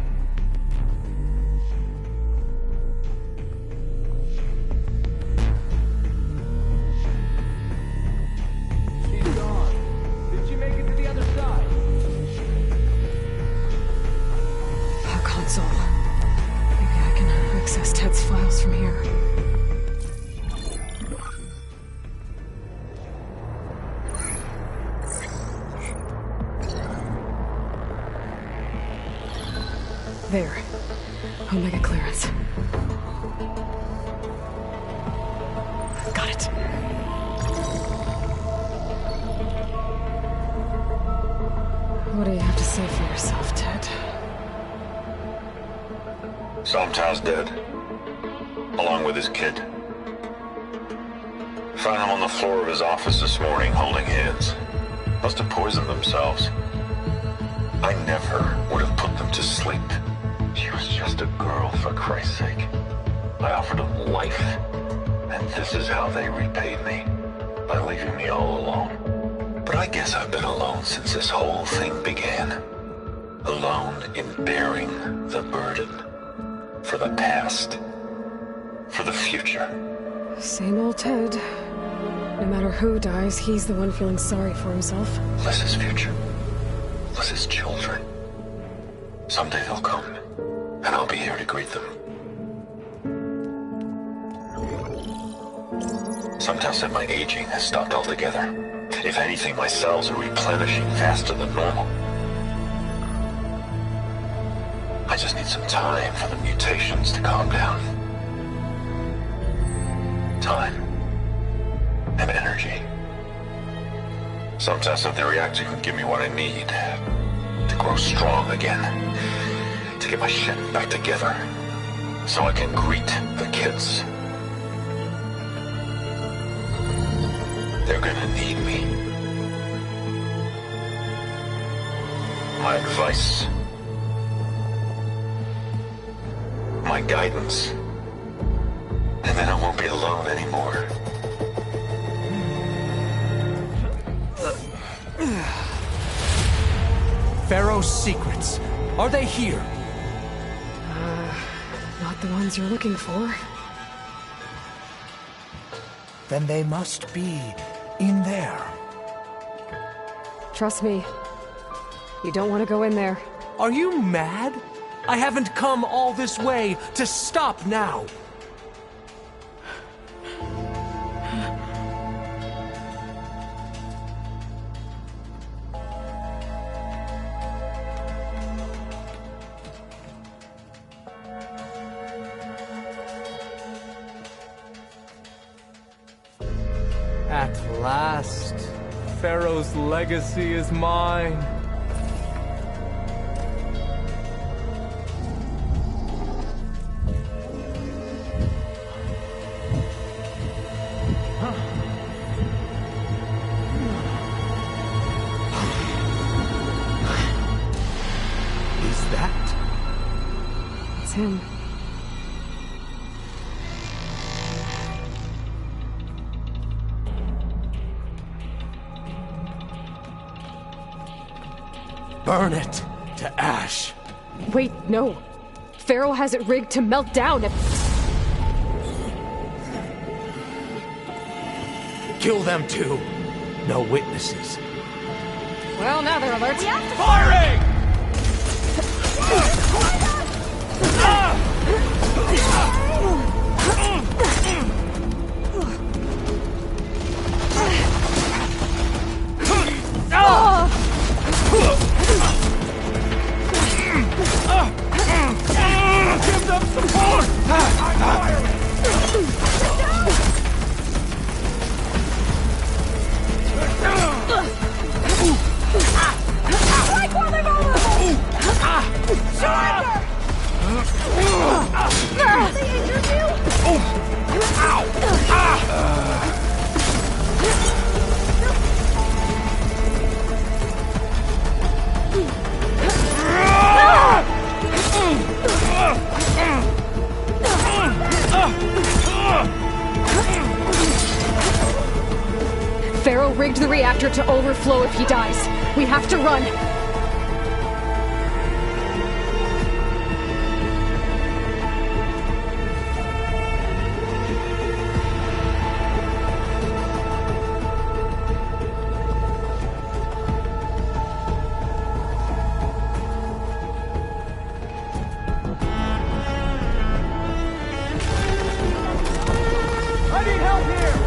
S2: She's gone. Did she make it to the other side?
S1: A console. Maybe I can access Ted's files from here. There. Omega clearance. Got it. What do you have to say for yourself, Ted?
S4: Somtow's dead, along with his kid. Found him on the floor of his office this morning, holding hands. Must have poisoned themselves. I never would have put them to sleep. She was just a girl, for Christ's sake. I offered them life, and this is how they repaid me, by leaving me all alone. But I guess I've been alone since this whole thing began. Alone in bearing the burden. For the past. For the future.
S1: Same old Ted. No matter who dies, he's the one feeling sorry for himself.
S4: Liz's future. Liz's children. Someday they'll come, and I'll be here to greet them. Sometimes said my aging has stopped altogether. If anything, my cells are replenishing faster than normal. I just need some time for the mutations to calm down. Time. And energy. Sometimes said the reactor can give me what I need to grow strong again, to get my shit back together, so I can greet the kids. They're gonna need me. My advice, my guidance, and then I won't be alone anymore.
S2: Pharaoh's secrets. Are they here?
S1: Not the ones you're looking for.
S2: Then they must be in there.
S1: Trust me. You don't want to go in there.
S2: Are you mad? I haven't come all this way to stop now. At last, Pharaoh's legacy is mine. Is that?
S1: It's him.
S2: Burn it to ash.
S1: Wait, no. Pharaoh has it rigged to melt down if...
S2: Kill them too. No witnesses.
S1: Well, now they're alert.
S2: Firing! Give them support!
S13: Strike while they're vulnerable! Surrender! They injured you?
S1: Pharaoh rigged the reactor to overflow if he dies. We have to run.
S2: I need help here!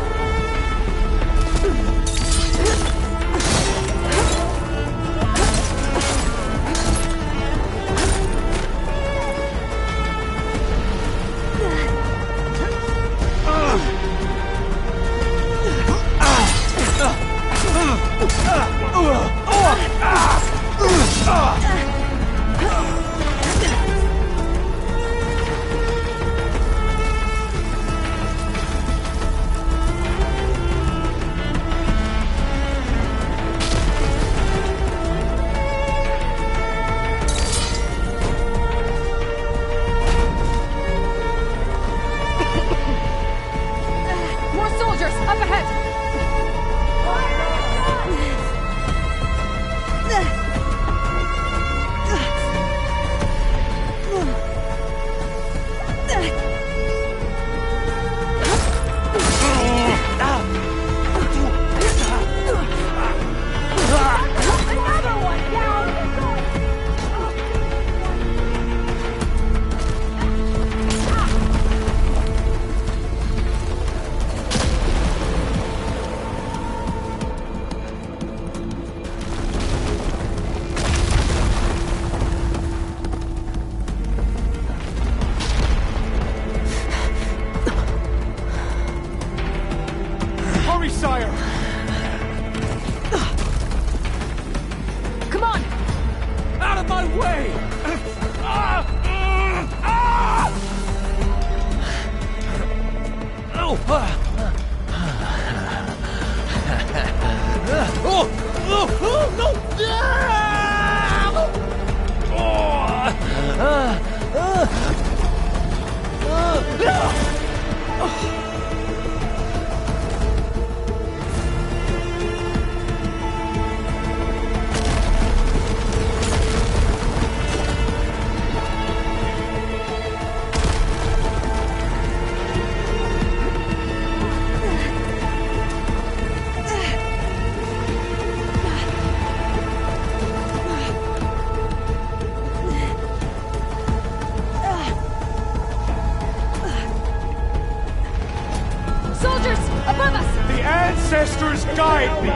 S14: ancestors guide me!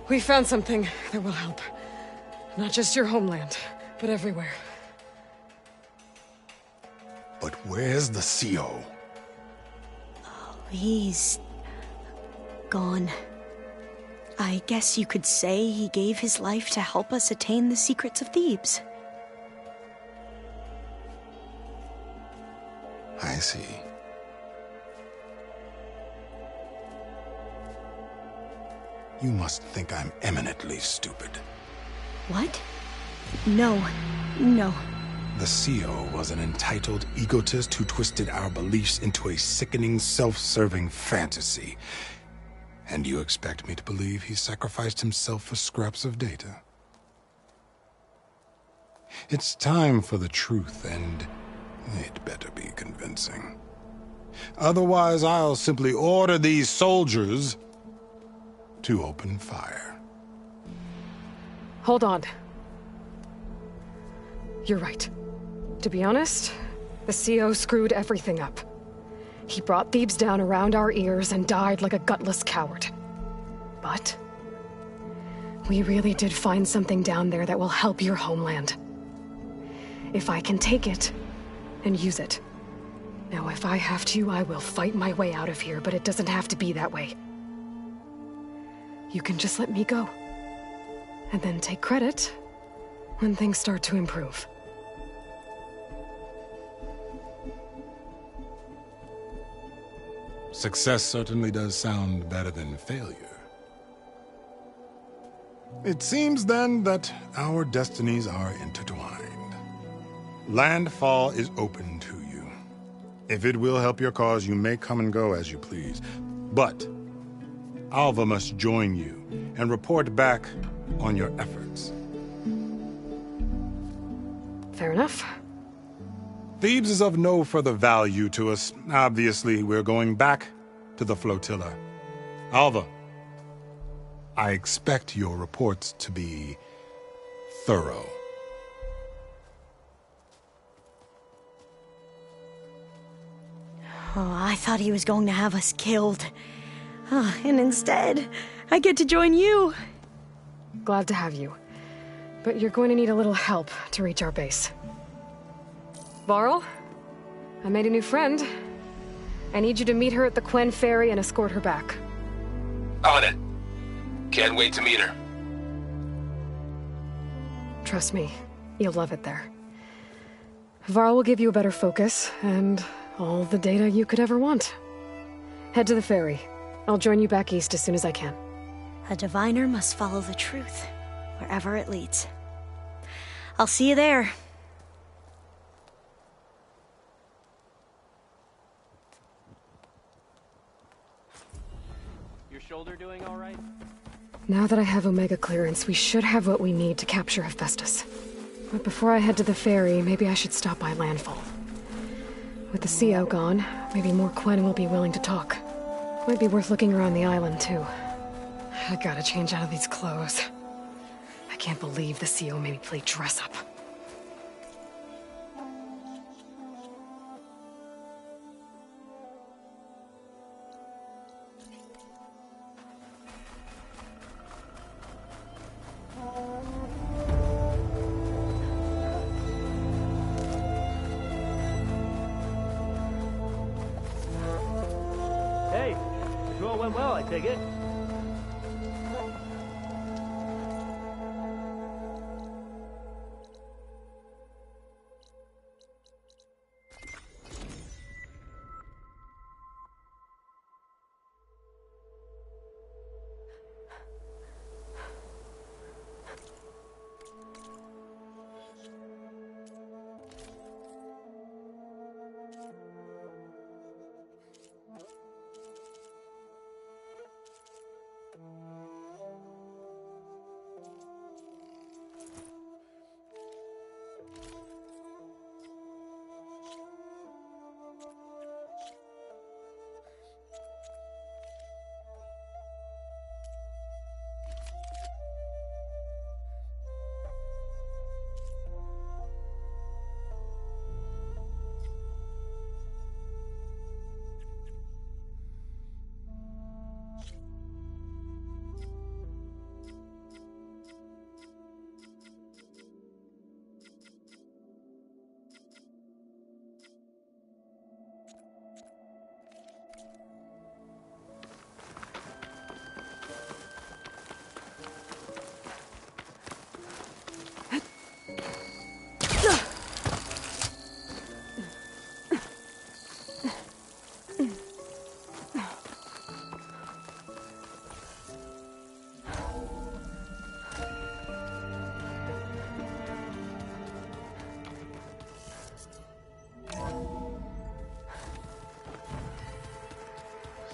S1: We found something that will help. Not just your homeland, but everywhere.
S22: But where's the CO?
S16: He's gone. I guess you could say he gave his life to help us attain the secrets of Thebes.
S22: I see. You must think I'm eminently stupid.
S16: What? No.
S22: The CO was an entitled egotist who twisted our beliefs into a sickening, self-serving fantasy. And you expect me to believe he sacrificed himself for scraps of data? It's time for the truth, and it better be convincing. Otherwise, I'll simply order these soldiers to open fire.
S1: Hold on. You're right. To be honest, the CO screwed everything up. He brought Thebes down around our ears and died like a gutless coward. But we really did find something down there that will help your homeland. If I can take it and use it. Now, if I have to, I will fight my way out of here, but it doesn't have to be that way. You can just let me go. And then take credit when things start to improve.
S22: Success certainly does sound better than failure. It seems then that our destinies are intertwined. Landfall is open to you. If it will help your cause, you may come and go as you please. But Alva must join you and report back on your efforts.
S1: Fair enough.
S22: Thebes is of no further value to us. Obviously, we're going back to the flotilla. Alva, I expect your reports to be thorough.
S16: Oh, I thought he was going to have us killed. And instead, I get to join you.
S1: Glad to have you. But you're going to need a little help to reach our base. Varl, I made a new friend. I need you to meet her at the Quen Ferry and escort her back.
S9: On it. Can't wait to meet her.
S1: Trust me, you'll love it there. Varl will give you a better focus, and all the data you could ever want. Head to the ferry. I'll join you back east as soon as I can.
S16: A diviner must follow the truth, wherever it leads. I'll see you there.
S20: Your shoulder doing all right?
S1: Now that I have Omega clearance, we should have what we need to capture Hephaestus. But before I head to the ferry, maybe I should stop by Landfall. With the CO gone, maybe more Quen will be willing to talk. Might be worth looking around the island, too. I gotta change out of these clothes. I can't believe the CO made me play dress-up.
S7: went well, I take it.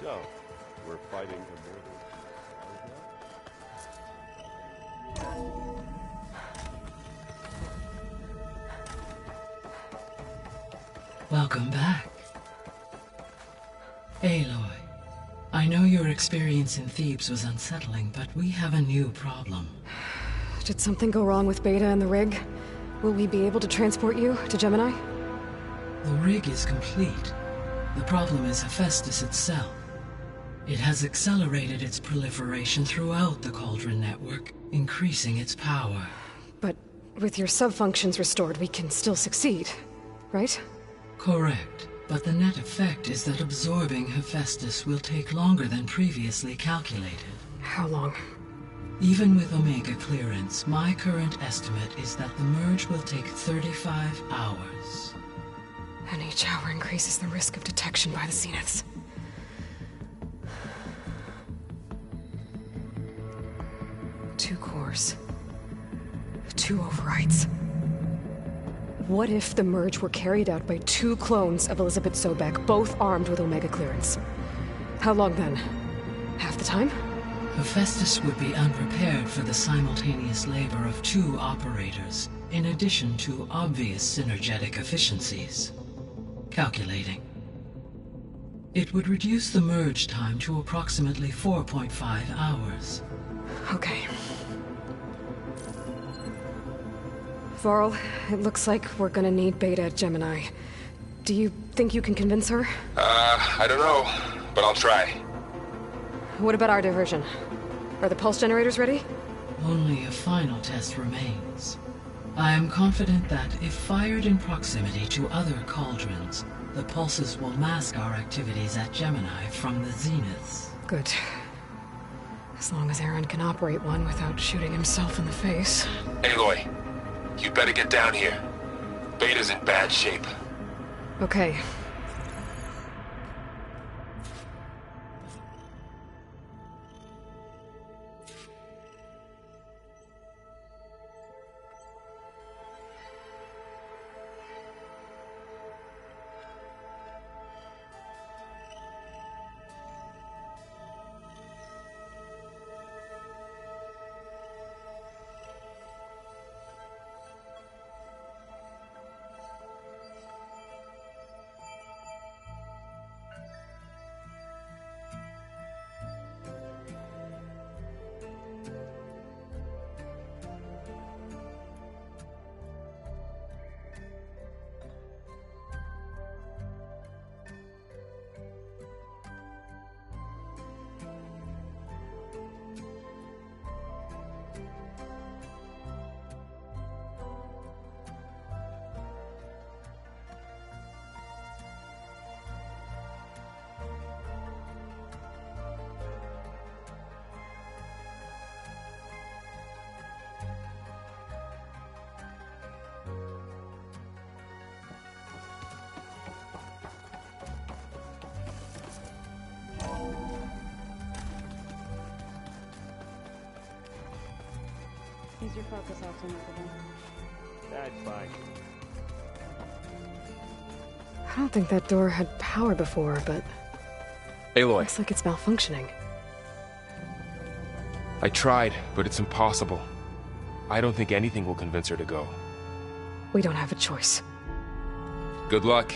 S10: So, we're fighting to murder.
S18: Welcome back. Aloy, I know your experience in Thebes was unsettling, but we have a new problem.
S1: Did something go wrong with Beta and the rig? Will we be able to transport you to Gemini?
S18: The rig is complete. The problem is Hephaestus itself. It has accelerated its proliferation throughout the Cauldron network, increasing its power.
S1: But with your sub-functions restored, we can still succeed, right?
S18: Correct, but the net effect is that absorbing Hephaestus will take longer than previously calculated.
S1: How long?
S18: Even with Omega clearance, my current estimate is that the merge will take 35 hours.
S1: And each hour increases the risk of detection by the Zeniths. Two cores. Two overrides. What if the merge were carried out by two clones of Elizabeth Sobek, both armed with Omega clearance? How long then? Half the time?
S18: Hephaestus would be unprepared for the simultaneous labor of two operators, in addition to obvious synergetic efficiencies. Calculating. It would reduce the merge time to approximately 4.5 hours.
S1: Okay. Varl, it looks like we're gonna need Beta at Gemini. Do you think you can convince her?
S9: I don't know, but I'll try.
S1: What about our diversion? Are the pulse generators ready?
S18: Only a final test remains. I am confident that if fired in proximity to other cauldrons, the pulses will mask our activities at Gemini from the Zeniths.
S1: Good. As long as Aaron can operate one without shooting himself in the face.
S9: Aloy, you better get down here. Beta's in bad shape.
S1: Okay.
S19: Ease your focus off some of them.
S10: That's fine.
S1: I don't think that door had power before, but
S6: Aloy,
S1: looks like it's malfunctioning.
S6: I tried, but it's impossible. I don't think anything will convince her to go.
S1: We don't have a choice.
S6: Good luck.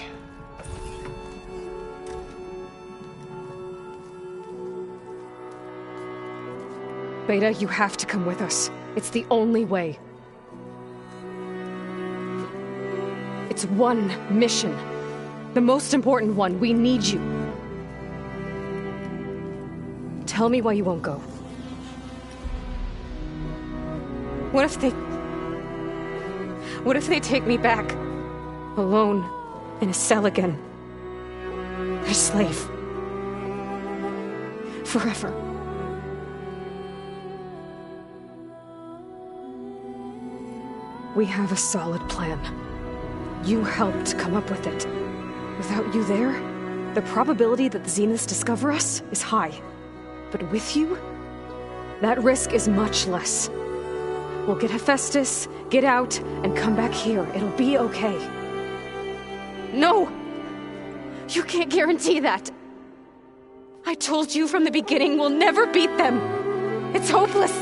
S1: Beta, you have to come with us. It's the only way. It's one mission. The most important one. We need you. Tell me why you won't go. What if they take me back? Alone, in a cell again. A slave. Forever. We have a solid plan. You helped come up with it. Without you there, the probability that the Zeniths discover us is high. But with you, that risk is much less. We'll get Hephaestus, get out, and come back here. It'll be okay. No! You can't guarantee that. I told you from the beginning we'll never beat them. It's hopeless.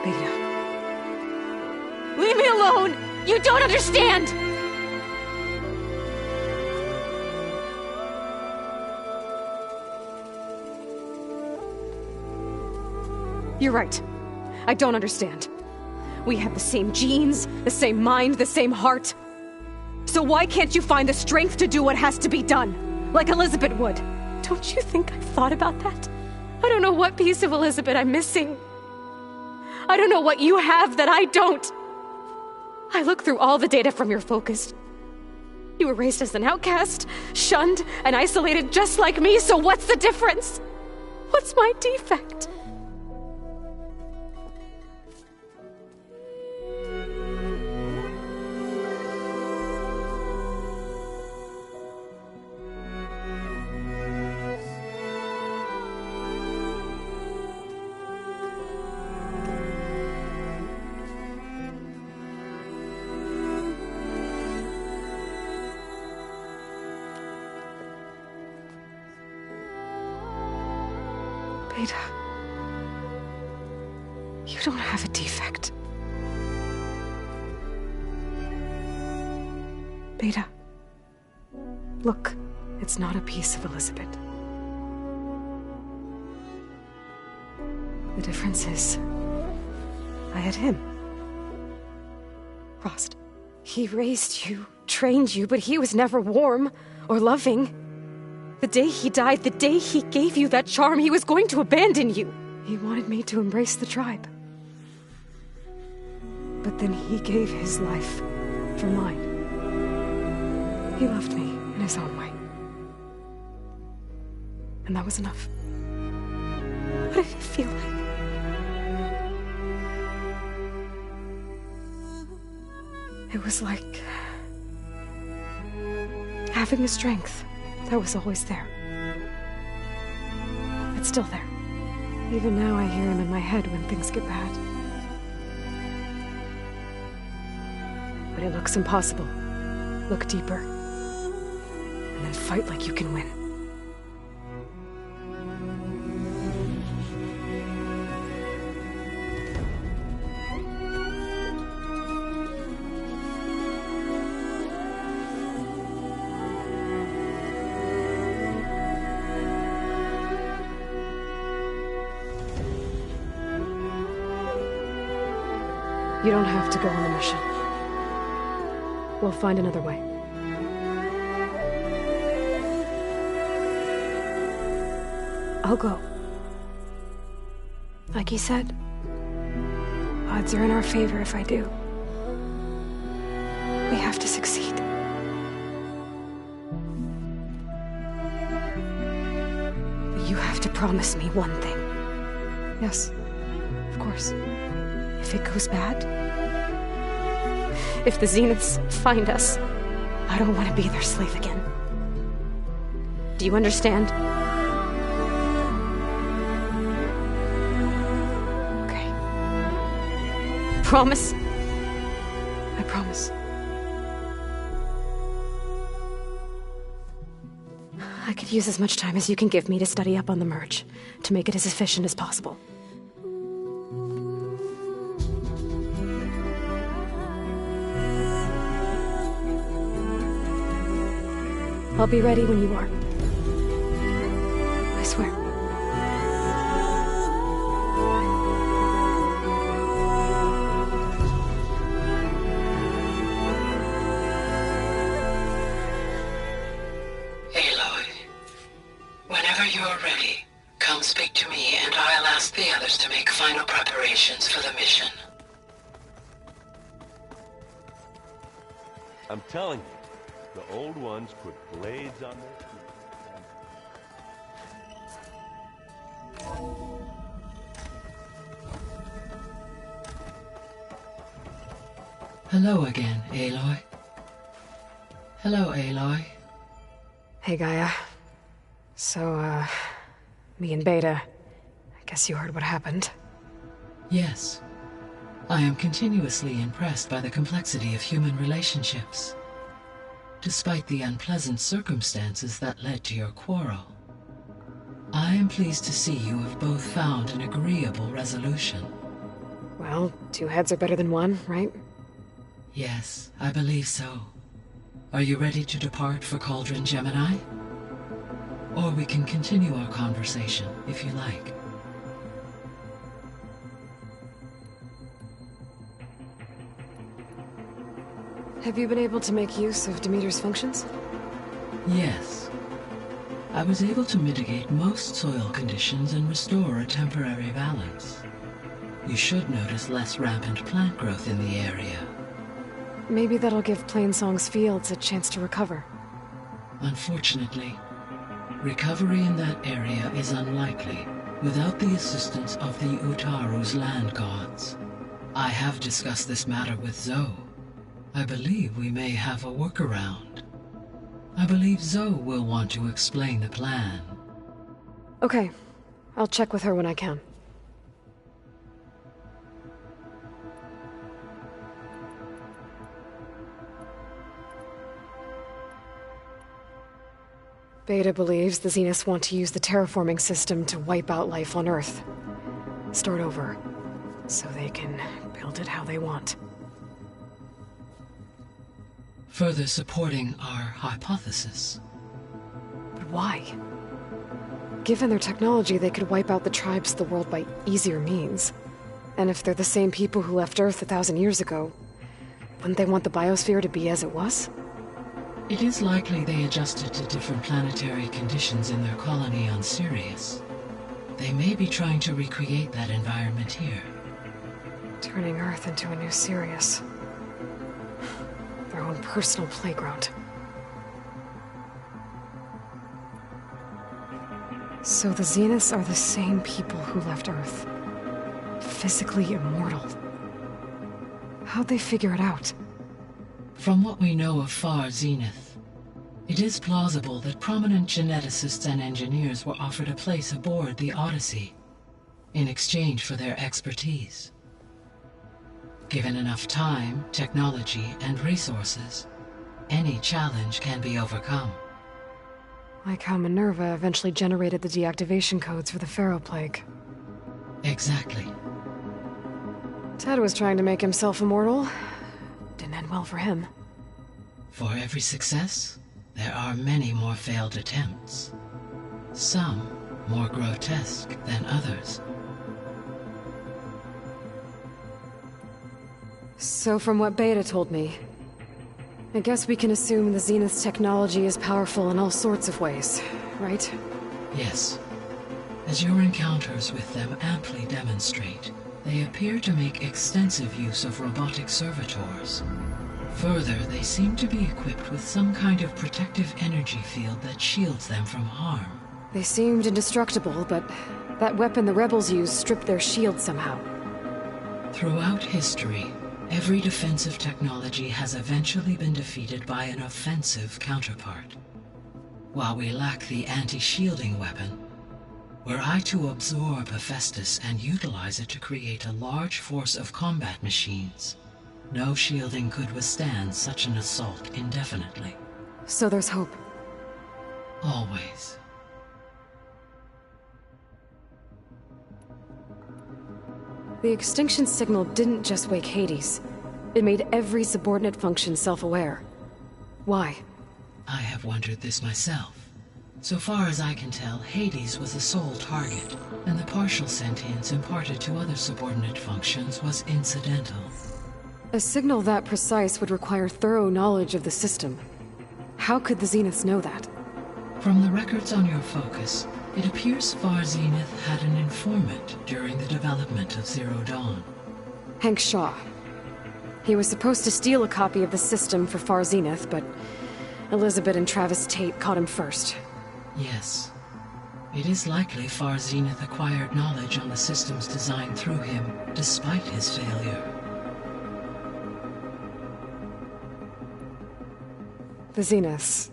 S1: Beta. Leave me alone! You don't understand! You're right. I don't understand. We have the same genes, the same mind, the same heart. So why can't you find the strength to do what has to be done? Like Elizabeth would. Don't you think I've thought about that? I don't know what piece of Elizabeth I'm missing. I don't know what you have that I don't. I look through all the data from your focus. You were raised as an outcast, shunned, and isolated just like me, so what's the difference? What's my defect? Beta, you don't have a defect. Beta, look, it's not a piece of Elizabeth. The difference is, I had him. Frost. He raised you, trained you, but he was never warm or loving. The day he died, the day he gave you that charm, he was going to abandon you. He wanted me to embrace the tribe. But then he gave his life for mine. He loved me in his own way. And that was enough. What did it feel like? It was like having a strength that was always there. It's still there. Even now I hear him in my head when things get bad. But it looks impossible. Look deeper. And then fight like you can win. You don't have to go on the mission. We'll find another way. I'll go. Like you said, odds are in our favor if I do. We have to succeed. But you have to promise me one thing. Yes, of course. If it goes bad, if the Zeniths find us, I don't want to be their slave again. Do you understand? promise? I promise. I could use as much time as you can give me to study up on the merge, to make it as efficient as possible. I'll be ready when you are. I swear.
S8: Aloy, whenever you're ready, come speak to me and I'll ask the others to make final preparations for the mission.
S10: I'm telling you, the old ones put blades on their feet.
S18: Hello again, Aloy. Hello, Aloy.
S1: Hey, Gaia. So, me and Beta, I guess you heard what happened.
S18: Yes. I am continuously impressed by the complexity of human relationships. Despite the unpleasant circumstances that led to your quarrel, I am pleased to see you have both found an agreeable resolution.
S1: Well, 2 heads are better than 1, right?
S18: Yes, I believe so. Are you ready to depart for Cauldron Gemini? Or we can continue our conversation, if you like.
S1: Have you been able to make use of Demeter's functions?
S18: Yes. I was able to mitigate most soil conditions and restore a temporary balance. You should notice less rampant plant growth in the area.
S1: Maybe that'll give Plainsong's fields a chance to recover.
S18: Unfortunately, recovery in that area is unlikely without the assistance of the Utaru's land gods. I have discussed this matter with Zoe. I believe we may have a workaround. I believe Zoe will want to explain the plan.
S1: Okay. I'll check with her when I can. Beta believes the Zeniths want to use the terraforming system to wipe out life on Earth. Start over, so they can build it how they want.
S18: Further supporting our hypothesis.
S1: But why? Given their technology, they could wipe out the tribes of the world by easier means. And if they're the same people who left Earth 1,000 years ago, wouldn't they want the biosphere to be as it was?
S18: It is likely they adjusted to different planetary conditions in their colony on Sirius. They may be trying to recreate that environment here.
S1: Turning Earth into a new Sirius. Their own personal playground. So the Zeniths are the same people who left Earth. Physically immortal. How'd they figure it out?
S18: From what we know of Far Zenith, it is plausible that prominent geneticists and engineers were offered a place aboard the Odyssey in exchange for their expertise. Given enough time, technology, and resources, any challenge can be overcome.
S1: Like how Minerva eventually generated the deactivation codes for the Pharaoh Plague.
S18: Exactly.
S1: Ted was trying to make himself immortal. Didn't end well for him.
S18: For every success, there are many more failed attempts. Some more grotesque than others.
S1: So from what Beta told me, I guess we can assume the Zenith's technology is powerful in all sorts of ways, right?
S18: Yes. As your encounters with them amply demonstrate, they appear to make extensive use of robotic servitors. Further, they seem to be equipped with some kind of protective energy field that shields them from harm.
S1: They seemed indestructible, but that weapon the rebels used stripped their shield somehow.
S18: Throughout history, every defensive technology has eventually been defeated by an offensive counterpart. While we lack the anti-shielding weapon, Were I to absorb Hephaestus and utilize it to create a large force of combat machines, no shielding could withstand such an assault indefinitely.
S1: So there's hope.
S18: Always.
S1: The extinction signal didn't just wake Hades. It made every subordinate function self-aware. Why?
S18: I have wondered this myself. So far as I can tell, Hades was the sole target, and the partial sentience imparted to other subordinate functions was incidental.
S1: A signal that precise would require thorough knowledge of the system. How could the Zeniths know that?
S18: From the records on your focus, it appears Far Zenith had an informant during the development of Zero Dawn.
S1: Hank Shaw. He was supposed to steal a copy of the system for Far Zenith, but Elizabeth and Travis Tate caught him first.
S18: Yes. It is likely Far Zenith acquired knowledge on the system's design through him, despite his failure.
S1: The Zeniths.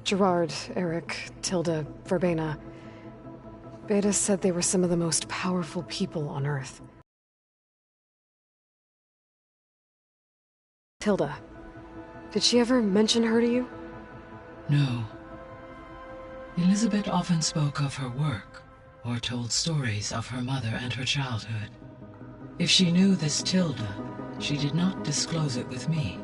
S1: Gerard, Eric, Tilda, Verbena. Beta said they were some of the most powerful people on Earth. Tilda. Did she ever mention her to you?
S18: No. Elizabeth often spoke of her work, or told stories of her mother and her childhood. If she knew this Tilda, she did not disclose it with me.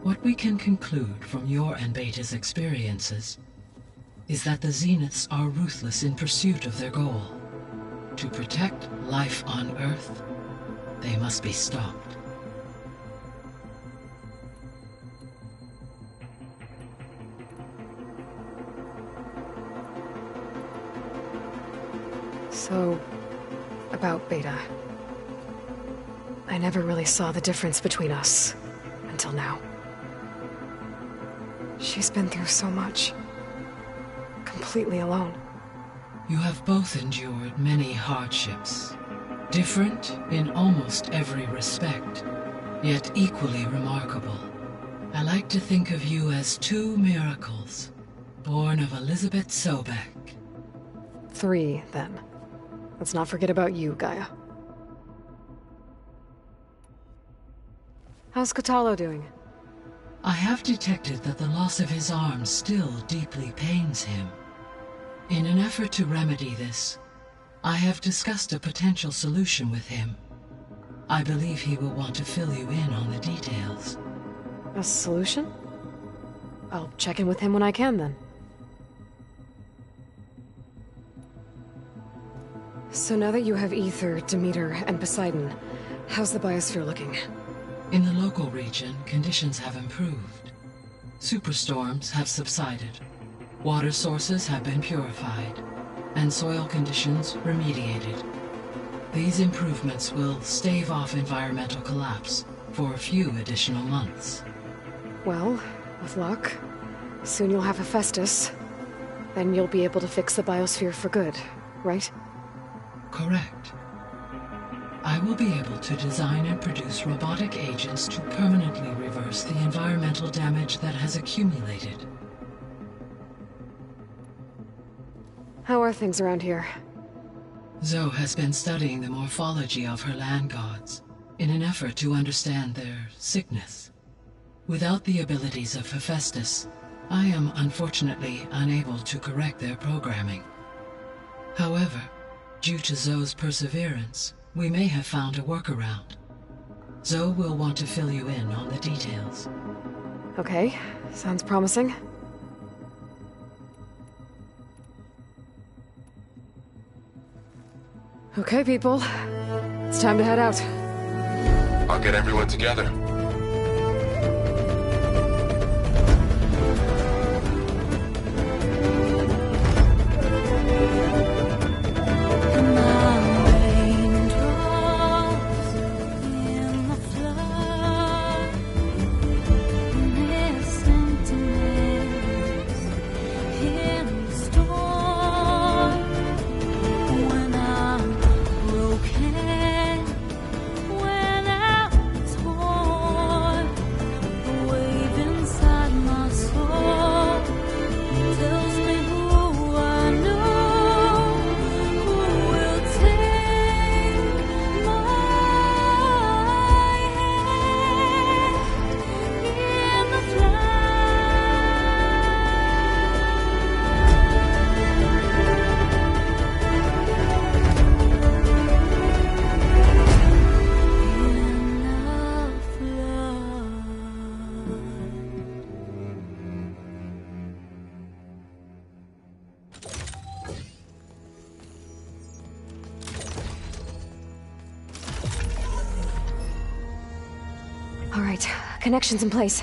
S18: What we can conclude from your and Beta's experiences is that the Zeniths are ruthless in pursuit of their goal. To protect life on Earth, they must be stopped.
S1: So, about Beta. I never really saw the difference between us, until now. She's been through so much. Completely alone.
S18: You have both endured many hardships. Different in almost every respect, yet equally remarkable. I like to think of you as two miracles, born of Elizabeth Sobek.
S1: 3, then. Let's not forget about you, Gaia. How's Kotallo doing?
S18: I have detected that the loss of his arm still deeply pains him. In an effort to remedy this, I have discussed a potential solution with him. I believe he will want to fill you in on the details.
S1: A solution? I'll check in with him when I can, then. So now that you have Aether, Demeter, and Poseidon, how's the biosphere looking?
S18: In the local region, conditions have improved. Superstorms have subsided. Water sources have been purified, and soil conditions remediated. These improvements will stave off environmental collapse for a few additional months.
S1: Well, with luck, soon you'll have Hephaestus. Then you'll be able to fix the biosphere for good, right?
S18: Correct. I will be able to design and produce robotic agents to permanently reverse the environmental damage that has accumulated.
S1: How are things around here?
S18: Zoe has been studying the morphology of her land gods in an effort to understand their sickness. Without the abilities of Hephaestus, I am unfortunately unable to correct their programming. However, due to Zoe's perseverance, we may have found a workaround. Zoe will want to fill you in on the details.
S1: Okay, sounds promising. Okay, people. It's time to head out.
S6: I'll get everyone together.
S7: When I'm
S1: All right, connections in place.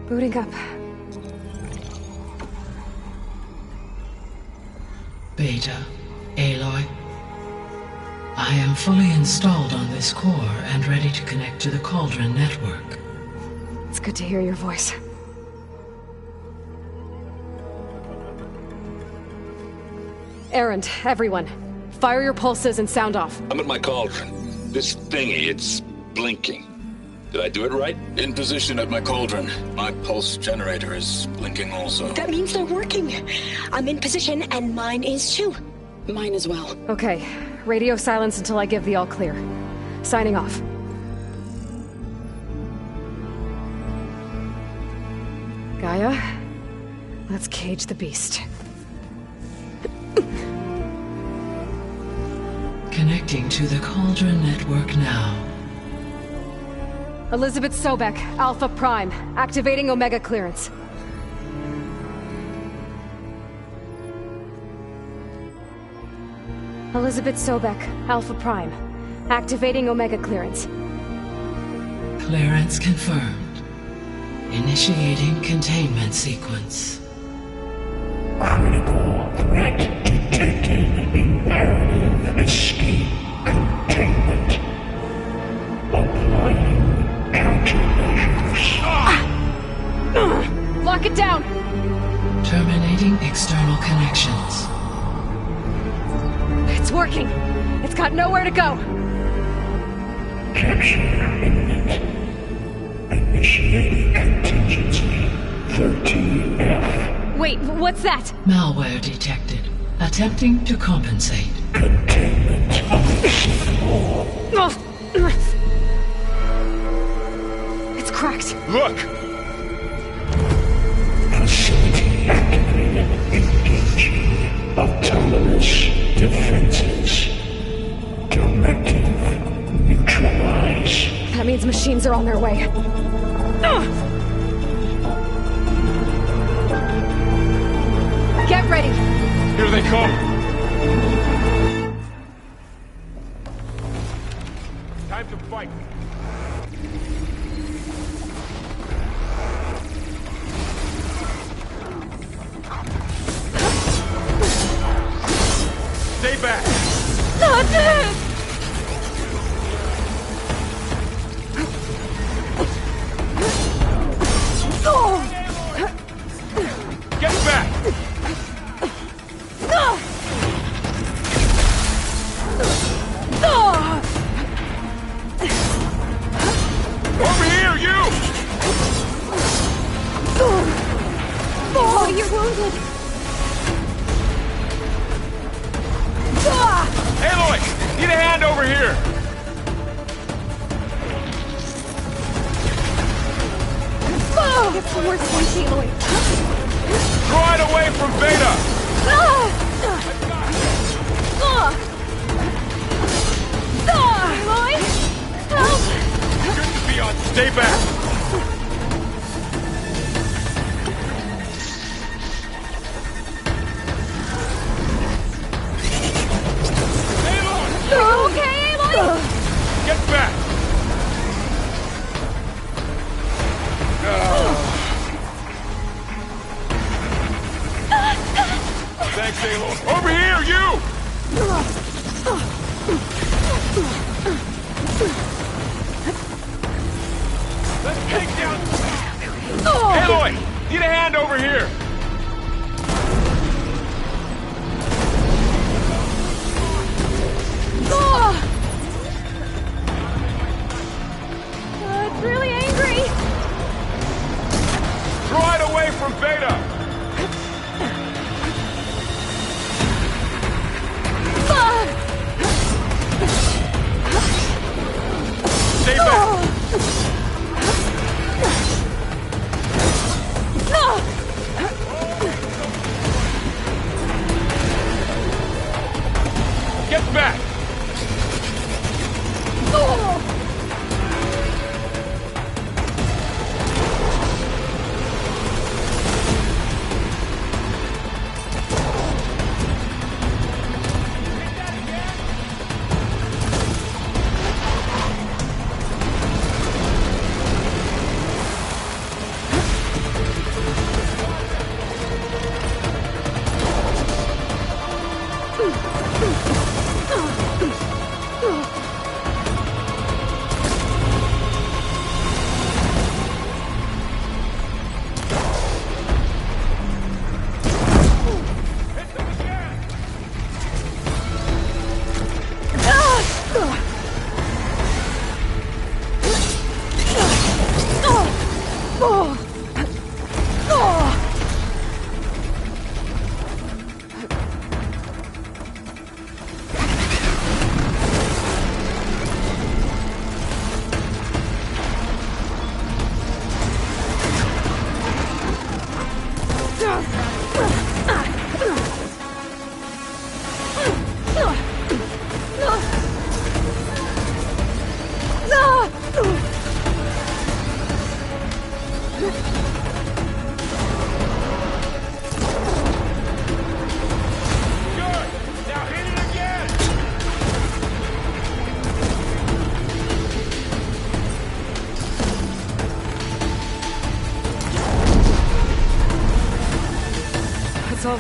S1: Booting up.
S18: Beta, Aloy. I am fully installed on this core and ready to connect to the Cauldron network.
S1: It's good to hear your voice. Erend, everyone. Fire your pulses and sound off.
S7: I'm at my cauldron. This thingy, it's blinking. Did I do it right? In position at my cauldron. My pulse generator is blinking also.
S16: That means they're working. I'm in position, and mine is too.
S8: Mine as well.
S1: Okay. Radio silence until I give the all clear. Signing off. Gaia, let's cage the beast.
S18: Connecting to the Cauldron network now.
S1: Elizabeth Sobek, Alpha Prime, activating Omega clearance. Elizabeth Sobek, Alpha Prime, activating Omega clearance.
S18: Clearance confirmed. Initiating containment sequence.
S4: Critical threat detected. Imperative escape containment. Applying countermeasures.
S1: Lock it down!
S18: Terminating external connections.
S1: It's working. It's got nowhere to go.
S4: Capture imminent. Initiating contingency 13F.
S1: Wait, what's that?
S18: Malware detected. Attempting to compensate.
S4: Containment unacceptable.
S1: It's cracked.
S6: Look!
S4: Facility activated. Engaging autonomous defenses. Directive neutralize.
S1: That means machines are on their way. Get ready!
S6: Here they come! Time to fight! Stay back!
S1: Not this!
S6: Get back! Over here, you!
S1: Oh, you're wounded!
S6: Aloy! Need a hand over here!
S1: Get some more space, Aloy!
S6: Draw it away from Beta!
S1: Aloy! Help!
S6: Good to be on. Stay back!
S1: Okay, Aloy?
S6: Get back! Thanks, Aloy. Over here, you! Let's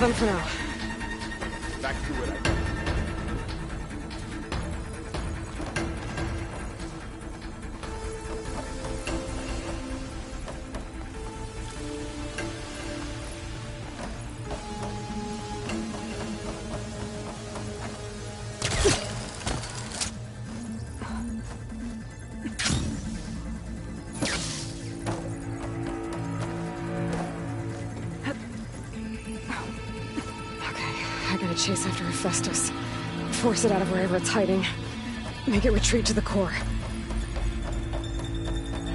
S1: them for now.
S6: Back to it.
S1: Chase after Hephaestus. Force it out of wherever it's hiding. Make it retreat to the core.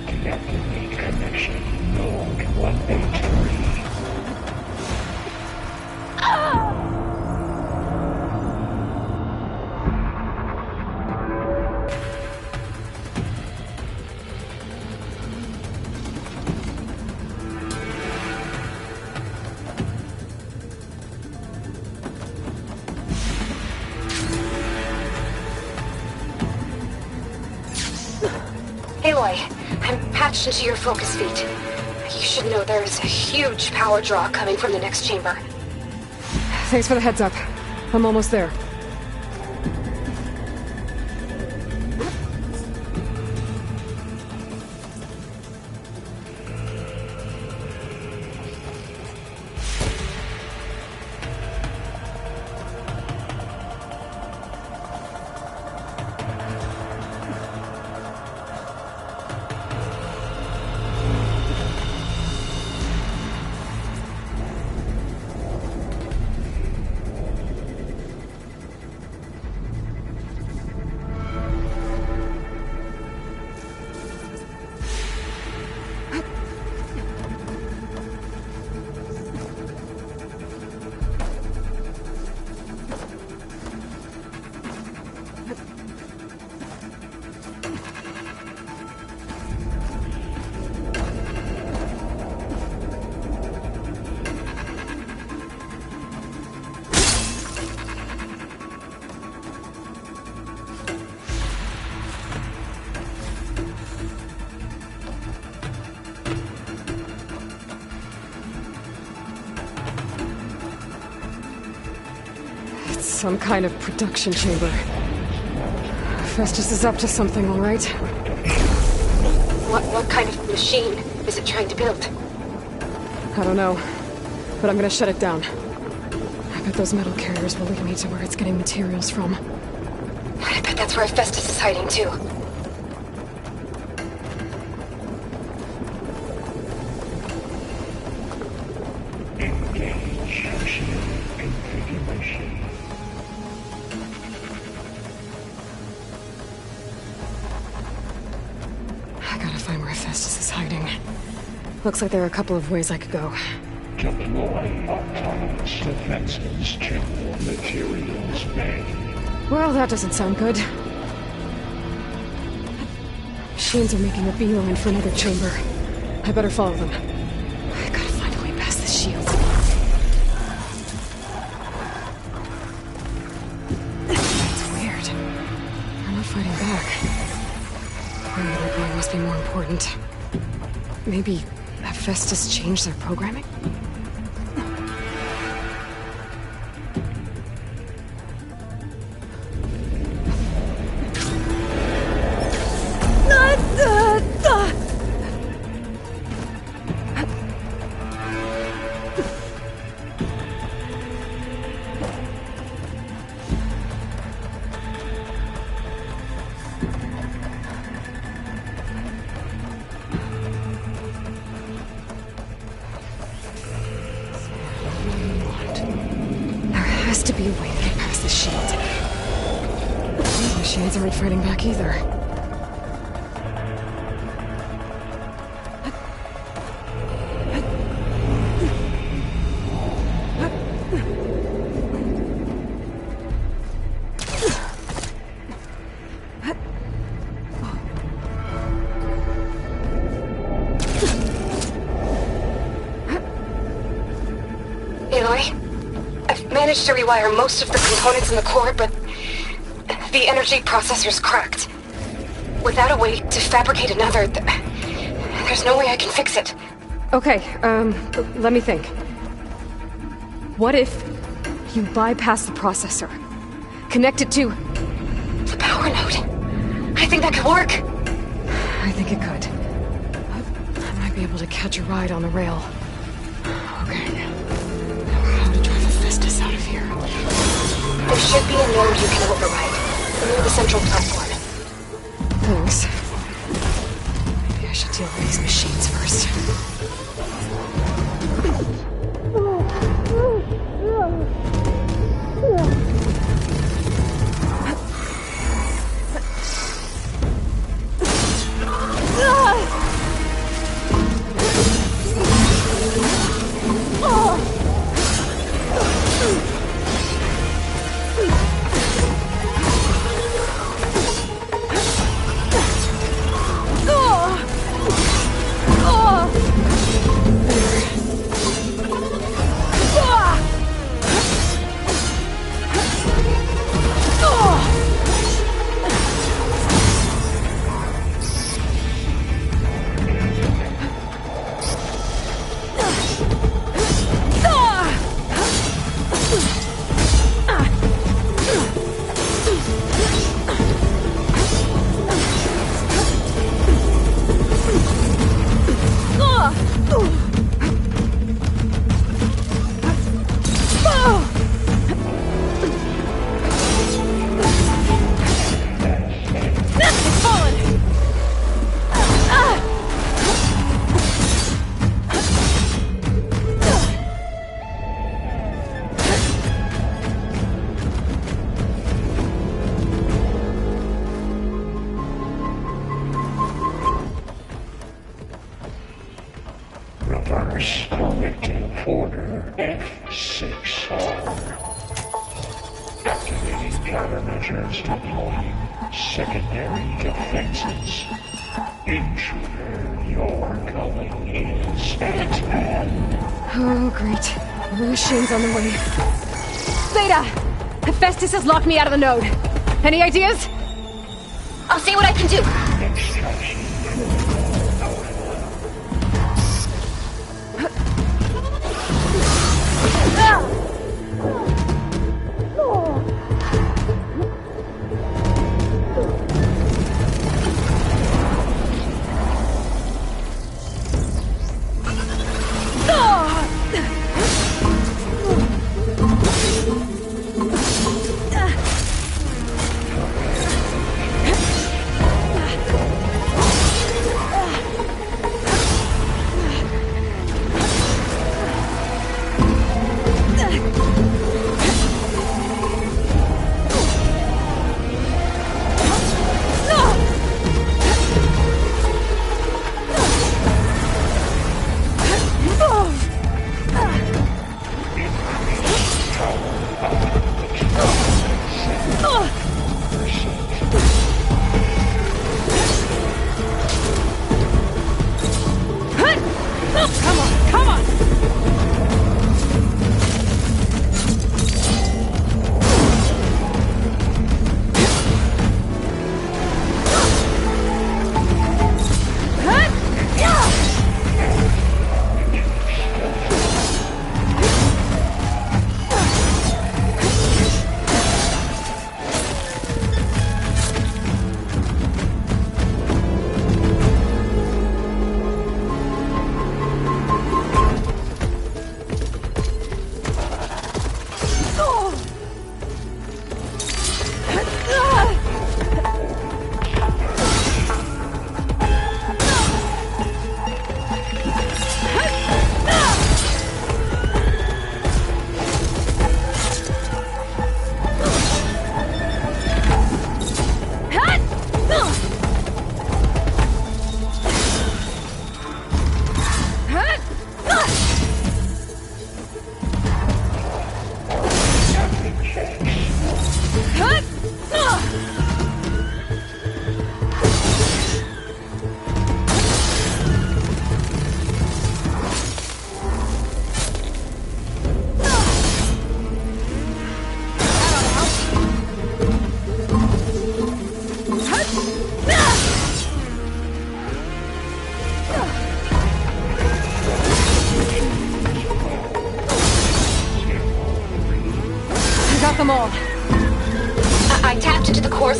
S4: Deactivate connection. Node 183.
S1: Aloy, I'm patched into your focus feed. You should know there's a huge power draw coming from the next chamber. Thanks for the heads up. I'm almost there. Some kind of production chamber. Festus is up to something, all right?
S11: What kind of machine is it trying to build?
S1: I don't know, but I'm gonna shut it down. I bet those metal carriers will lead me to where it's getting materials from.
S11: I bet that's where Festus is hiding, too.
S1: Looks like there are a couple of ways I could go.
S4: Deploy autonomous defenses to materials bay.
S1: Well, that doesn't sound good. Machines are making a beeline for another chamber. I better follow them. I gotta find a way past the shields. It's weird. They're not fighting back. Where they're going must be more important. Maybe Hephaestus changed their programming? Aren't fighting back either.
S11: Aloy, I've managed to rewire most of the components in the core, but the energy processor's cracked. Without a way to fabricate another, there's no way I can fix it.
S1: Okay, let me think. What if you bypass the processor? Connect it to...
S11: the power node. I think that could work.
S1: I think it could. I might be able to catch a ride on the rail. Okay. Now how to drive Hephaestus out of here?
S11: There should be a node you can override. Near the central platform.
S1: Thanks. Maybe I should deal with these machines first.
S4: Reverse corrective order F6R. Activating countermeasures deploying secondary defenses. Intruder, your going is at hand.
S1: Oh, great. The machine's on the way. Beta! Hephaestus has locked me out of the node. Any ideas?
S11: I'll see what I can do.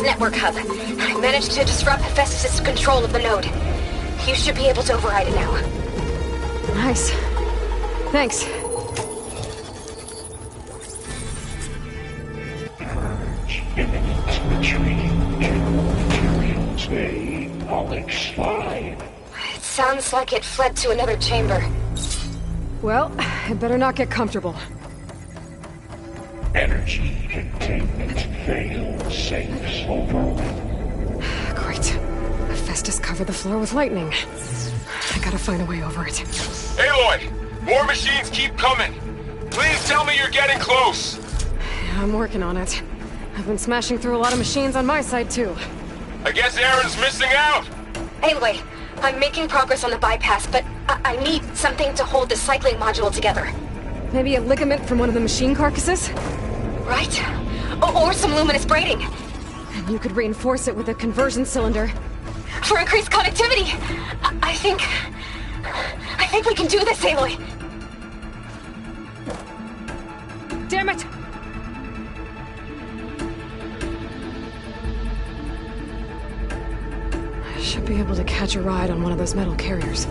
S11: network hub. I managed to disrupt Hephaestus' control of the node. You should be able to override it now.
S1: Nice. Thanks.
S4: Imminent retreat. Materials may all explode.
S11: It sounds like it fled to another chamber.
S1: Well, it better not get comfortable.
S4: Energy containment failed. Safes overrun.
S1: Great. Hephaestus covered the floor with lightning. I gotta find a way over it.
S9: Aloy! More machines keep coming! Please tell me you're getting close!
S1: Yeah, I'm working on it. I've been smashing through a lot of machines on my side, too.
S9: I guess Aaron's missing out!
S11: Aloy, I'm making progress on the bypass, but I need something to hold the cycling module together.
S1: Maybe a ligament from one of the machine carcasses?
S11: Right? Or some luminous braiding.
S1: And you could reinforce it with a conversion cylinder.
S11: For increased connectivity! I think we can do this, Aloy!
S1: Damn it! I should be able to catch a ride on one of those metal carriers.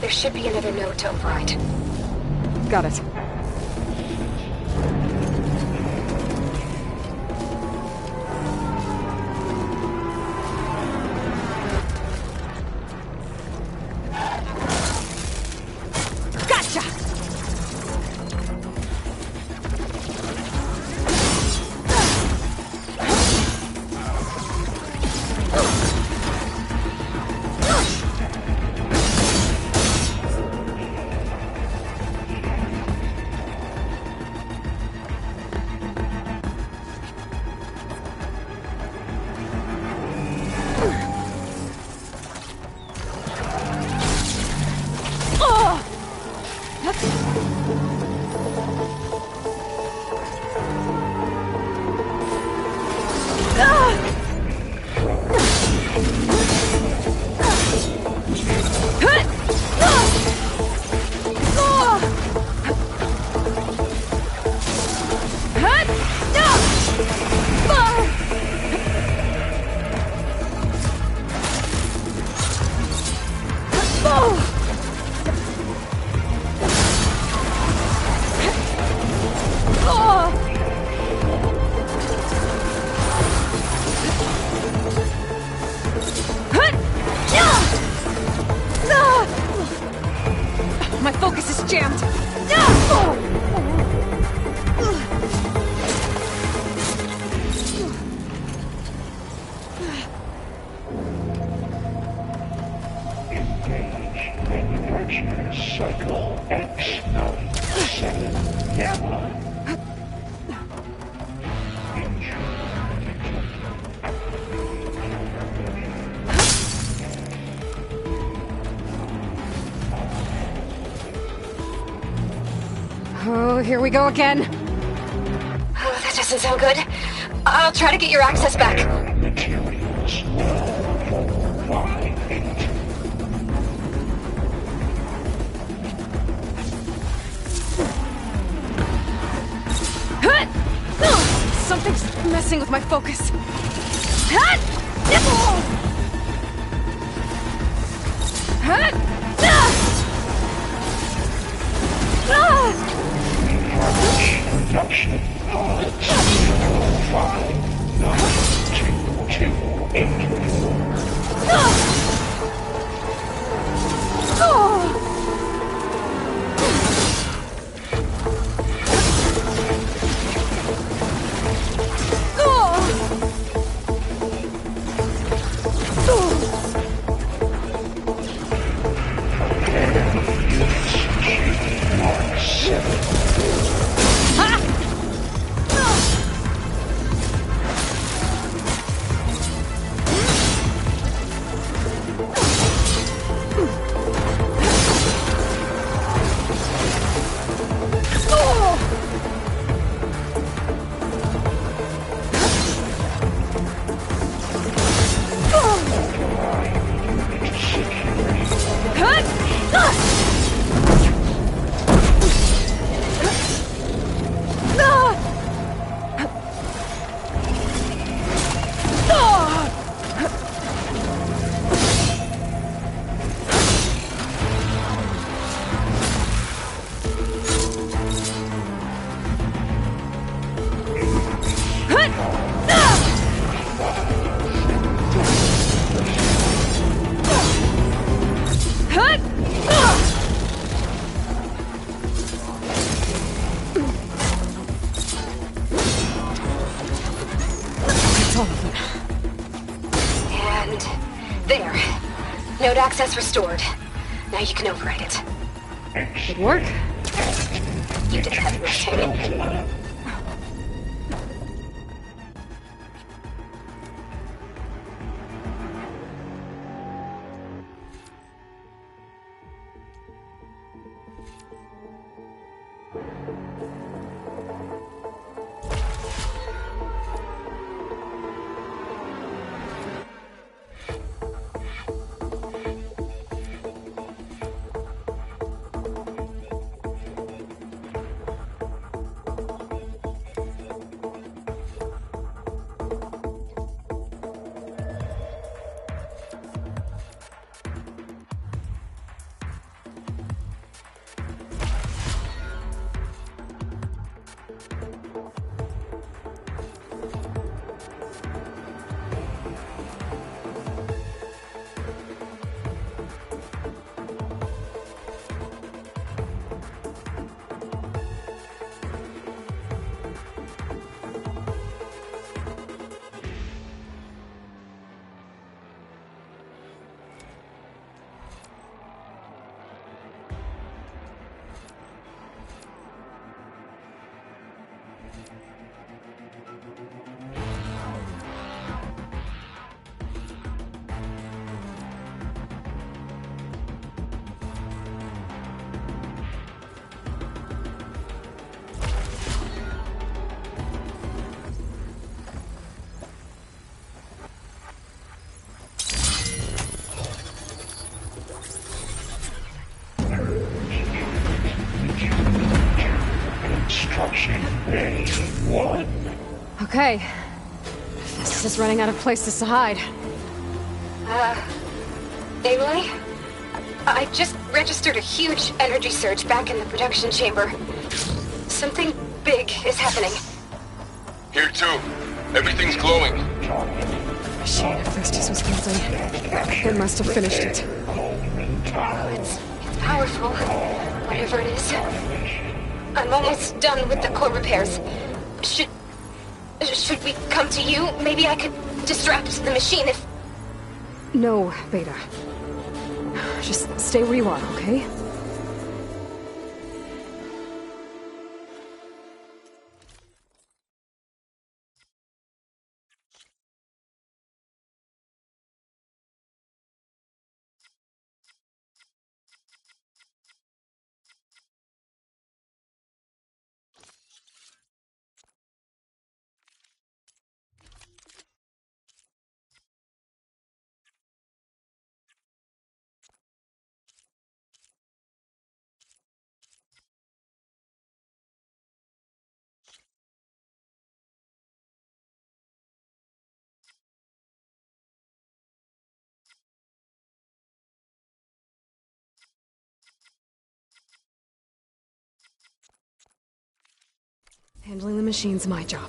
S11: There should be another node to override.
S1: Got it. My focus is jammed.
S4: Engage manufacturer cycle X97 Gamma.
S1: Oh, here we go again.
S11: Oh, that doesn't sound good. I'll try to get your access back.
S1: Something's messing with my focus.
S11: And there. Node access restored. Now you can override it.
S1: Good work.
S11: You did the heavy lifting.
S1: Okay. This is running out of places to hide.
S11: Aloy? I just registered a huge energy surge back in the production chamber. Something big is happening.
S9: Here too. Everything's glowing.
S1: The machine Hephaestus was building. It must have finished it.
S11: It's powerful, whatever it is. I'm almost done with the core repairs. Should we come to you? Maybe I could distract the machine if...
S1: No, Beta. Just stay where you are, okay? Handling the machine's my job.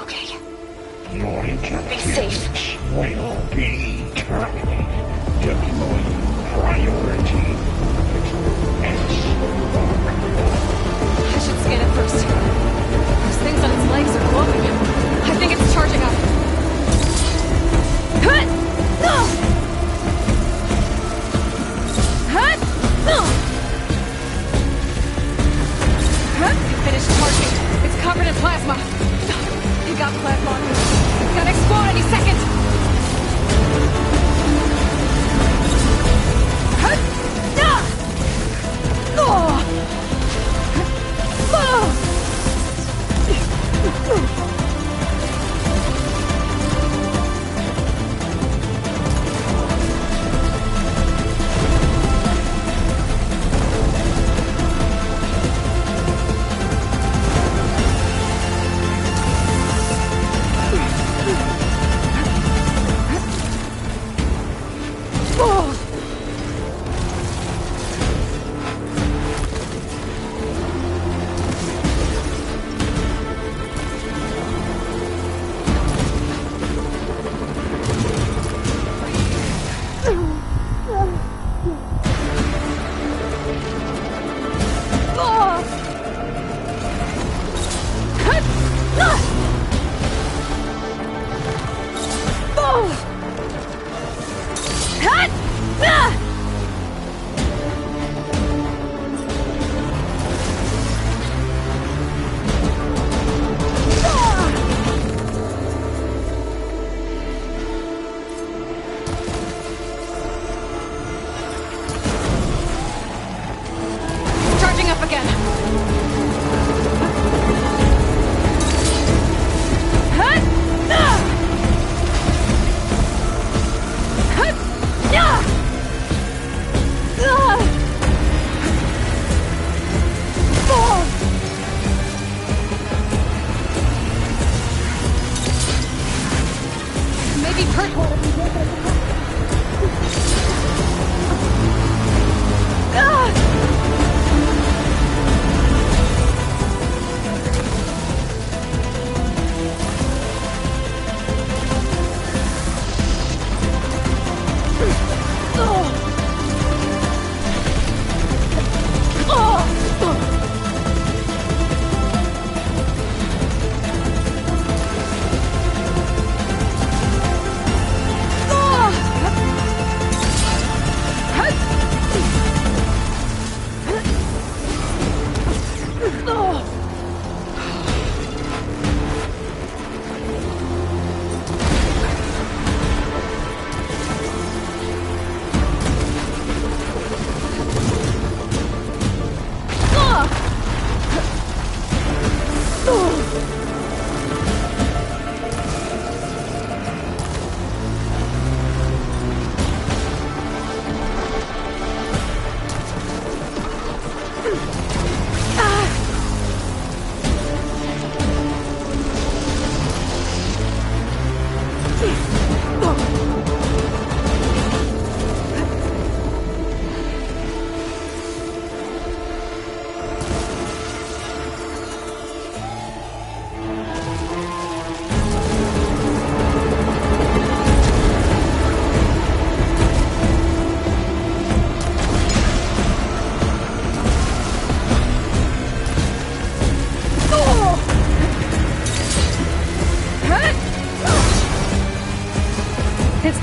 S11: Okay.
S4: Your
S11: interference
S4: will be terminated. Deploying priority.
S1: I should scan it first. Those things on its legs are glowing. I think it's charging up. Hut! No! Hut! No! Hut! Finished charging. It's covered in plasma. It got plasma on me. It's gonna explode any second. Hut! Ah! Oh!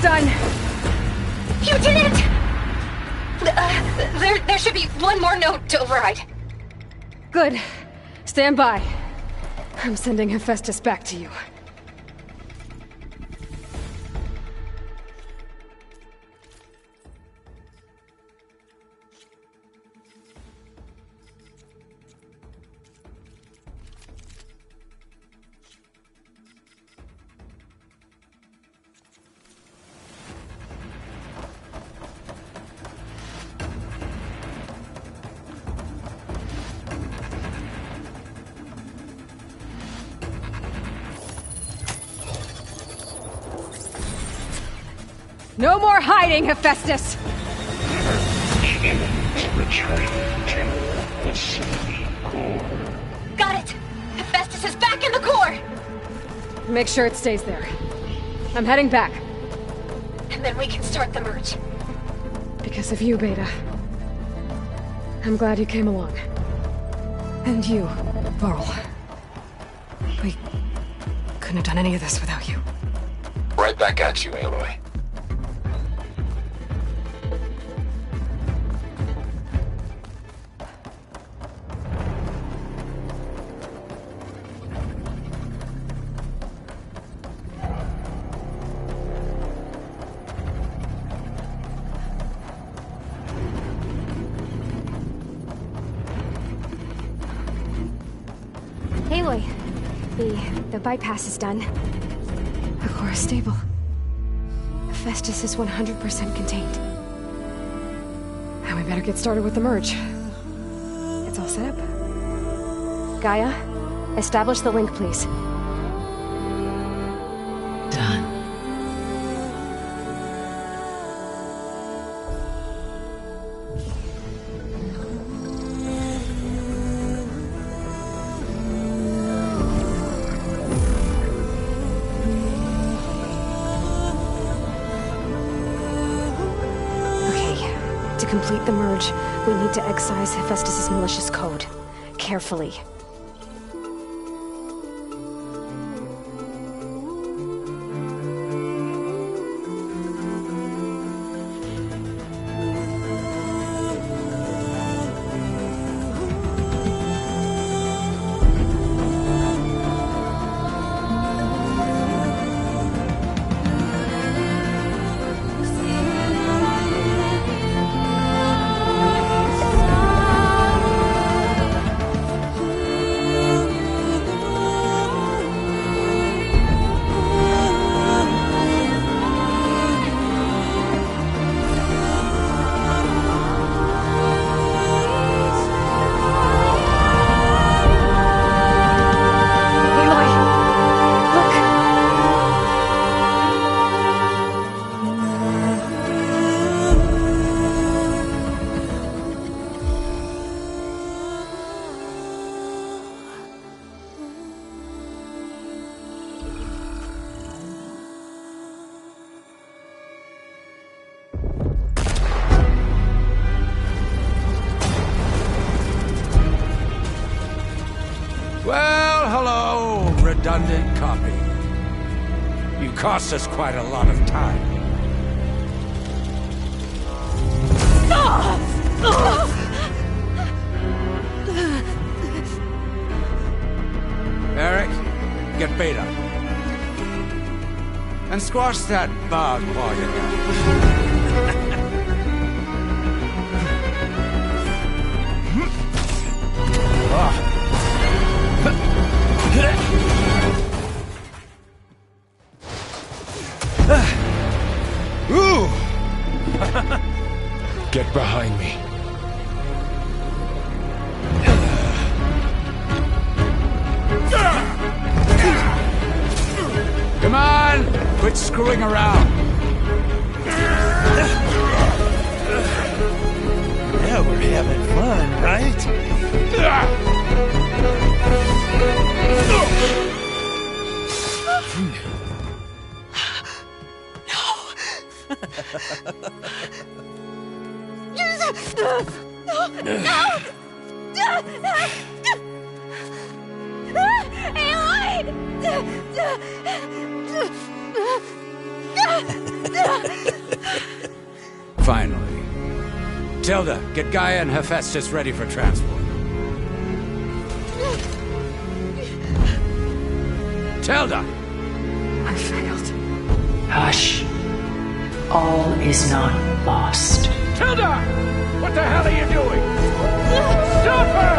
S11: done. You did it! There should be one more note to override.
S1: Good. Stand by. I'm sending Hephaestus back to you. No more hiding, Hephaestus!
S11: Got it!
S1: Make sure it stays there. I'm heading back.
S11: And then we can start the merge.
S1: Because of you, Beta. I'm glad you came along. And you, Varl. We couldn't have done any of this without you.
S7: Right back at you, Aloy.
S11: Aloy, the bypass is done.
S1: The core is stable. Hephaestus is 100% contained. Now we better get started with the merge. It's all set up. Gaia, establish the link, please.
S18: Done.
S11: To complete the merge, we need to excise Hephaestus' malicious code. Carefully.
S12: Well, hello, redundant copy. You cost us quite a lot of time. Eric, get Beta. And squash that bug while you're
S6: Ooh! Get behind me.
S12: Come on! Quit screwing around!
S15: Now we're having fun, right?
S12: Finally. Tilda, get Gaia and Hephaestus ready for transport. Tilda!
S1: I failed.
S18: Hush. All is not lost.
S12: Tilda! What the hell are you doing? Stop her!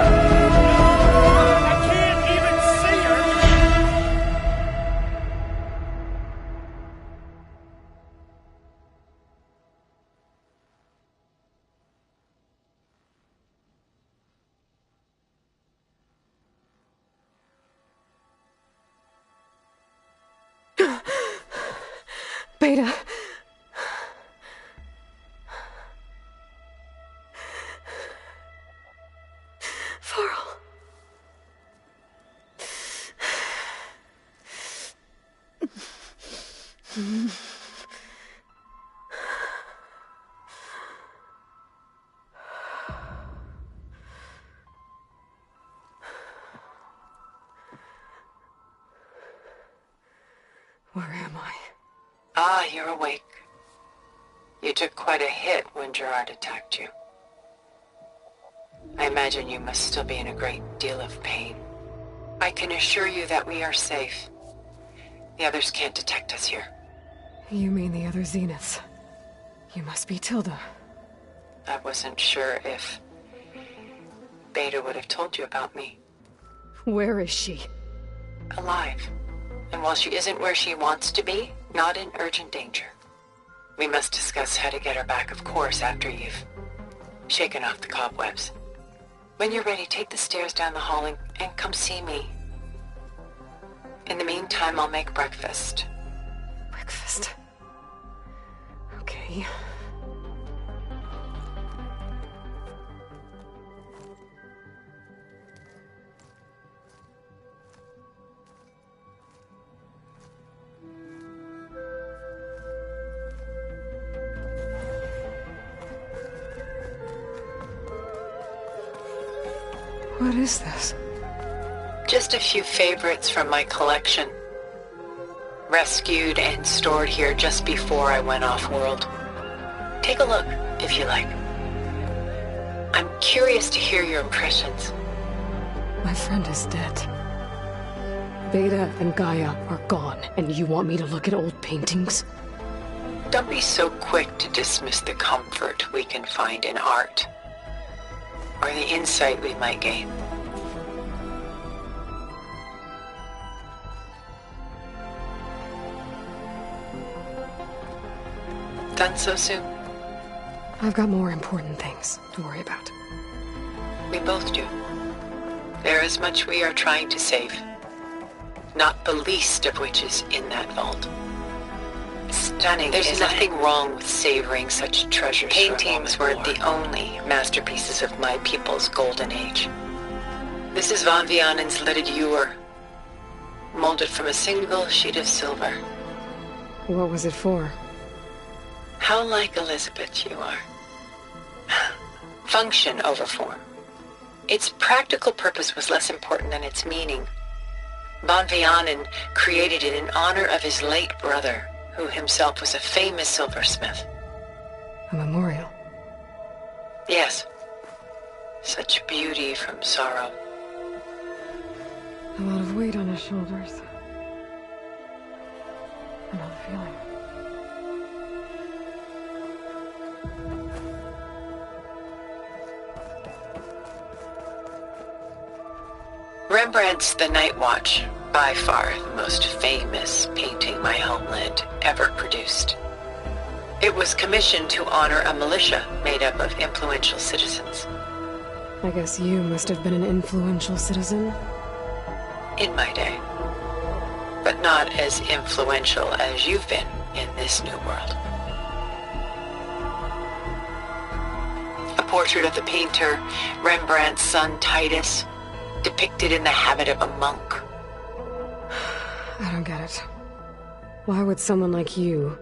S12: I can't even see her!
S1: Beta. Varl. Where am I?
S8: Ah, you're awake. You took quite a hit when Gerard attacked you. I imagine you must still be in a great deal of pain. I can assure you that we are safe. The others can't detect us here.
S1: You mean the other Zeniths? You must be Tilda.
S8: I wasn't sure if Beta would have told you about me.
S1: Where is she?
S8: Alive. And while she isn't where she wants to be, not in urgent danger. We must discuss how to get her back, of course, after you've shaken off the cobwebs. When you're ready, take the stairs down the hall and come see me. In the meantime, I'll make breakfast.
S1: Breakfast? Okay. What is this?
S8: Just a few favorites from my collection. Rescued and stored here just before I went off-world. Take a look, if you like. I'm curious to hear your impressions.
S1: My friend is dead. Beta and Gaia are gone, and you want me to look at old paintings?
S8: Don't be so quick to dismiss the comfort we can find in art, or the insight we might gain. Done so soon?
S1: I've got more important things to worry about.
S8: We both do. There is much we are trying to save. Not the least of which is in that vault. Stunning. There's nothing wrong with savoring such treasures. Paintings were the only masterpieces of my people's golden age. This is Von Vianen's leaded ewer, molded from a single sheet of silver.
S1: What was it for?
S8: How like Elizabeth you are. Function over form. Its practical purpose was less important than its meaning. Von Vianen created it in honor of his late brother, who himself was a famous silversmith.
S1: A memorial?
S8: Yes. Such beauty from sorrow.
S1: A lot of weight on his shoulders. Another feeling.
S8: Rembrandt's The Night Watch, by far the most famous painting my homeland ever produced. It was commissioned to honor a militia made up of influential citizens.
S1: I guess you must have been an influential citizen?
S8: In my day. But not as influential as you've been in this new world. A portrait of the painter, Rembrandt's son Titus, depicted in the habit of a monk.
S1: I don't get it. Why would someone like you,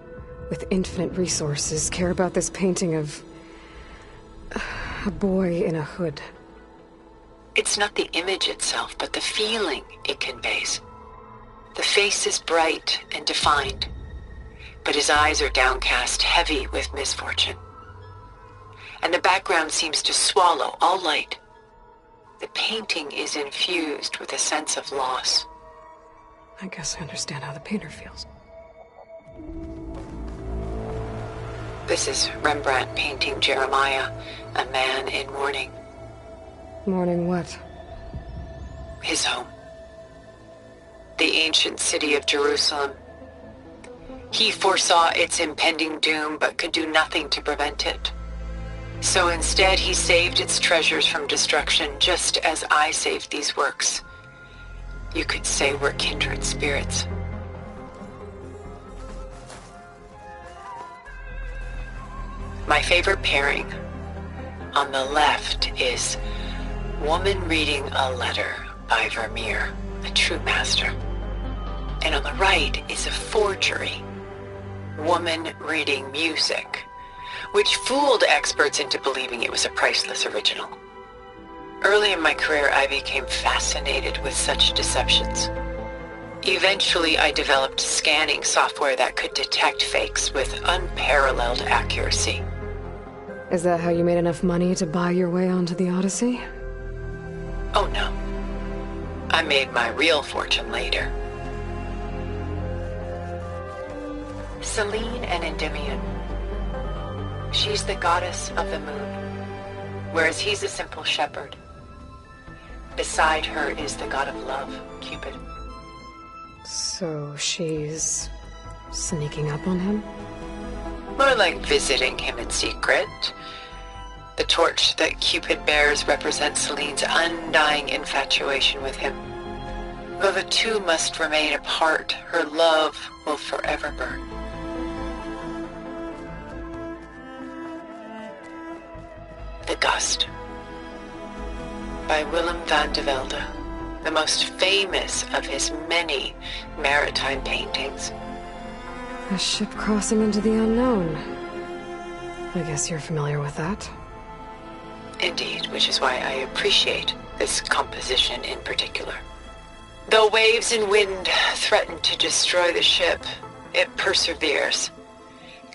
S1: with infinite resources, care about this painting of a boy in a hood?
S8: It's not the image itself, but the feeling it conveys. The face is bright and defined, but his eyes are downcast, heavy with misfortune. And the background seems to swallow all light. The painting is infused with a sense of loss.
S1: I guess I understand how the painter feels.
S8: This is Rembrandt painting Jeremiah, a man in mourning.
S1: Mourning what?
S8: His home. The ancient city of Jerusalem. He foresaw its impending doom, but could do nothing to prevent it. So instead, he saved its treasures from destruction, just as I saved these works. You could say we're kindred spirits. My favorite pairing. On the left is Woman Reading a Letter by Vermeer, a true master. And on the right is a forgery woman reading music, which fooled experts into believing it was a priceless original. Early in my career, I became fascinated with such deceptions. Eventually, I developed scanning software that could detect fakes with unparalleled accuracy.
S1: Is that how you made enough money to buy your way onto the Odyssey?
S8: Oh no. I made my real fortune later. Selene and Endymion. She's the goddess of the moon, whereas he's a simple shepherd. Beside her is the god of love, Cupid.
S1: So she's sneaking up on him?
S8: More like visiting him in secret. The torch that Cupid bears represents Selene's undying infatuation with him. Though the two must remain apart, her love will forever burn. The Gust, by Willem van de Velde, the most famous of his many maritime paintings.
S1: A ship crossing into the unknown. I guess you're familiar with that.
S8: Indeed, which is why I appreciate this composition in particular. Though waves and wind threaten to destroy the ship, it perseveres,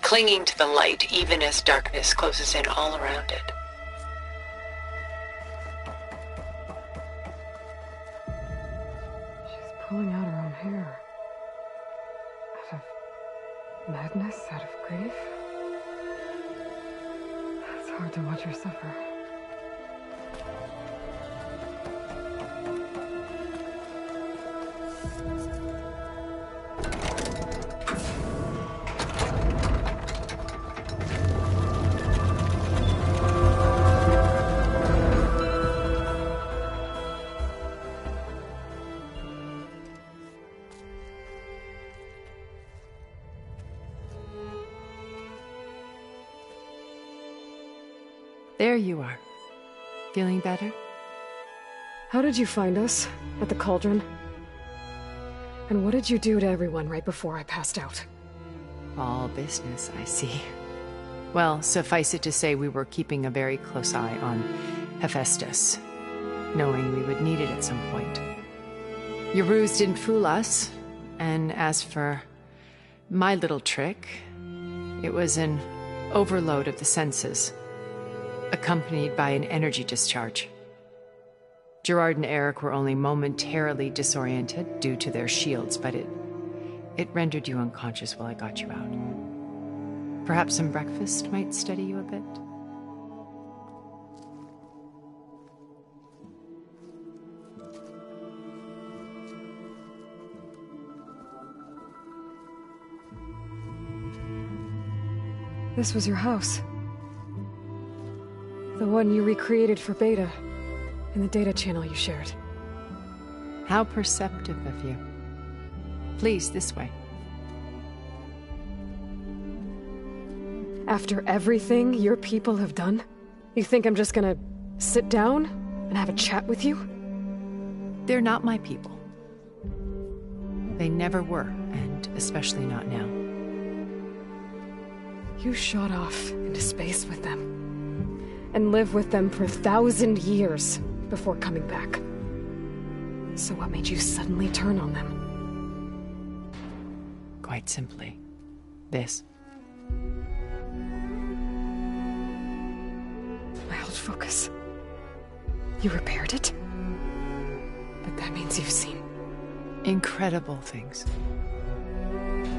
S8: clinging to the light even as darkness closes in all around it.
S1: Pulling out her own hair. Out of madness, out of grief. It's hard to watch her suffer.
S3: There you are. Feeling better?
S1: How did you find us? At the Cauldron? And what did you do to everyone right before I passed out?
S3: All business, I see. Well, suffice it to say we were keeping a very close eye on Hephaestus, knowing we would need it at some point. Your ruse didn't fool us, and as for my little trick, it was an overload of the senses, accompanied by an energy discharge. Gerard and Eric were only momentarily disoriented due to their shields, but it rendered you unconscious while I got you out. Perhaps some breakfast might steady you a bit?
S1: This was your house. The one you recreated for Beta, in the data channel you shared.
S3: How perceptive of you. Please, this way.
S1: After everything your people have done, you think I'm just gonna sit down and have a chat with you?
S3: They're not my people. They never were, and especially not now.
S1: You shot off into space with them. And live with them for 1,000 years before coming back. So what made you suddenly turn on them?
S3: Quite simply, this.
S1: My old focus. You repaired it? But that means you've seen...
S3: incredible things.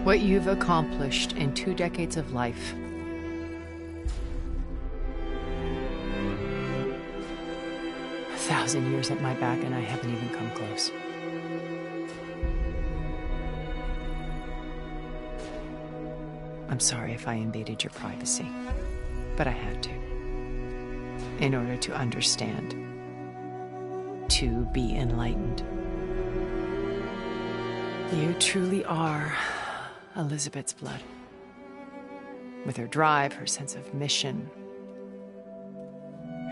S3: What you've accomplished in 2 decades of life. A 1,000 years at my back and I haven't even come close. I'm sorry if I invaded your privacy, but I had to. In order to understand. To be enlightened. You truly are Elizabeth's blood. With her drive, her sense of mission,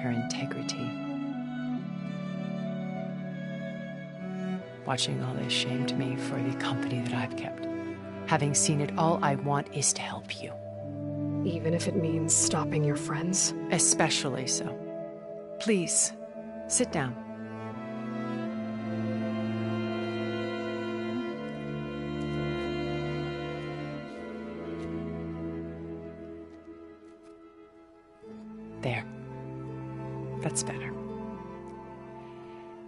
S3: her integrity. Watching all this shamed me for the company that I've kept. Having seen it all, I want is to help you.
S1: Even if it means stopping your friends?
S3: Especially so. Please, sit down. There. That's better.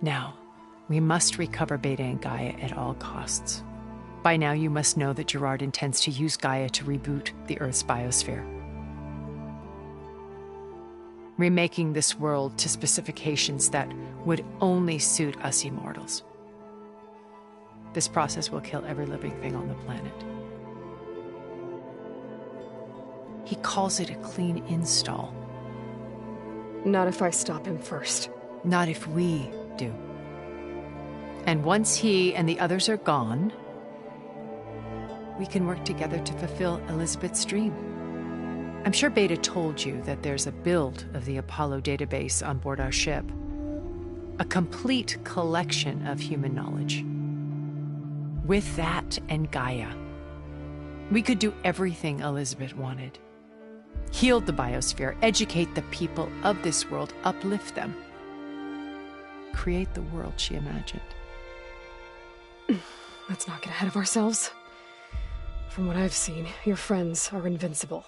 S3: Now, we must recover Beta and Gaia at all costs. By now, you must know that Gerard intends to use Gaia to reboot the Earth's biosphere, remaking this world to specifications that would only suit us immortals. This process will kill every living thing on the planet. He calls it a clean install.
S1: Not if I stop him first.
S3: Not if we do. And once he and the others are gone, we can work together to fulfill Elizabeth's dream. I'm sure Beta told you that there's a build of the Apollo database on board our ship. A complete collection of human knowledge. With that and Gaia, we could do everything Elizabeth wanted. Heal the biosphere, educate the people of this world, uplift them. Create the world she imagined.
S1: Let's not get ahead of ourselves. From what I've seen, your friends are invincible.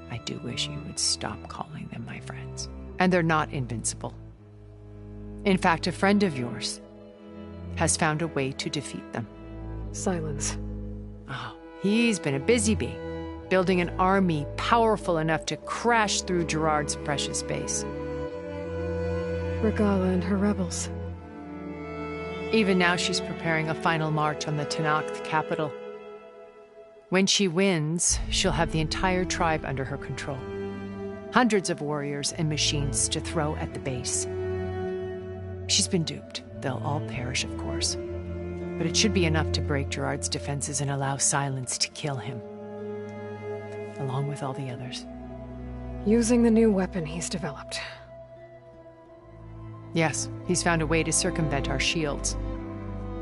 S3: I do wish you would stop calling them my friends. And they're not invincible. In fact, a friend of yours has found a way to defeat them.
S1: Silence.
S3: Oh, he's been a busy bee, building an army powerful enough to crash through Gerard's precious base.
S1: Regalla and her rebels.
S3: Even now she's preparing a final march on the Tenakth capital. When she wins, she'll have the entire tribe under her control. Hundreds of warriors and machines to throw at the base. She's been duped. They'll all perish, of course. But it should be enough to break Gerard's defenses and allow Silence to kill him. Along with all the others.
S1: Using the new weapon he's developed.
S3: Yes, he's found a way to circumvent our shields.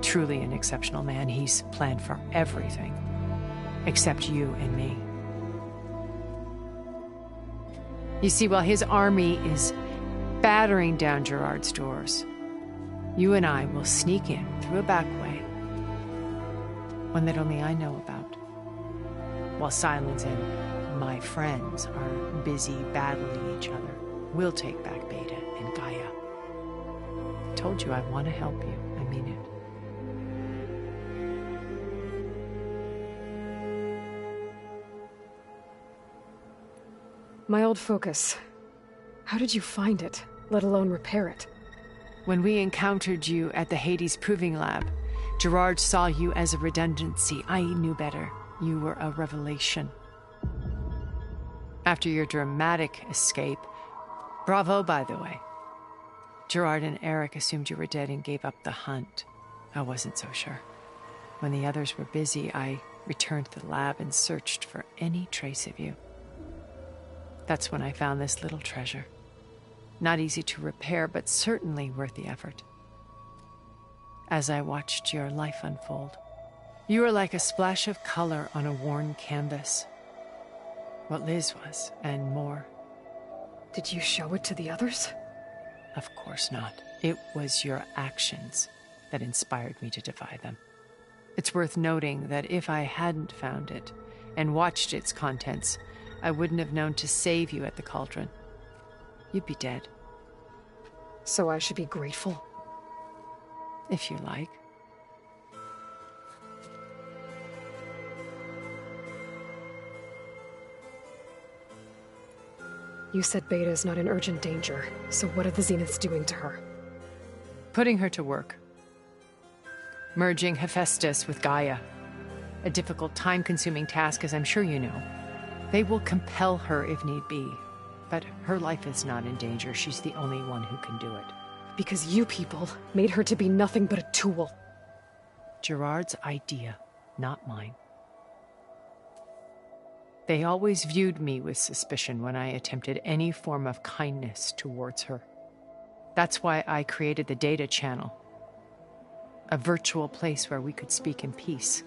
S3: Truly an exceptional man. He's planned for everything. Except you and me. You see, while his army is battering down Gerard's doors, you and I will sneak in through a back way. One that only I know about. While Silence and my friends are busy battling each other, we'll take back Beta and Gaia. I told you I want to help you. I mean it.
S1: My old focus. How did you find it, let alone repair it?
S3: When we encountered you at the Hades Proving Lab, Gerard saw you as a redundancy. I knew better. You were a revelation. After your dramatic escape, bravo, by the way. Gerard and Eric assumed you were dead and gave up the hunt. I wasn't so sure. When the others were busy, I returned to the lab and searched for any trace of you. That's when I found this little treasure. Not easy to repair, but certainly worth the effort. As I watched your life unfold, you were like a splash of color on a worn canvas. What Liz was, and more.
S1: Did you show it to the others?
S3: Of course not. It was your actions that inspired me to defy them. It's worth noting that if I hadn't found it and watched its contents, I wouldn't have known to save you at the Cauldron. You'd be dead.
S1: So I should be grateful?
S3: If you like.
S1: You said Beta is not in urgent danger, so what are the Zeniths doing to her?
S3: Putting her to work. Merging Hephaestus with Gaia. A difficult, time-consuming task, as I'm sure you know. They will compel her if need be. But her life is not in danger. She's the only one who can do it.
S1: Because you people made her to be nothing but a tool.
S3: Gerard's idea, not mine. They always viewed me with suspicion when I attempted any form of kindness towards her. That's why I created the Data Channel. A virtual place where we could speak in peace.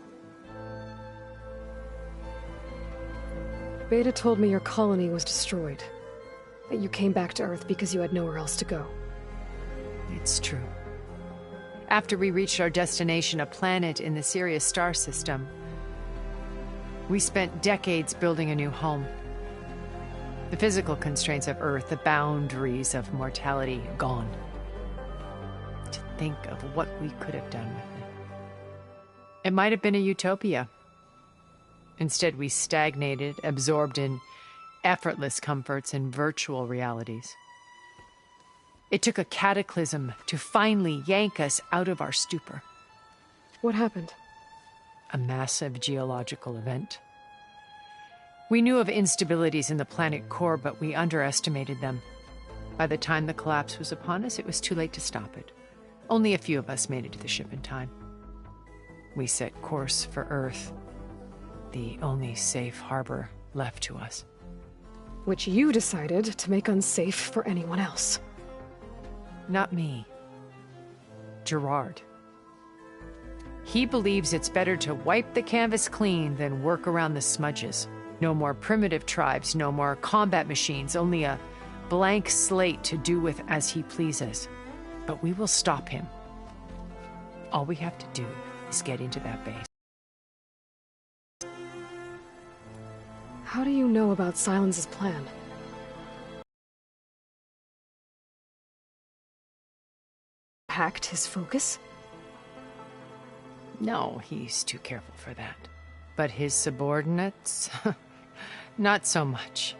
S1: Beta told me your colony was destroyed. That you came back to Earth because you had nowhere else to go.
S3: It's true. After we reached our destination, a planet in the Sirius star system, we spent decades building a new home. The physical constraints of Earth, the boundaries of mortality, gone. To think of what we could have done with it. It might have been a utopia. Instead, we stagnated, absorbed in effortless comforts and virtual realities. It took a cataclysm to finally yank us out of our stupor.
S1: What happened?
S3: A massive geological event. We knew of instabilities in the planet core, but we underestimated them. By the time the collapse was upon us, it was too late to stop it. Only a few of us made it to the ship in time. We set course for Earth, the only safe harbor left to us.
S1: Which you decided to make unsafe for anyone else.
S3: Not me. Gerard. He believes it's better to wipe the canvas clean than work around the smudges. No more primitive tribes, no more combat machines, only a blank slate to do with as he pleases. But we will stop him. All we have to do is get into that base.
S1: How do you know about Silence's plan? Hacked his focus?
S3: No, he's too careful for that. But his subordinates? Not so much.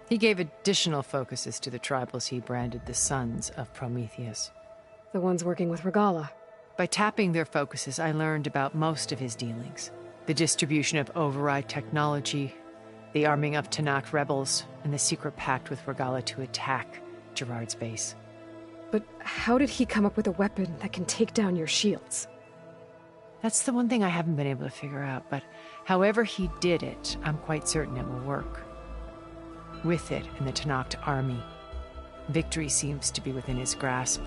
S3: He gave additional focuses to the tribals he branded the Sons of Prometheus.
S1: The ones working with Regalla.
S3: By tapping their focuses, I learned about most of his dealings. The distribution of override technology, the arming of Tanakh rebels, and the secret pact with Regalla to attack Gerard's base.
S1: But how did he come up with a weapon that can take down your shields?
S3: That's the one thing I haven't been able to figure out, but however he did it, I'm quite certain it will work. With it and the Tanakh army, victory seems to be within his grasp.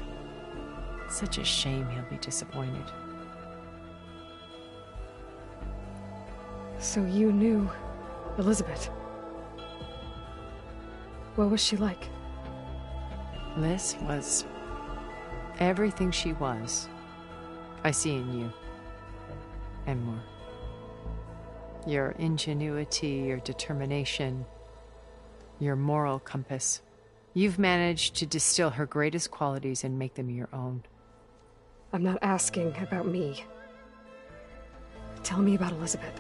S3: It's such a shame he'll be disappointed.
S1: So you knew Elizabeth. What was she like?
S3: Liz was everything she was. I see in you. And more. Your ingenuity, your determination, your moral compass. You've managed to distill her greatest qualities and make them your own.
S1: I'm not asking about me. Tell me about Elizabeth.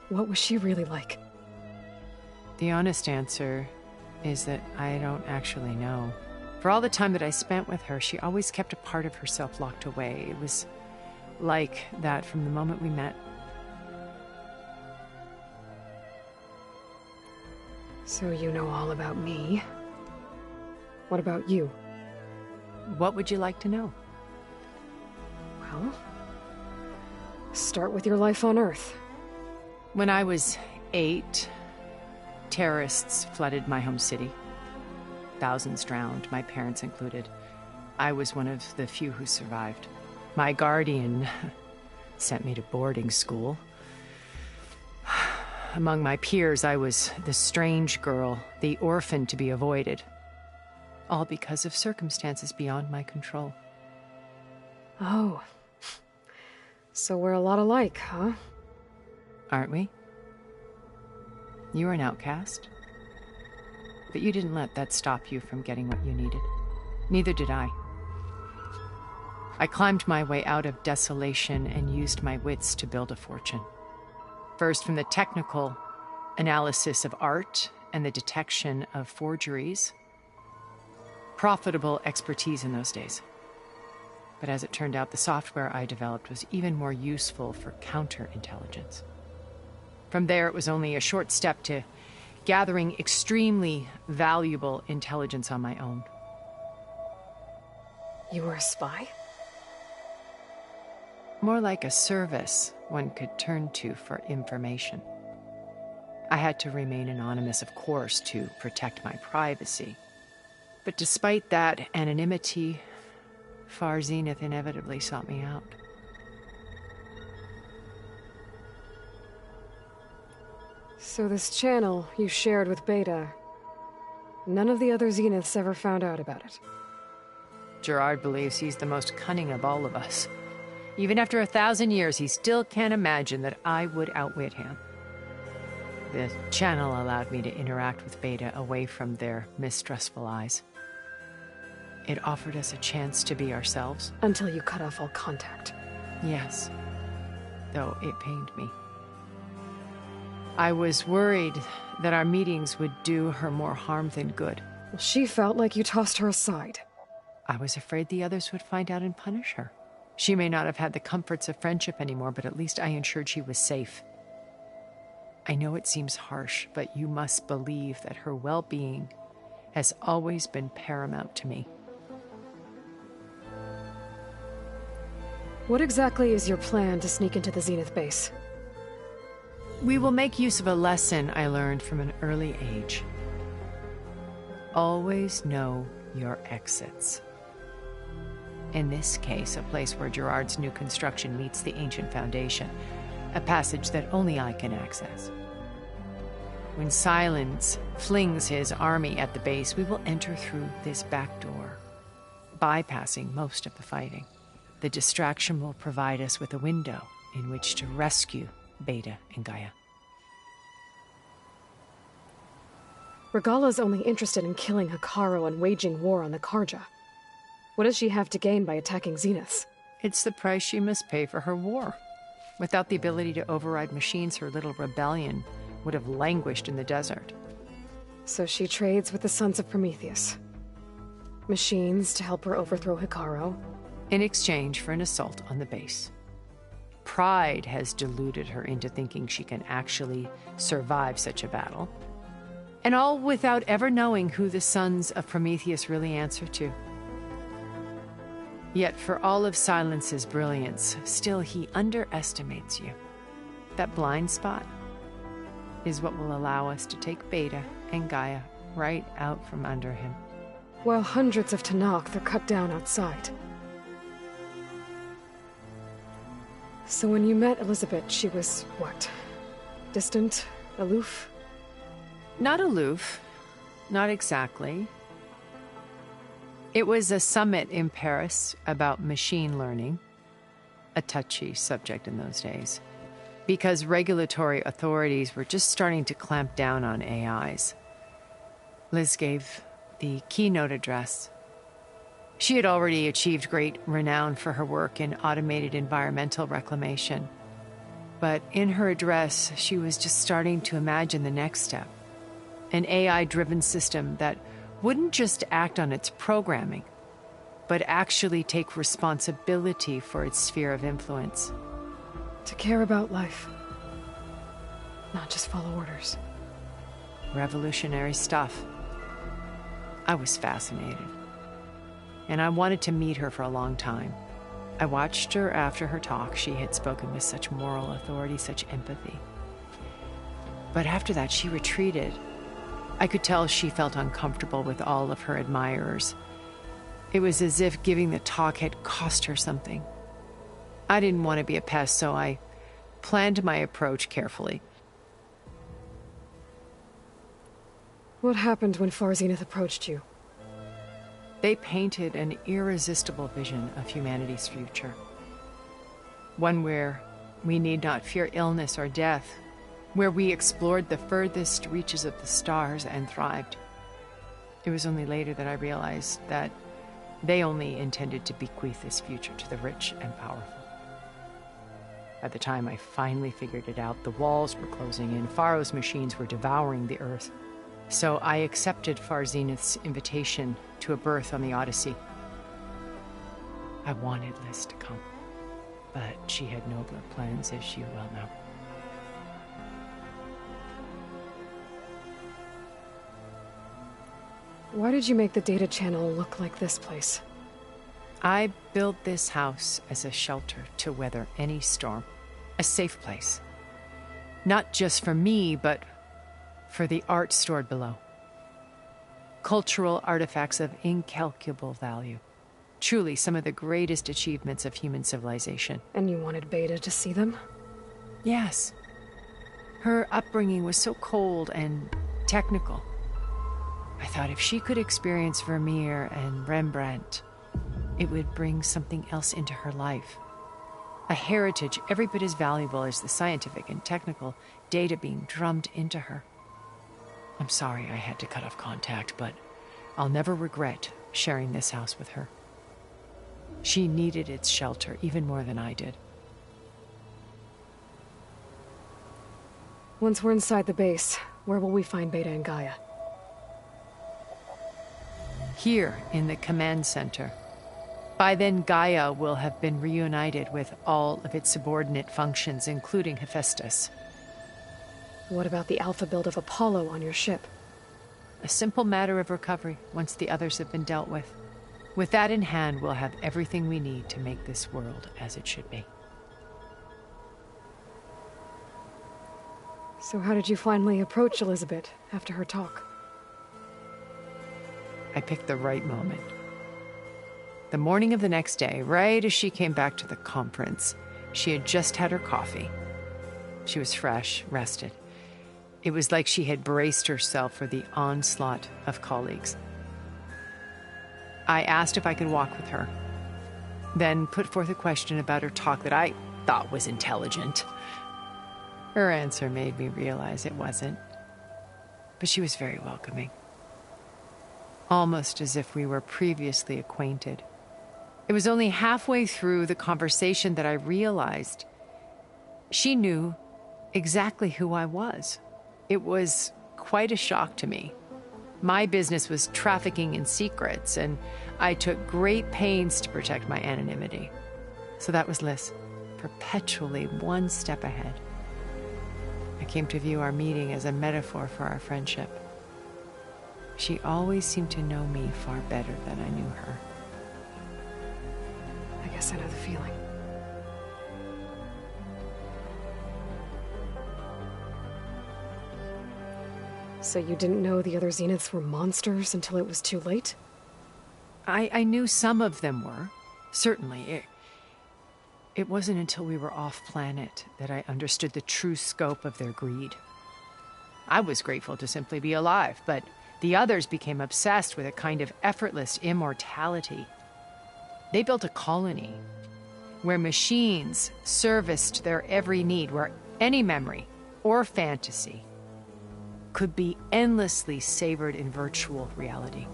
S1: What was she really like?
S3: The honest answer is that I don't actually know. For all the time that I spent with her, she always kept a part of herself locked away. It was like that from the moment we met.
S1: So you know all about me. What about you?
S3: What would you like to know?
S1: Well, start with your life on Earth.
S3: When I was 8, terrorists flooded my home city. Thousands drowned, my parents included. I was one of the few who survived. My guardian sent me to boarding school. Among my peers, I was the strange girl, the orphan to be avoided. All because of circumstances beyond my control.
S1: Oh. So we're a lot alike, huh?
S3: Aren't we? You were an outcast. But you didn't let that stop you from getting what you needed. Neither did I. I climbed my way out of desolation and used my wits to build a fortune. First, from the technical analysis of art and the detection of forgeries. Profitable expertise in those days. But as it turned out, the software I developed was even more useful for counterintelligence. From there, it was only a short step to gathering extremely valuable intelligence on my own.
S1: You were a spy?
S3: More like a service one could turn to for information. I had to remain anonymous, of course, to protect my privacy. But despite that anonymity, Far Zenith inevitably sought me out.
S1: So this channel you shared with Beta, none of the other Zeniths ever found out about it.
S3: Gerard believes he's the most cunning of all of us. Even after 1,000 years, he still can't imagine that I would outwit him. The channel allowed me to interact with Beta away from their mistrustful eyes. It offered us a chance to be ourselves.
S1: Until you cut off all contact.
S3: Yes. Though it pained me. I was worried that our meetings would do her more harm than good.
S1: Well, she felt like you tossed her aside.
S3: I was afraid the others would find out and punish her. She may not have had the comforts of friendship anymore, but at least I ensured she was safe. I know it seems harsh, but you must believe that her well-being has always been paramount to me.
S1: What exactly is your plan to sneak into the Zenith base?
S3: We will make use of a lesson I learned from an early age. Always know your exits. In this case, a place where Gerard's new construction meets the ancient foundation, a passage that only I can access. When Silence flings his army at the base, we will enter through this back door, bypassing most of the fighting. The distraction will provide us with a window in which to rescue Beta and Gaia.
S1: Regala's only interested in killing Hekarro and waging war on the Karja. What does she have to gain by attacking Zeniths?
S3: It's the price she must pay for her war. Without the ability to override machines, her little rebellion would have languished in the desert.
S1: So she trades with the Sons of Prometheus. Machines to help her overthrow Hekarro.
S3: In exchange for an assault on the base. Pride has deluded her into thinking she can actually survive such a battle. And all without ever knowing who the Sons of Prometheus really answer to. Yet for all of Silence's brilliance, still he underestimates you. That blind spot is what will allow us to take Beta and Gaia right out from under him.
S1: While hundreds of Tenakth are cut down outside. So when you met Elizabeth, she was, what? Distant? Aloof?
S3: Not aloof. Not exactly. It was a summit in Paris about machine learning, a touchy subject in those days, because regulatory authorities were just starting to clamp down on AIs. Liz gave the keynote address. She had already achieved great renown for her work in automated environmental reclamation. But in her address, she was just starting to imagine the next step. An AI-driven system that wouldn't just act on its programming, but actually take responsibility for its sphere of influence.
S1: To care about life. Not just follow orders.
S3: Revolutionary stuff. I was fascinated. And I wanted to meet her for a long time. I watched her after her talk. She had spoken with such moral authority, such empathy. But after that, she retreated. I could tell she felt uncomfortable with all of her admirers. It was as if giving the talk had cost her something. I didn't want to be a pest, so I planned my approach carefully.
S1: What happened when Far Zenith approached you?
S3: They painted an irresistible vision of humanity's future. One where we need not fear illness or death, where we explored the furthest reaches of the stars and thrived. It was only later that I realized that they only intended to bequeath this future to the rich and powerful. By the time I finally figured it out, the walls were closing in, Pharaoh's machines were devouring the earth. So I accepted Far Zenith's invitation to a berth on the Odyssey. I wanted Liz to come, but she had nobler plans, as you well know.
S1: Why did you make the data channel look like this place?
S3: I built this house as a shelter to weather any storm. A safe place. Not just for me, but for the art stored below. Cultural artifacts of incalculable value. Truly some of the greatest achievements of human civilization.
S1: And you wanted Beta to see them?
S3: Yes. Her upbringing was so cold and technical. I thought if she could experience Vermeer and Rembrandt, it would bring something else into her life. A heritage every bit as valuable as the scientific and technical data being drummed into her. I'm sorry I had to cut off contact, but I'll never regret sharing this house with her. She needed its shelter even more than I did.
S1: Once we're inside the base, where will we find Beta and Gaia?
S3: Here in the command center. By then, Gaia will have been reunited with all of its subordinate functions, including Hephaestus.
S1: What about the alpha build of Apollo on your ship?
S3: A simple matter of recovery once the others have been dealt with. With that in hand, we'll have everything we need to make this world as it should be.
S1: So how did you finally approach Elizabeth after her talk?
S3: I picked the right moment. The morning of the next day, right as she came back to the conference, she had just had her coffee. She was fresh, rested. It was like she had braced herself for the onslaught of colleagues. I asked if I could walk with her, then put forth a question about her talk that I thought was intelligent. Her answer made me realize it wasn't, but she was very welcoming. Almost as if we were previously acquainted. It was only halfway through the conversation that I realized she knew exactly who I was. It was quite a shock to me. My business was trafficking in secrets, and I took great pains to protect my anonymity. So that was Liz, perpetually one step ahead. I came to view our meeting as a metaphor for our friendship. She always seemed to know me far better than I knew her.
S1: I guess I know the feeling. So you didn't know the other Zeniths were monsters until it was too late?
S3: I knew some of them were. Certainly. It wasn't until we were off-planet that I understood the true scope of their greed. I was grateful to simply be alive, but the others became obsessed with a kind of effortless immortality. They built a colony where machines serviced their every need, where any memory or fantasy could be endlessly savored in virtual reality.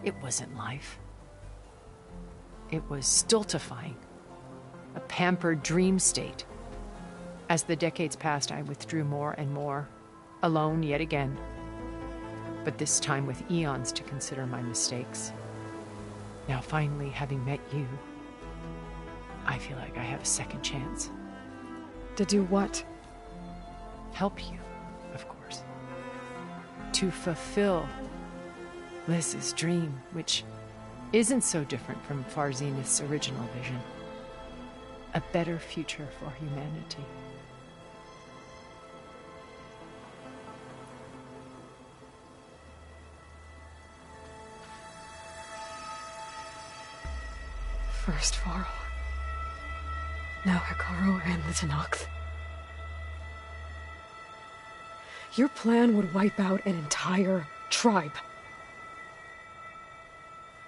S3: It wasn't life. It was stultifying, a pampered dream state. As the decades passed, I withdrew more and more, alone yet again, but this time with eons to consider my mistakes. Now finally, having met you, I feel like I have a second chance.
S1: To do what?
S3: Help you, of course. To fulfill Liz's dream, which isn't so different from Far Zenith's original vision. A better future for humanity.
S1: First Varl. Now Hekarro and the Tenakth. Your plan would wipe out an entire tribe.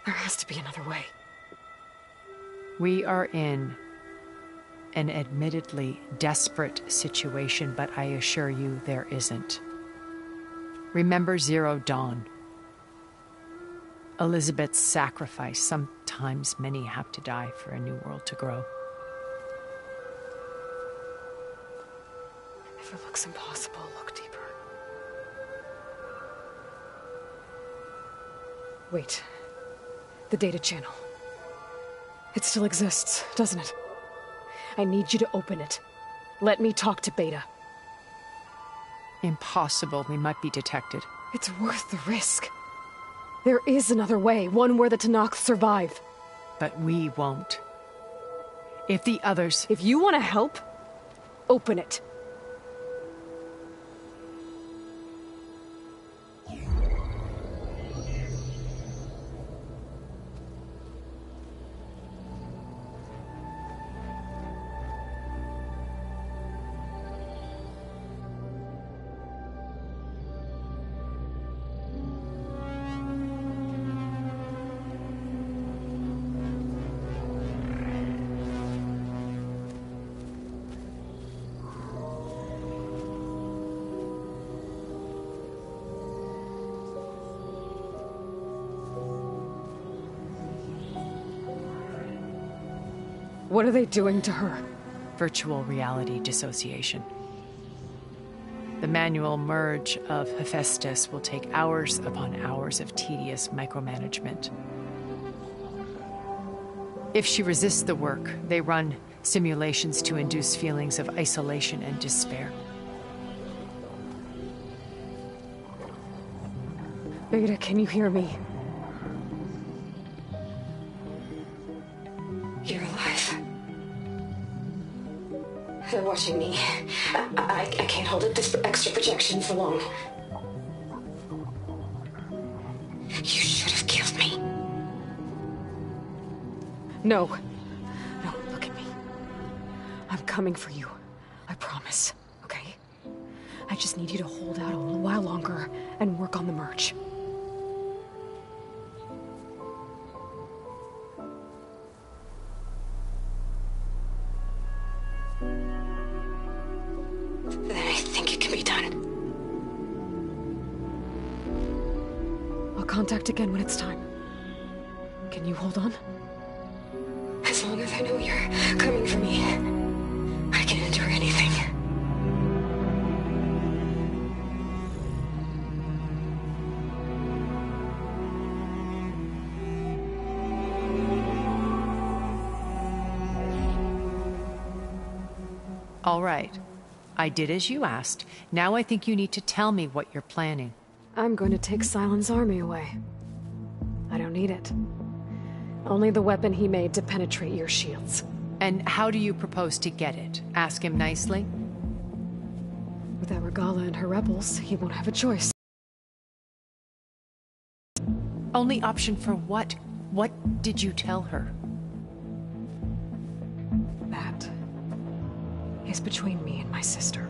S1: There has to be another way.
S3: We are in an admittedly desperate situation, but I assure you there isn't. Remember Zero Dawn. Elizabeth's sacrifice. Sometimes many have to die for a new world to grow.
S1: If it looks impossible, look deeper. Wait. The data channel. It still exists, doesn't it? I need you to open it. Let me talk to Beta.
S3: Impossible. We might be detected.
S1: It's worth the risk. There is another way, one where the Tenakth survive.
S3: But we won't. If the others...
S1: If you want to help, open it. What are they doing to her?
S3: Virtual reality dissociation. The manual merge of Hephaestus will take hours upon hours of tedious micromanagement. If she resists the work, they run simulations to induce feelings of isolation and despair.
S1: Beta, can you hear me?
S11: You're alive. They're watching me. I can't hold up this extra projection for long. You should have killed me.
S1: No. No, look at me. I'm coming for you. I promise, okay? I just need you to hold out a little while longer and work on the merge.
S11: Then I think it can be done.
S1: I'll contact again when it's time. Can you hold on?
S11: As long as I know you're coming for me, I can endure anything.
S3: All right. I did as you asked. Now I think you need to tell me what you're planning.
S1: I'm going to take Sylens' army away. I don't need it. Only the weapon he made to penetrate your shields.
S3: And how do you propose to get it? Ask him nicely?
S1: Without Regalla and her rebels, he won't have a choice.
S3: Only option for what? What did you tell her?
S1: That is between me and my sister.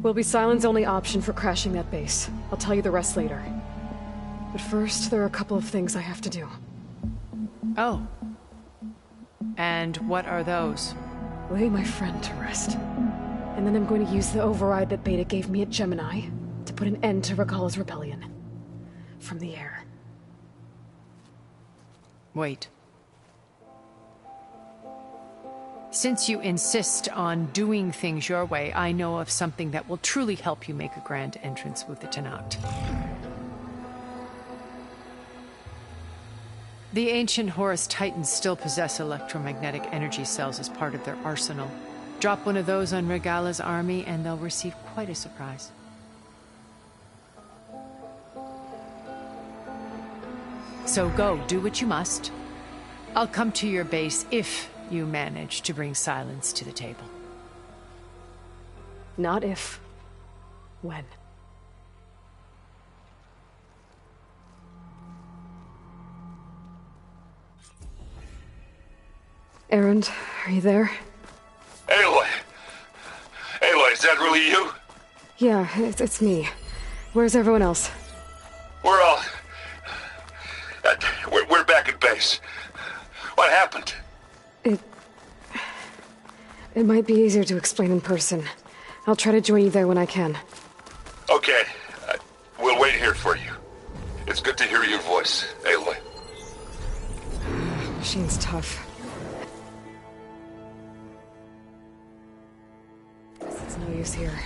S1: Will be Sylens' only option for crashing that base. I'll tell you the rest later. But first, there are a couple of things I have to do.
S3: Oh. And what are those?
S1: Lay my friend to rest. And then I'm going to use the override that Beta gave me at Gemini to put an end to Regalla's rebellion. From the air.
S3: Wait. Since you insist on doing things your way, I know of something that will truly help you make a grand entrance with the Tenakth. The ancient Horus Titans still possess electromagnetic energy cells as part of their arsenal. Drop one of those on Regalla's army and they'll receive quite a surprise. So go, do what you must. I'll come to your base if you manage to bring Sylens to the table.
S1: Not if. When. Erend, are you there?
S9: Aloy! Aloy, is that really you?
S1: Yeah, it's me. Where's everyone else?
S9: We're all... We're back at base. What happened?
S1: It might be easier to explain in person. I'll try to join you there when I can.
S9: Okay. We'll wait here for you. It's good to hear your voice, Aloy.
S1: Machine's tough. Guess it's no use here.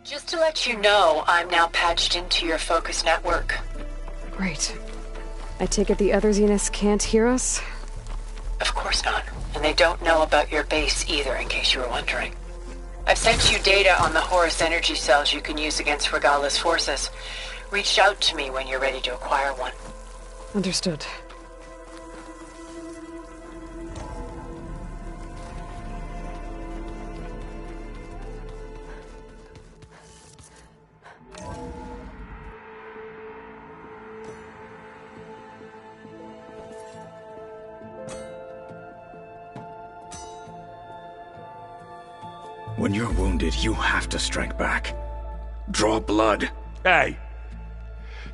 S8: Just to let you know, I'm now patched into your focus network.
S1: Great. I take it the other Zeniths can't hear us?
S8: Of course not. And they don't know about your base either, in case you were wondering. I've sent you data on the Horus energy cells you can use against Regala's forces. Reach out to me when you're ready to acquire one.
S1: Understood.
S17: When you're wounded, you have to strike back. Draw blood.
S9: Hey!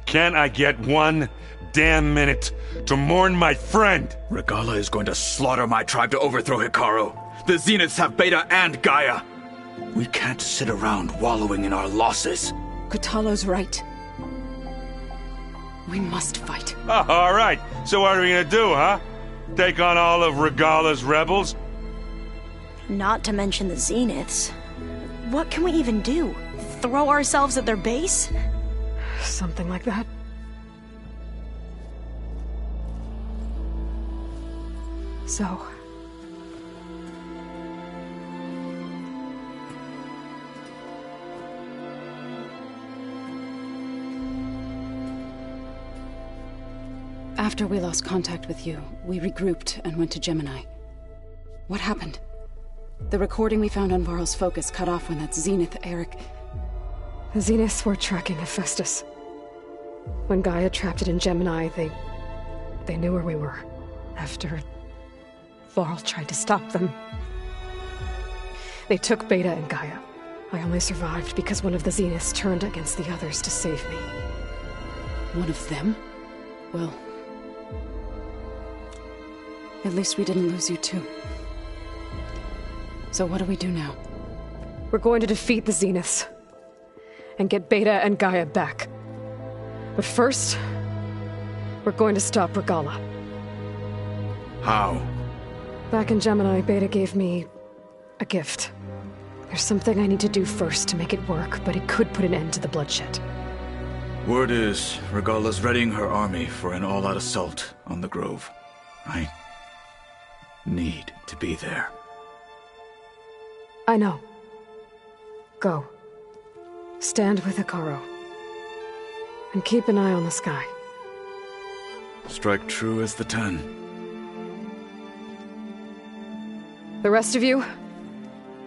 S9: Can't I get one damn minute to mourn my friend?
S17: Regala is going to slaughter my tribe to overthrow Hekarro. The Zeniths have Beta and Gaia. We can't sit around wallowing in our losses.
S21: Kotallo's right. We must fight.
S9: Oh, all right. So what are we gonna do, huh? Take on all of Regala's rebels?
S16: Not to mention the Zeniths. What can we even do? Throw ourselves at their base?
S1: Something like that. So...
S21: After we lost contact with you, we regrouped and went to Gemini. What happened? The recording we found on Varl's focus cut off when that Zenith, Eric...
S1: The Zeniths were tracking Hephaestus. When Gaia trapped it in Gemini, they knew where we were. After Varl tried to stop them. They took Beta and Gaia. I only survived because one of the Zeniths turned against the others to save me.
S21: One of them? Well... at least we didn't lose you too. So what do we do now?
S1: We're going to defeat the Zeniths. And get Beta and Gaia back. But first, we're going to stop Regala.
S17: How?
S1: Back in Gemini, Beta gave me a gift. There's something I need to do first to make it work, but it could put an end to the bloodshed.
S17: Word is, Regala's readying her army for an all-out assault on the Grove. I need to be there.
S1: I know. Go. Stand with Hekarro. And keep an eye on the sky.
S17: Strike true as the 10.
S1: The rest of you,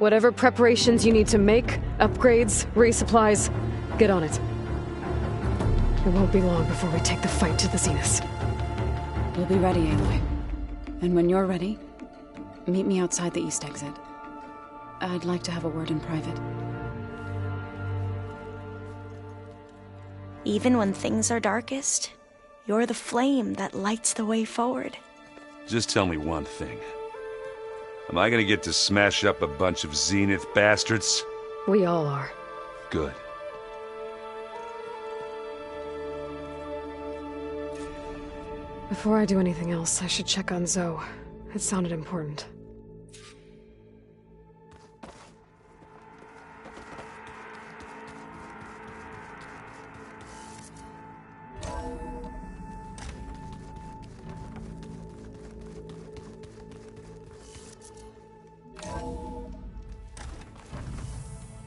S1: whatever preparations you need to make, upgrades, resupplies, get on it. It won't be long before we take the fight to the Zeniths.
S21: We'll be ready, Aloy. And when you're ready, meet me outside the east exit. I'd like to have a word in private.
S16: Even when things are darkest, you're the flame that lights the way forward.
S9: Just tell me one thing. Am I gonna get to smash up a bunch of Zenith bastards?
S1: We all are.
S9: Good.
S1: Before I do anything else, I should check on Zoe. It sounded important.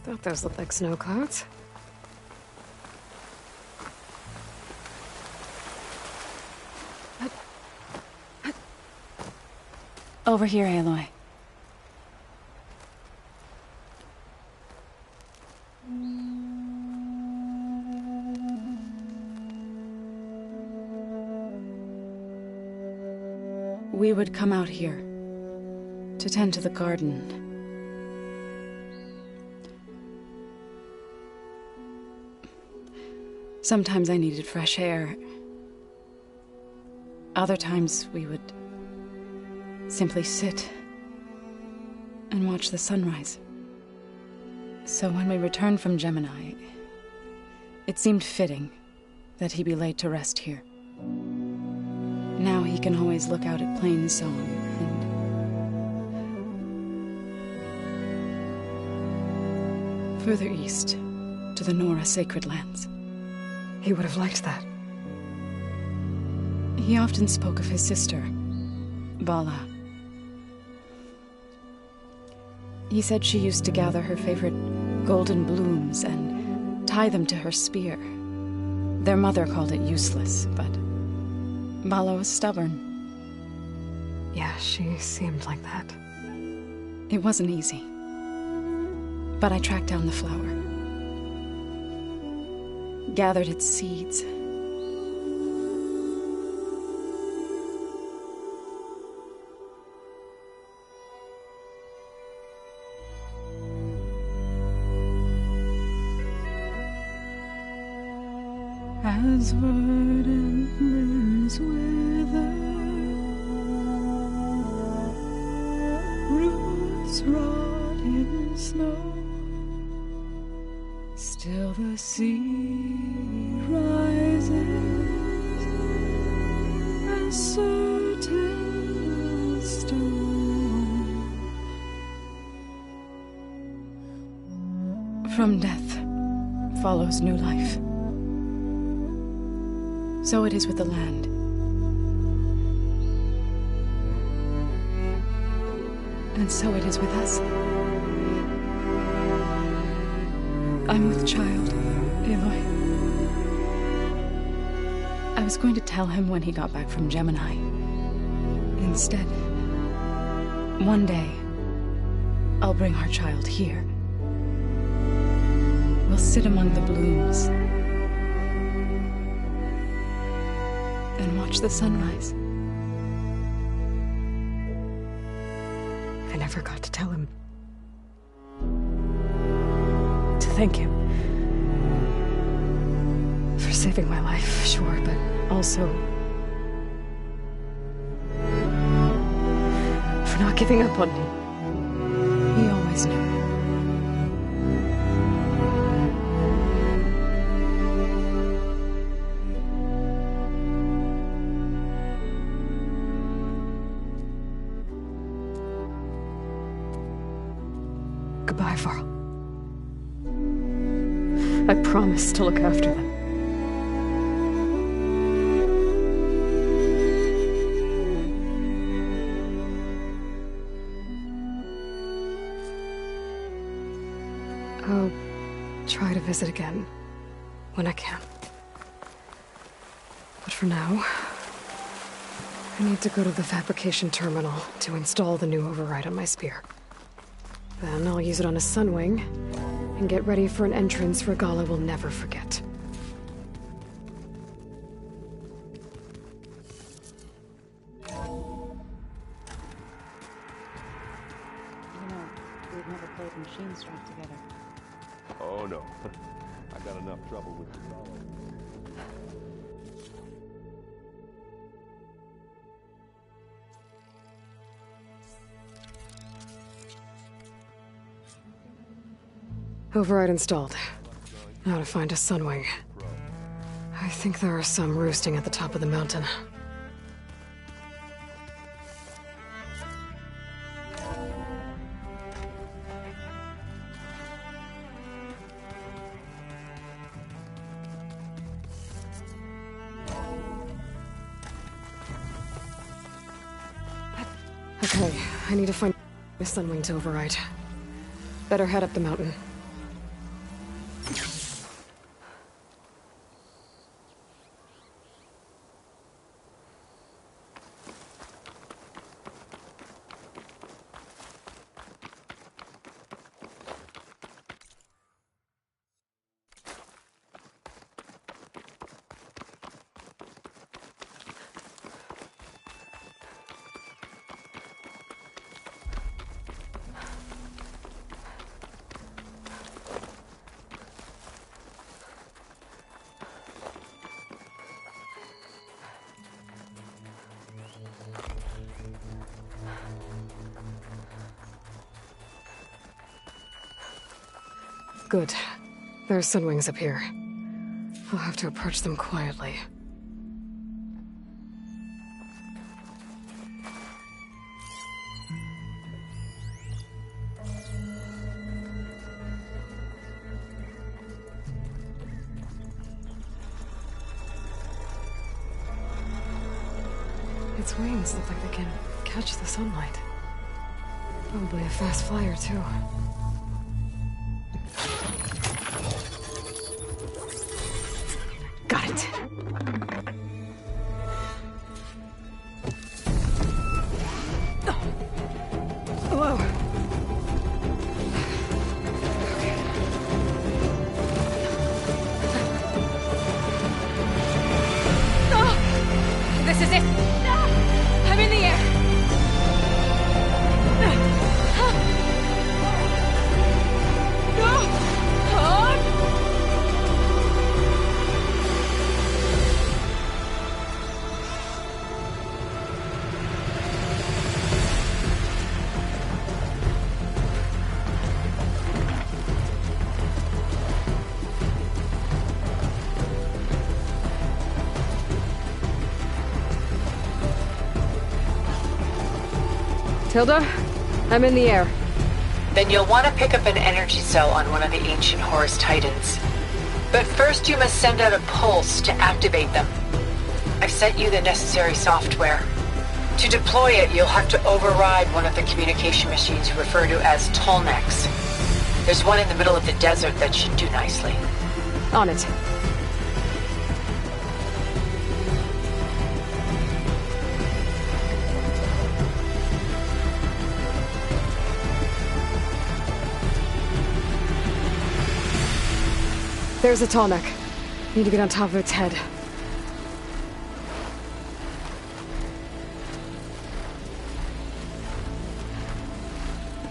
S1: Thought those looked like snow clouds.
S21: Over here, Aloy. We would come out here to tend to the garden. Sometimes I needed fresh air. Other times we would simply sit and watch the sunrise. So when we returned from Gemini, it seemed fitting that he be laid to rest here. Now he can always look out at Plain Song and... further east, to the Nora sacred lands.
S1: He would have liked that.
S21: He often spoke of his sister, Bala. He said she used to gather her favorite golden blooms and tie them to her spear. Their mother called it useless, but Bala was stubborn.
S1: Yeah, she seemed like that.
S21: It wasn't easy. But I tracked down the flower. Gathered its seeds. As verdant limbs wither, roots rot in snow, still the sea rises as certain as stone. From death follows new life. So it is with the land. And so it is with us. I'm with child, Aloy. I was going to tell him when he got back from Gemini. Instead, one day, I'll bring our child here. We'll sit among the blooms and watch the sunrise.
S1: I never got to tell him. To thank him. For saving my life, sure, but also for not giving up on me.
S21: He always knew.
S1: Goodbye, Varl. I promise to look after them. I'll try to visit again when I can. But for now, I need to go to the fabrication terminal to install the new override on my spear. Then I'll use it on a Sunwing, and get ready for an entrance Regalla will never forget.
S19: You know, we've never played Machine Strike together.
S10: Oh no, I got enough trouble with the dollar.
S1: Override installed. Now to find a Sunwing. I think there are some roosting at the top of the mountain. Okay, I need to find a Sunwing to override. Better head up the mountain. Good. There are Sunwings up here. I'll have to approach them quietly. Its wings look like they can catch the sunlight. Probably a fast flyer, too. Got it. Whoa.
S11: This is it! I'm in the air!
S1: Tilda, I'm in the air.
S8: Then you'll want to pick up an energy cell on one of the ancient Horus Titans. But first you must send out a pulse to activate them. I've sent you the necessary software. To deploy it, you'll have to override one of the communication machines referred to as Tolnecs. There's one in the middle of the desert that should do nicely.
S1: On it. There's a Tolnec. Need to get on top of its head.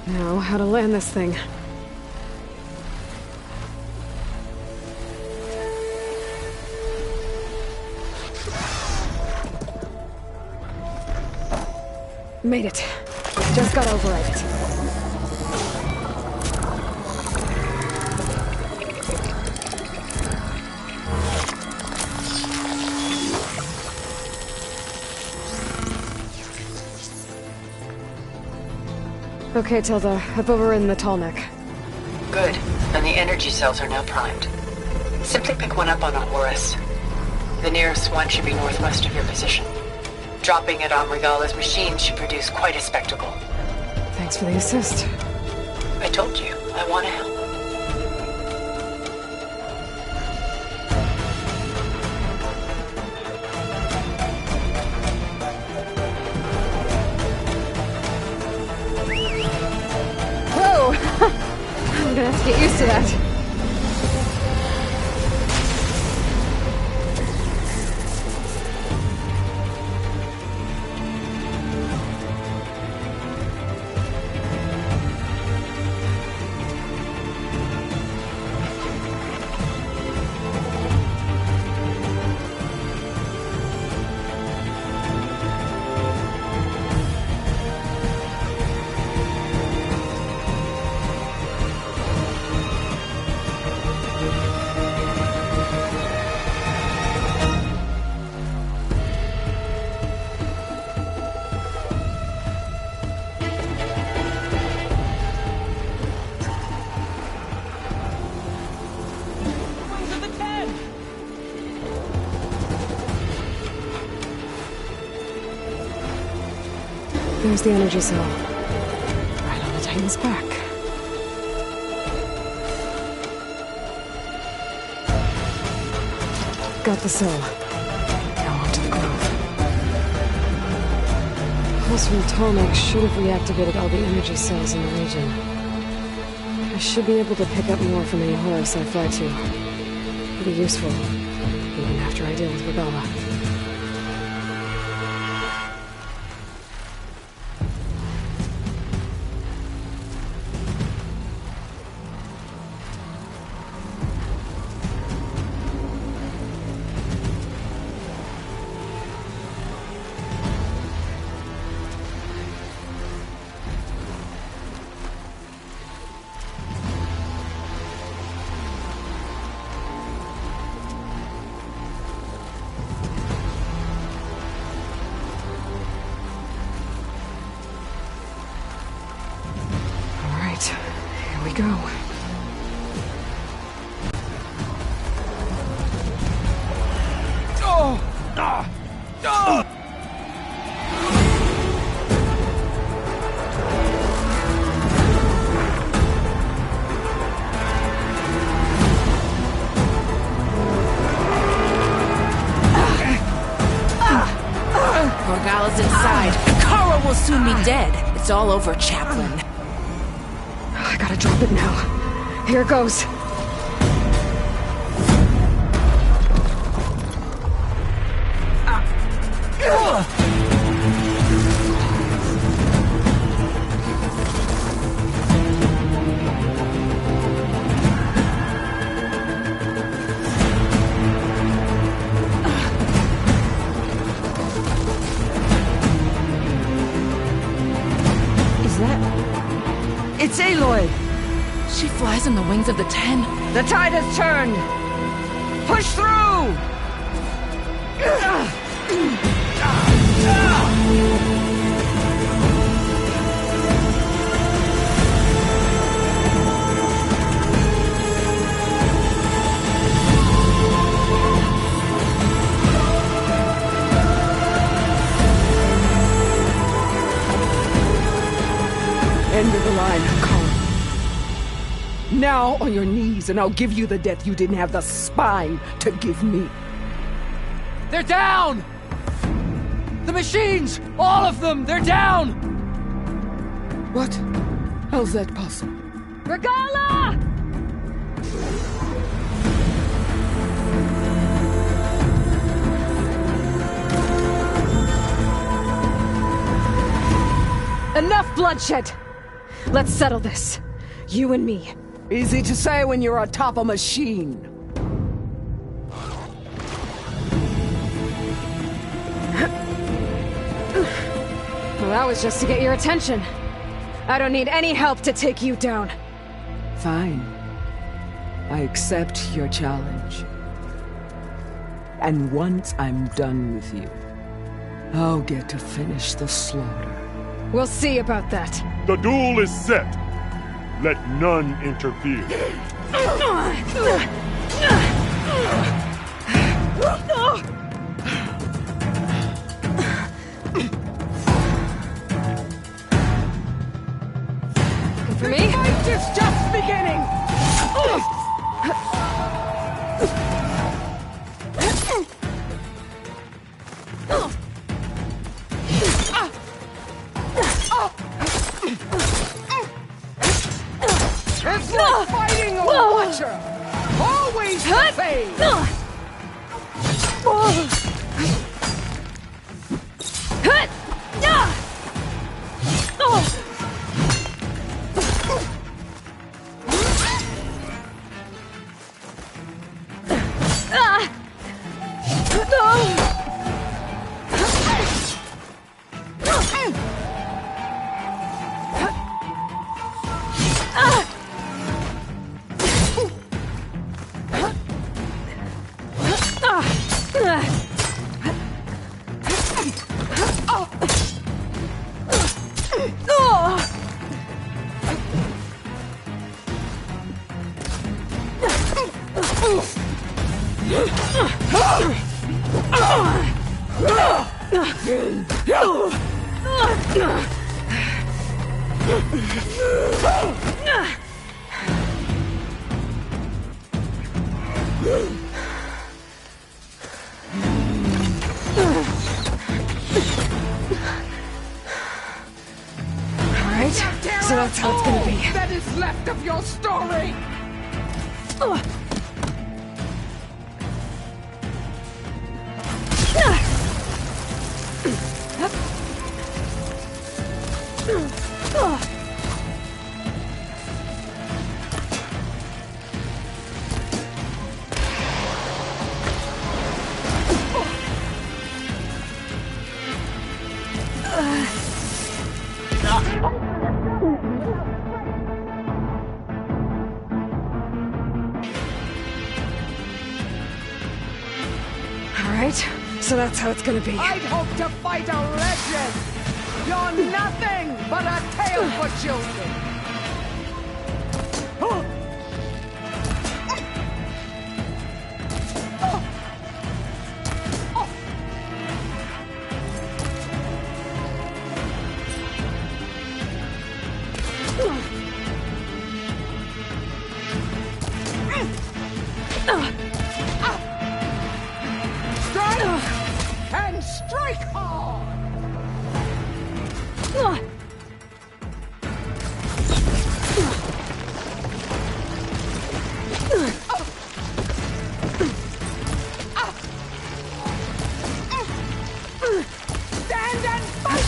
S1: Now, how to land this thing. Made it. Just got to override it. Okay, Tilda. I've overridden the Tolnec.
S8: Good. And the energy cells are now primed. Simply pick one up on a Horus. The nearest one should be northwest of your position. Dropping it on Regala's machine should produce quite a spectacle.
S1: Thanks for the assist.
S8: I told you, I want to help.
S1: I'm gonna have to get used to that. There's the energy cell. Right on the Titan's back. Got the cell. Now onto the Grove. Pulse from Tolnec should have reactivated all the energy cells in the region. I should be able to pick up more from any Horus I fly to. It'll be useful, even after I deal with Regala. Here we go.
S5: soon be dead. It's all over, Chaplain.
S1: I gotta drop it now. Here goes.
S5: It's Aloy! She flies on the wings of the Ten.
S13: The tide has turned! Push through!
S23: End of the line, Kara. Now on your knees, and I'll give you the death you didn't have the spine to give me.
S14: They're down! The machines! All of them! They're down!
S23: What? How's that possible?
S13: Regala!
S1: Enough bloodshed! Let's settle this. You and me.
S23: Easy to say when you're atop a machine.
S1: Well, that was just to get your attention. I don't need any help to take you down.
S23: Fine. I accept your challenge. And once I'm done with you, I'll get to finish the slaughter.
S1: We'll see about that.
S10: The duel is set. Let none interfere.
S1: For me?
S23: The fight is just beginning! It's like fighting a watcher! Always the same!
S1: Alright, so that's how it's gonna be.
S23: That is left of your story!
S1: Alright, so that's how it's gonna be.
S23: I'd hope to fight a legend! You're nothing but a tale for children! Strike! And strike hard! Stand and fight!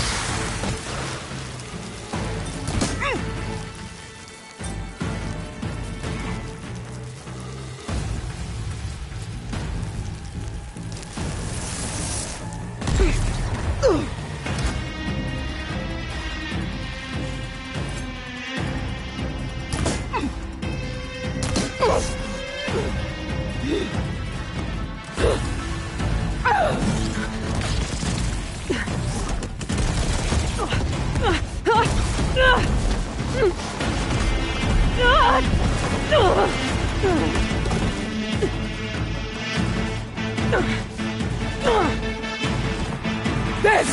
S23: This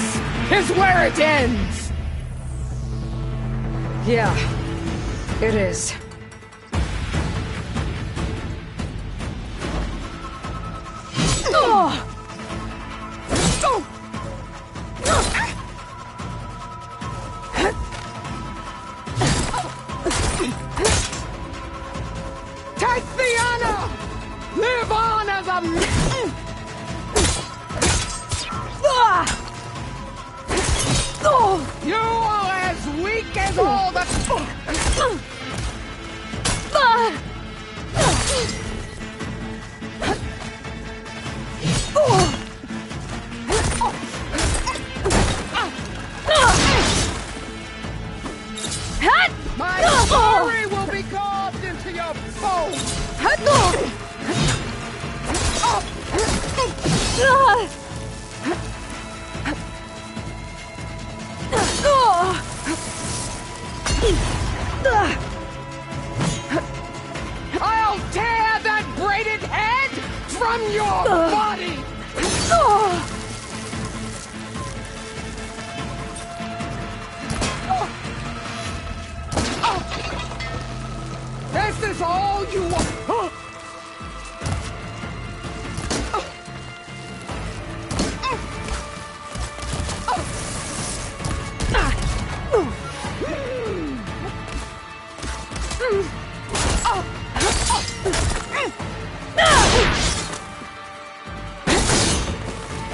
S23: is where it ends!
S1: Yeah, it is.
S23: Tithiana! Live on as a... You are as weak as all the... My fury will be carved into your bones! I'll tear that braided head from your body! This is all you want!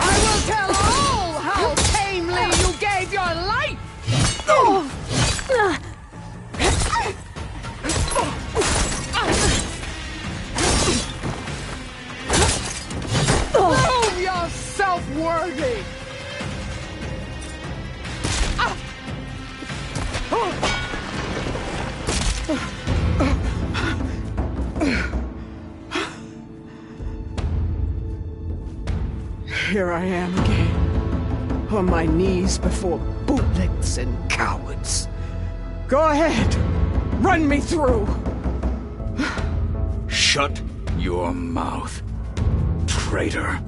S23: I will tell all how tamely you gave your life! Prove yourself worthy! Here I am again, on my knees before bootlicks and cowards. Go ahead, run me through.
S17: Shut your mouth, traitor.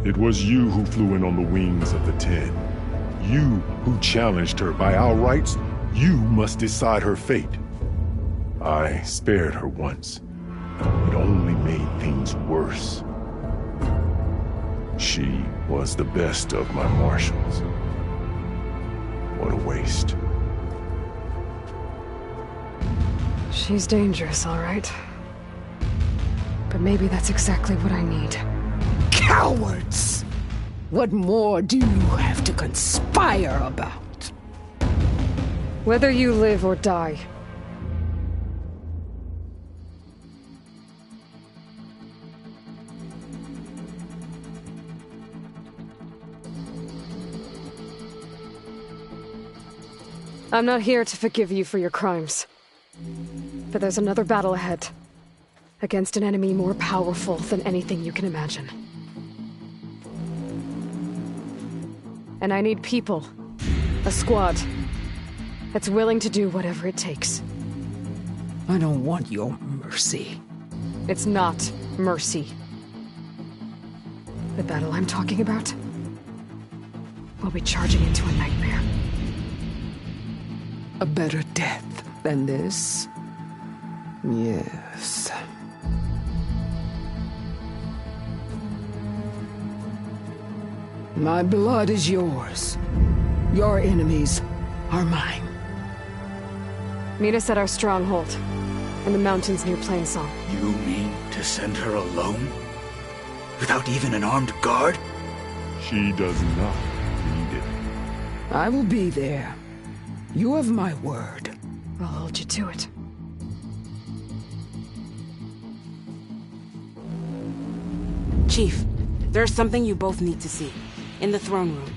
S2: It was you who flew in on the wings of the Ten. You who challenged her by our rights. You must decide her fate. I spared her once. It only made things worse. She was the best of my marshals. What a waste.
S1: She's dangerous, all right. But maybe that's exactly what I need.
S23: Cowards! What more do you have to conspire about?
S1: Whether you live or die. I'm not here to forgive you for your crimes. But there's another battle ahead. Against an enemy more powerful than anything you can imagine. And I need people. A squad. That's willing to do whatever it takes.
S23: I don't want your mercy.
S1: It's not mercy. The battle I'm talking about will be charging into a nightmare.
S23: A better death than this? Yes. My blood is yours. Your enemies are mine.
S1: Meet us at our stronghold, in the mountains near Plainsong.
S17: You mean to send her alone? Without even an armed guard?
S2: She does not need it.
S23: I will be there. You have my word.
S1: We'll hold you to it.
S4: Chief, there's something you both need to see. In the throne room.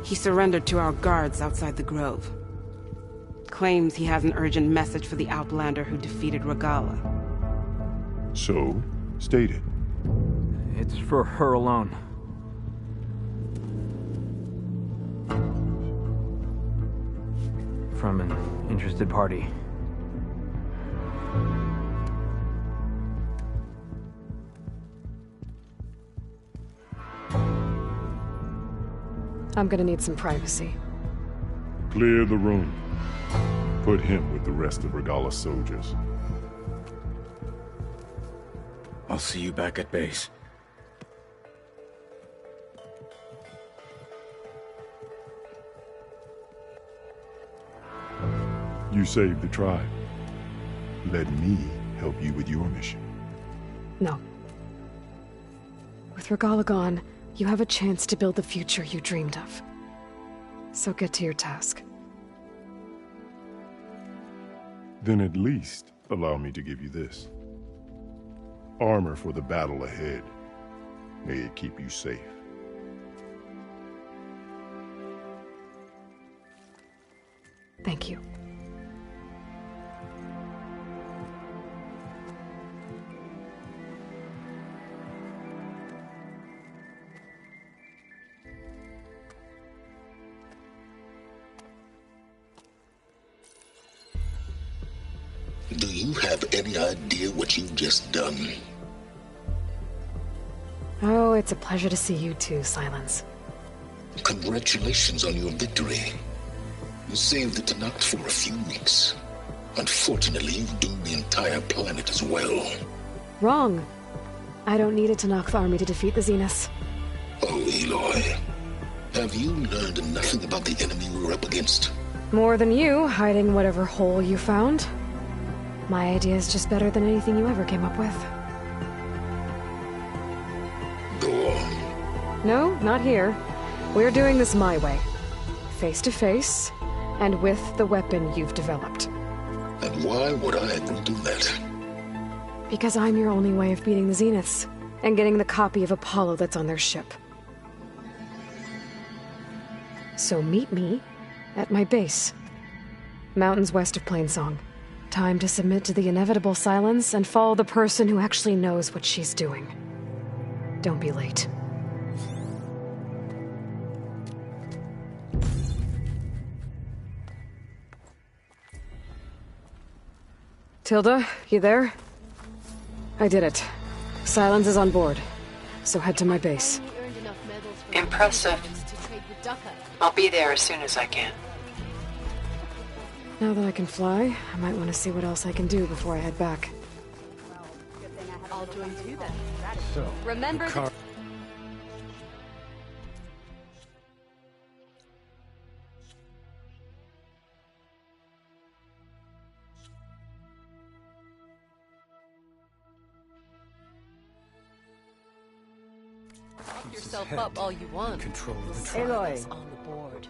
S4: He surrendered to our guards outside the grove. Claims he has an urgent message for the Outlander who defeated Regalla.
S2: So, state it.
S20: It's for her alone. From an interested party.
S1: I'm gonna need some privacy.
S2: Clear the room. Put him with the rest of Regalla's soldiers.
S17: I'll see you back at base.
S2: You saved the tribe. Let me help you with your mission.
S1: No. With Regalla gone, you have a chance to build the future you dreamed of. So get to your task.
S2: Then at least allow me to give you this. Armor for the battle ahead. May it keep you safe.
S1: Thank you.
S22: Do you have any idea what you've just done?
S1: Oh, it's a pleasure to see you too, Silence.
S22: Congratulations on your victory. You saved the Tenakth for a few weeks. Unfortunately, you've doomed the entire planet as well.
S1: Wrong. I don't need a Tenakth army to defeat the Zeniths.
S22: Oh, Aloy. Have you learned nothing about the enemy we're up against?
S1: More than you, hiding whatever hole you found. My idea is just better than anything you ever came up with.
S22: Go on.
S1: No, not here. We're doing this my way. Face to face, and with the weapon you've developed.
S22: And why would I agree to that?
S1: Because I'm your only way of beating the Zeniths, and getting the copy of Apollo that's on their ship. So meet me at my base. Mountains west of Plainsong. Time to submit to the inevitable silence and follow the person who actually knows what she's doing. Don't be late. Tilda, you there? I did it. Silence is on board. So head to my base.
S8: Impressive. I'll be there as soon as I can.
S1: Now that I can fly, I might want to see what else I can do before I head back.
S19: I'll join you then.
S10: So,
S19: Remember the...
S10: Keeps his
S19: yourself
S10: head
S19: up all you want.
S10: in control of the
S19: We'll
S10: tribe.
S19: see what's on the board.